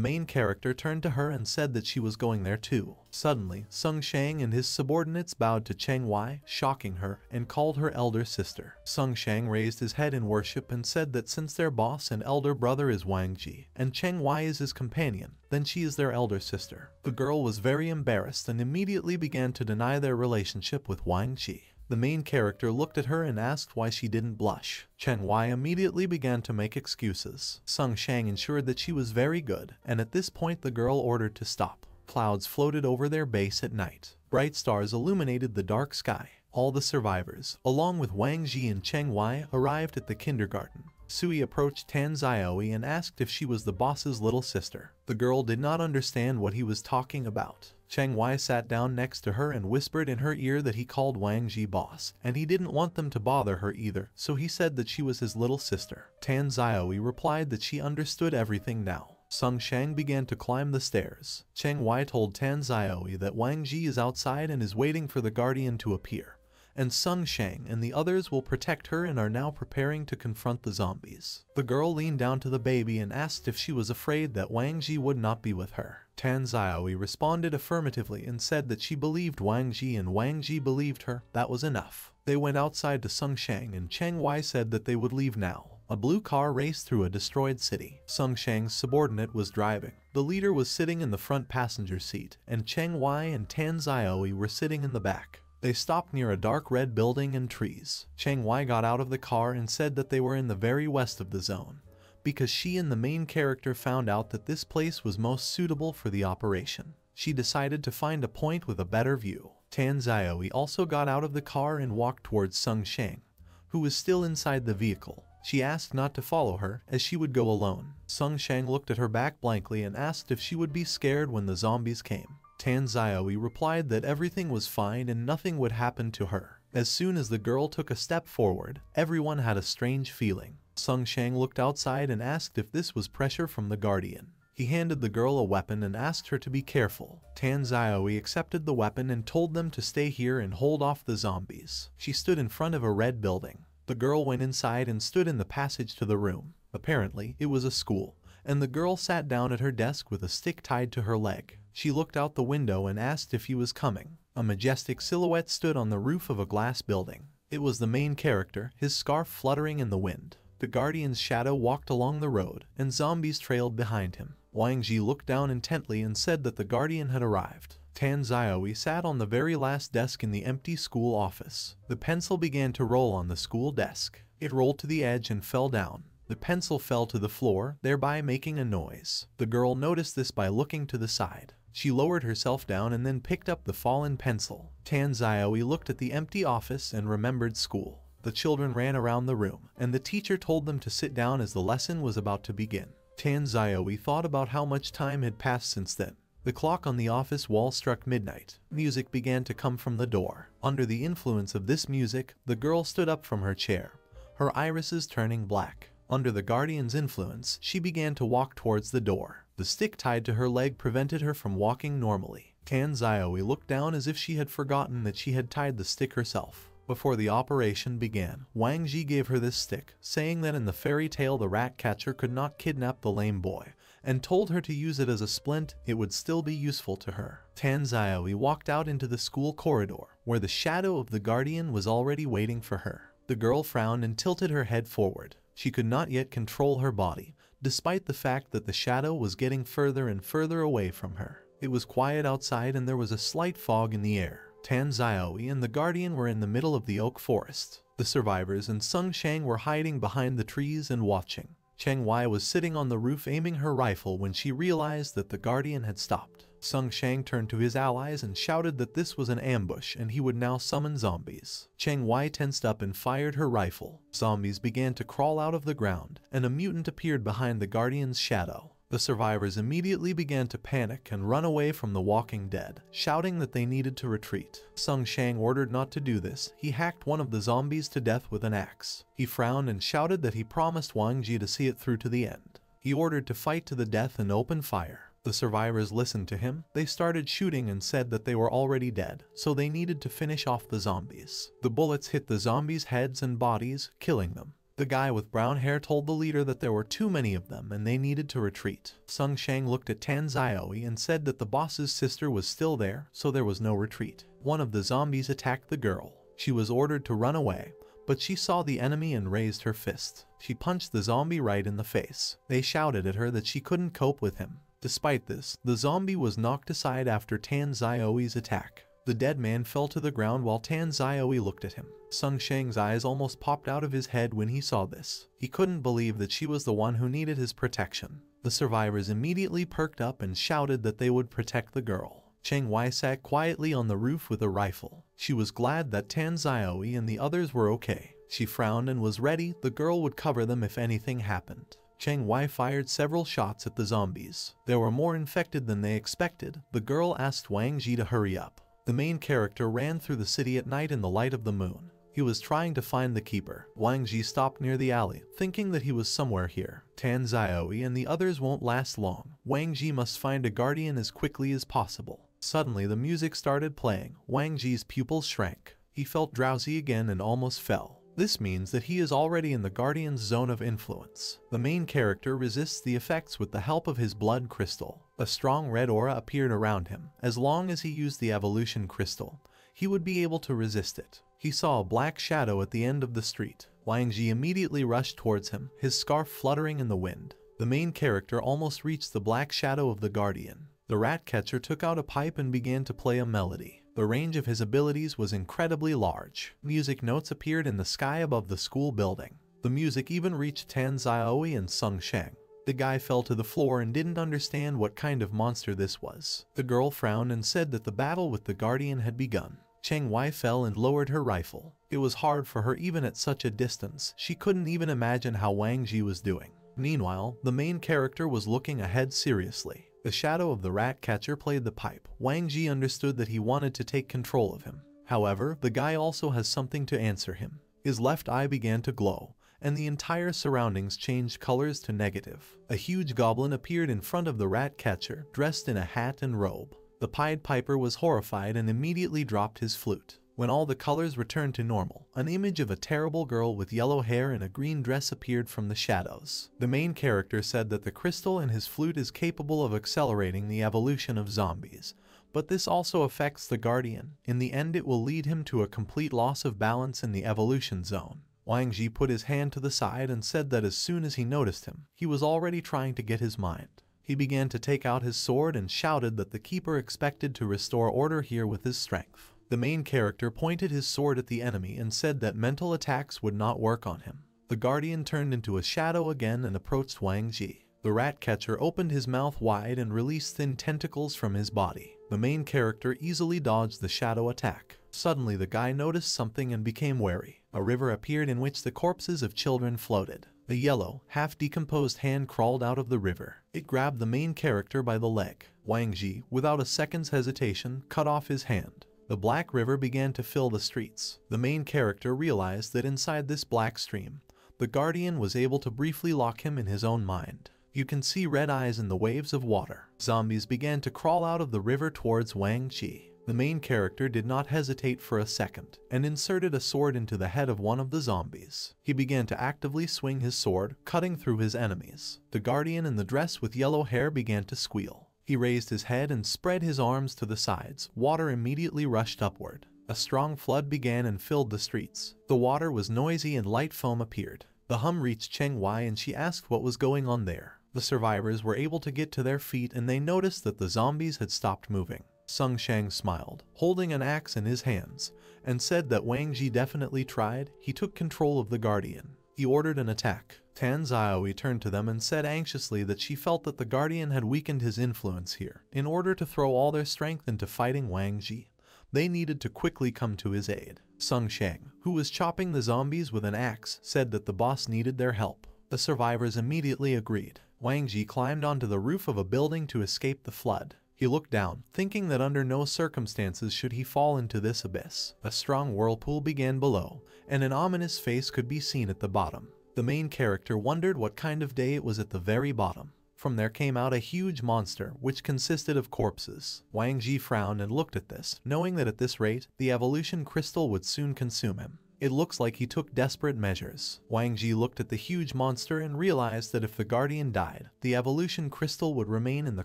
S1: main character turned to her and said that she was going there too. Suddenly, Sung Shang and his subordinates bowed to Cheng Wai, shocking her, and called her elder sister. Sung Shang raised his head in worship and said that since their boss and elder brother is Wang Ji, and Cheng Wai is his companion, then she is their elder sister. The girl was very embarrassed and immediately began to deny their relationship with Wang Ji. The main character looked at her and asked why she didn't blush. Cheng Wai immediately began to make excuses. Sung Shang ensured that she was very good, and at this point the girl ordered to stop. Clouds floated over their base at night. Bright stars illuminated the dark sky. All the survivors, along with Wang Ji and Cheng Wai, arrived at the kindergarten. Sui approached Tan Xiaoyi and asked if she was the boss's little sister. The girl did not understand what he was talking about. Cheng Wai sat down next to her and whispered in her ear that he called Wang Ji boss, and he didn't want them to bother her either, so he said that she was his little sister. Tan Xiaoyi replied that she understood everything now. Sung Shang began to climb the stairs. Cheng Wai told Tan Xiaoyi that Wang Ji is outside and is waiting for the guardian to appear, and Sung Shang and the others will protect her and are now preparing to confront the zombies. The girl leaned down to the baby and asked if she was afraid that Wang Ji would not be with her. Tan Xiaoyi responded affirmatively and said that she believed Wang Ji and Wang Ji believed her. That was enough. They went outside to Sung Shang and Cheng Wai said that they would leave now. A blue car raced through a destroyed city. Sung Shang's subordinate was driving. The leader was sitting in the front passenger seat, and Cheng Wai and Tan Xiaoyi were sitting in the back. They stopped near a dark red building and trees. Cheng Wai got out of the car and said that they were in the very west of the zone, because she and the main character found out that this place was most suitable for the operation. She decided to find a point with a better view. Tan Xiaoyi also got out of the car and walked towards Sung Shang, who was still inside the vehicle. She asked not to follow her, as she would go alone. Sung Shang looked at her back blankly and asked if she would be scared when the zombies came. Tan Xiaoyi replied that everything was fine and nothing would happen to her. As soon as the girl took a step forward, everyone had a strange feeling. Sung Shang looked outside and asked if this was pressure from the guardian. He handed the girl a weapon and asked her to be careful. Tan Xiaoyi accepted the weapon and told them to stay here and hold off the zombies. She stood in front of a red building. The girl went inside and stood in the passage to the room. Apparently, it was a school, and the girl sat down at her desk with a stick tied to her leg. She looked out the window and asked if he was coming. A majestic silhouette stood on the roof of a glass building. It was the main character, his scarf fluttering in the wind. The guardian's shadow walked along the road, and zombies trailed behind him. Wang Ji looked down intently and said that the guardian had arrived. Tan Xiaoyi sat on the very last desk in the empty school office. The pencil began to roll on the school desk. It rolled to the edge and fell down. The pencil fell to the floor, thereby making a noise. The girl noticed this by looking to the side. She lowered herself down and then picked up the fallen pencil. Tan Xiaoyi looked at the empty office and remembered school. The children ran around the room, and the teacher told them to sit down as the lesson was about to begin. Tan Xiaoyi thought about how much time had passed since then. The clock on the office wall struck midnight. Music began to come from the door. Under the influence of this music, the girl stood up from her chair, her irises turning black. Under the guardian's influence, she began to walk towards the door. The stick tied to her leg prevented her from walking normally. Tan Xiaoyi looked down as if she had forgotten that she had tied the stick herself. Before the operation began, Wang Ji gave her this stick, saying that in the fairy tale the rat catcher could not kidnap the lame boy, and told her to use it as a splint, it would still be useful to her. Tanzai walked out into the school corridor, where the shadow of the guardian was already waiting for her. The girl frowned and tilted her head forward. She could not yet control her body, despite the fact that the shadow was getting further and further away from her. It was quiet outside and there was a slight fog in the air. Tanzai and the guardian were in the middle of the oak forest. The survivors and Sung Shang were hiding behind the trees and watching. Cheng Wai was sitting on the roof aiming her rifle when she realized that the guardian had stopped. Sung Shang turned to his allies and shouted that this was an ambush and he would now summon zombies. Cheng Wai tensed up and fired her rifle. Zombies began to crawl out of the ground, and a mutant appeared behind the guardian's shadow. The survivors immediately began to panic and run away from the walking dead, shouting that they needed to retreat. Sung Shang ordered not to do this. He hacked one of the zombies to death with an axe. He frowned and shouted that he promised Wang Ji to see it through to the end. He ordered to fight to the death and open fire. The survivors listened to him. They started shooting and said that they were already dead, so they needed to finish off the zombies. The bullets hit the zombies' heads and bodies, killing them. The guy with brown hair told the leader that there were too many of them and they needed to retreat. Sung Shang looked at Tanzai and said that the boss's sister was still there, so there was no retreat. One of the zombies attacked the girl. She was ordered to run away, but she saw the enemy and raised her fist. She punched the zombie right in the face. They shouted at her that she couldn't cope with him. Despite this, the zombie was knocked aside after Tanzai's attack. The dead man fell to the ground while Tanzai looked at him. Sung Shang's eyes almost popped out of his head when he saw this. He couldn't believe that she was the one who needed his protection. The survivors immediately perked up and shouted that they would protect the girl. Cheng Wai sat quietly on the roof with a rifle. She was glad that Tanzai and the others were okay. She frowned and was ready. The girl would cover them if anything happened. Cheng Wai fired several shots at the zombies. There were more infected than they expected. The girl asked Wang Ji to hurry up. The main character ran through the city at night in the light of the moon. He was trying to find the keeper. Wang Ji stopped near the alley, thinking that he was somewhere here. Tanzai and the others won't last long. Wang Ji must find a guardian as quickly as possible. Suddenly the music started playing. Wang Ji's pupils shrank. He felt drowsy again and almost fell. This means that he is already in the guardian's zone of influence. The main character resists the effects with the help of his blood crystal. A strong red aura appeared around him. As long as he used the evolution crystal, he would be able to resist it. He saw a black shadow at the end of the street. Wang Ji immediately rushed towards him, his scarf fluttering in the wind. The main character almost reached the black shadow of the guardian. The rat catcher took out a pipe and began to play a melody. The range of his abilities was incredibly large. Music notes appeared in the sky above the school building. The music even reached Tanzai and Sung Shang. The guy fell to the floor and didn't understand what kind of monster this was. The girl frowned and said that the battle with the guardian had begun. Cheng Wai fell and lowered her rifle. It was hard for her even at such a distance. She couldn't even imagine how Wang Ji was doing. Meanwhile, the main character was looking ahead seriously. The shadow of the rat catcher played the pipe. Wang Ji understood that he wanted to take control of him. However, the guy also has something to answer him. His left eye began to glow, and the entire surroundings changed colors to negative. A huge goblin appeared in front of the rat catcher, dressed in a hat and robe. The Pied Piper was horrified and immediately dropped his flute. When all the colors returned to normal, an image of a terrible girl with yellow hair and a green dress appeared from the shadows. The main character said that the crystal in his flute is capable of accelerating the evolution of zombies, but this also affects the guardian. In the end, it will lead him to a complete loss of balance in the evolution zone. Wang Ji put his hand to the side and said that as soon as he noticed him, he was already trying to get his mind. He began to take out his sword and shouted that the keeper expected to restore order here with his strength. The main character pointed his sword at the enemy and said that mental attacks would not work on him. The guardian turned into a shadow again and approached Wang Ji. The rat catcher opened his mouth wide and released thin tentacles from his body. The main character easily dodged the shadow attack. Suddenly the guy noticed something and became wary. A river appeared in which the corpses of children floated. A yellow, half-decomposed hand crawled out of the river. It grabbed the main character by the leg. Wang Ji, without a second's hesitation, cut off his hand. The black river began to fill the streets. The main character realized that inside this black stream, the guardian was able to briefly lock him in his own mind. You can see red eyes in the waves of water. Zombies began to crawl out of the river towards Wang Ji. The main character did not hesitate for a second and inserted a sword into the head of one of the zombies. He began to actively swing his sword, cutting through his enemies. The guardian in the dress with yellow hair began to squeal. He raised his head and spread his arms to the sides. Water immediately rushed upward. A strong flood began and filled the streets. The water was noisy and light foam appeared. The hum reached Cheng Wai and she asked what was going on there. The survivors were able to get to their feet and they noticed that the zombies had stopped moving. Sung Shang smiled, holding an axe in his hands, and said that Wang Ji definitely tried. He took control of the guardian. He ordered an attack. Tan Xiaoyi turned to them and said anxiously that she felt that the guardian had weakened his influence here. In order to throw all their strength into fighting Wang Ji, they needed to quickly come to his aid. Sung Shang, who was chopping the zombies with an axe, said that the boss needed their help. The survivors immediately agreed. Wang Ji climbed onto the roof of a building to escape the flood. He looked down, thinking that under no circumstances should he fall into this abyss. A strong whirlpool began below, and an ominous face could be seen at the bottom. The main character wondered what kind of day it was at the very bottom. From there came out a huge monster, which consisted of corpses. Wang Ji frowned and looked at this, knowing that at this rate, the evolution crystal would soon consume him. It looks like he took desperate measures. Wang Ji looked at the huge monster and realized that if the guardian died, the evolution crystal would remain in the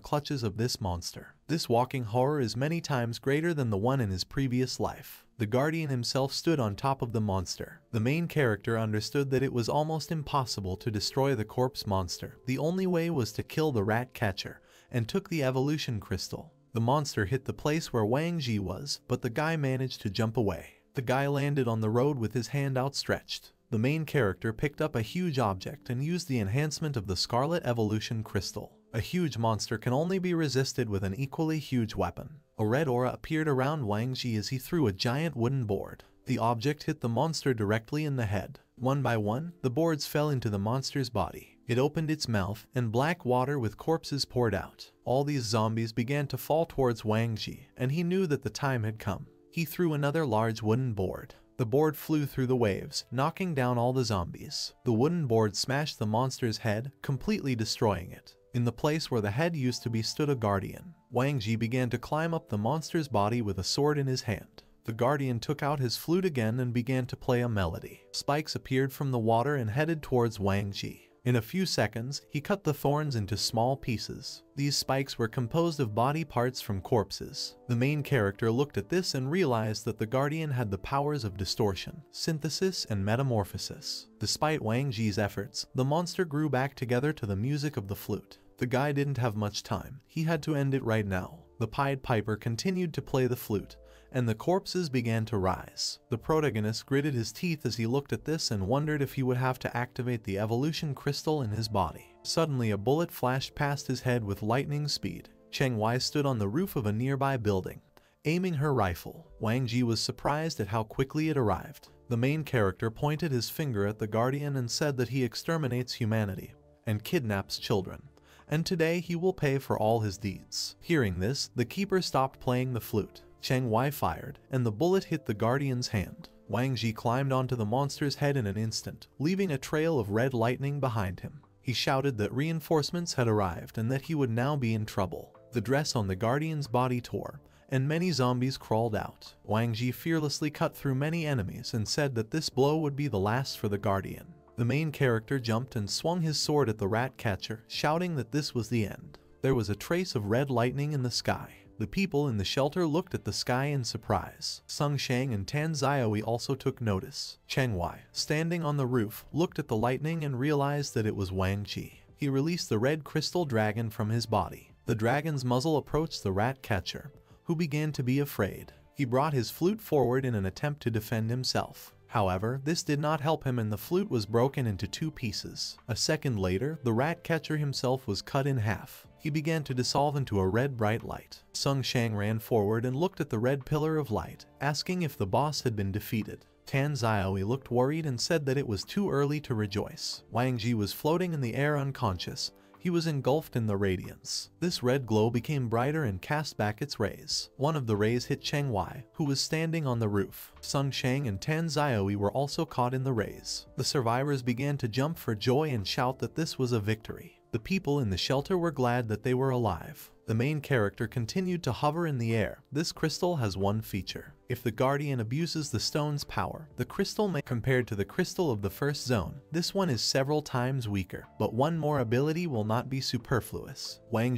S1: clutches of this monster. This walking horror is many times greater than the one in his previous life. The guardian himself stood on top of the monster. The main character understood that it was almost impossible to destroy the corpse monster. The only way was to kill the rat catcher, and took the evolution crystal. The monster hit the place where Wang Ji was, but the guy managed to jump away. The guy landed on the road with his hand outstretched. The main character picked up a huge object and used the enhancement of the Scarlet Evolution Crystal. A huge monster can only be resisted with an equally huge weapon. A red aura appeared around Wang Ji as he threw a giant wooden board. The object hit the monster directly in the head. One by one, the boards fell into the monster's body. It opened its mouth, and black water with corpses poured out. All these zombies began to fall towards Wang Ji, and he knew that the time had come. He threw another large wooden board. The board flew through the waves, knocking down all the zombies. The wooden board smashed the monster's head, completely destroying it. In the place where the head used to be stood a guardian. Wang Ji began to climb up the monster's body with a sword in his hand. The guardian took out his flute again and began to play a melody. Spikes appeared from the water and headed towards Wang Ji. In a few seconds, he cut the thorns into small pieces. These spikes were composed of body parts from corpses. The main character looked at this and realized that the guardian had the powers of distortion, synthesis, and metamorphosis. Despite Wang Ji's efforts, the monster grew back together to the music of the flute. The guy didn't have much time. He had to end it right now. The Pied Piper continued to play the flute, and the corpses began to rise. The protagonist gritted his teeth as he looked at this and wondered if he would have to activate the evolution crystal in his body. Suddenly a bullet flashed past his head with lightning speed. Cheng Wai stood on the roof of a nearby building, aiming her rifle. Wang Ji was surprised at how quickly it arrived. The main character pointed his finger at the guardian and said that he exterminates humanity and kidnaps children, and today he will pay for all his deeds. Hearing this, the keeper stopped playing the flute. Cheng Wai fired, and the bullet hit the guardian's hand. Wang Ji climbed onto the monster's head in an instant, leaving a trail of red lightning behind him. He shouted that reinforcements had arrived and that he would now be in trouble. The dress on the guardian's body tore, and many zombies crawled out. Wang Ji fearlessly cut through many enemies and said that this blow would be the last for the guardian. The main character jumped and swung his sword at the rat catcher, shouting that this was the end. There was a trace of red lightning in the sky. The people in the shelter looked at the sky in surprise. Sung Shang and Tan Xiaoyi also took notice. Cheng Wai, standing on the roof, looked at the lightning and realized that it was Wang Ji. He released the red crystal dragon from his body. The dragon's muzzle approached the rat catcher, who began to be afraid. He brought his flute forward in an attempt to defend himself. However, this did not help him and the flute was broken into 2 pieces. A second later, the rat catcher himself was cut in half. He began to dissolve into a red bright light. Sung Shang ran forward and looked at the red pillar of light, asking if the boss had been defeated. Tan Xiaoyi looked worried and said that it was too early to rejoice. Wang Ji was floating in the air unconscious. He was engulfed in the radiance. This red glow became brighter and cast back its rays. One of the rays hit Cheng Wai, who was standing on the roof. Sung Shang and Tan Xiaoyi were also caught in the rays. The survivors began to jump for joy and shout that this was a victory. The people in the shelter were glad that they were alive. The main character continued to hover in the air. This crystal has one feature. If the Guardian abuses the stone's power, the crystal may, compared to the crystal of the first zone, this one is several times weaker, but one more ability will not be superfluous. Wang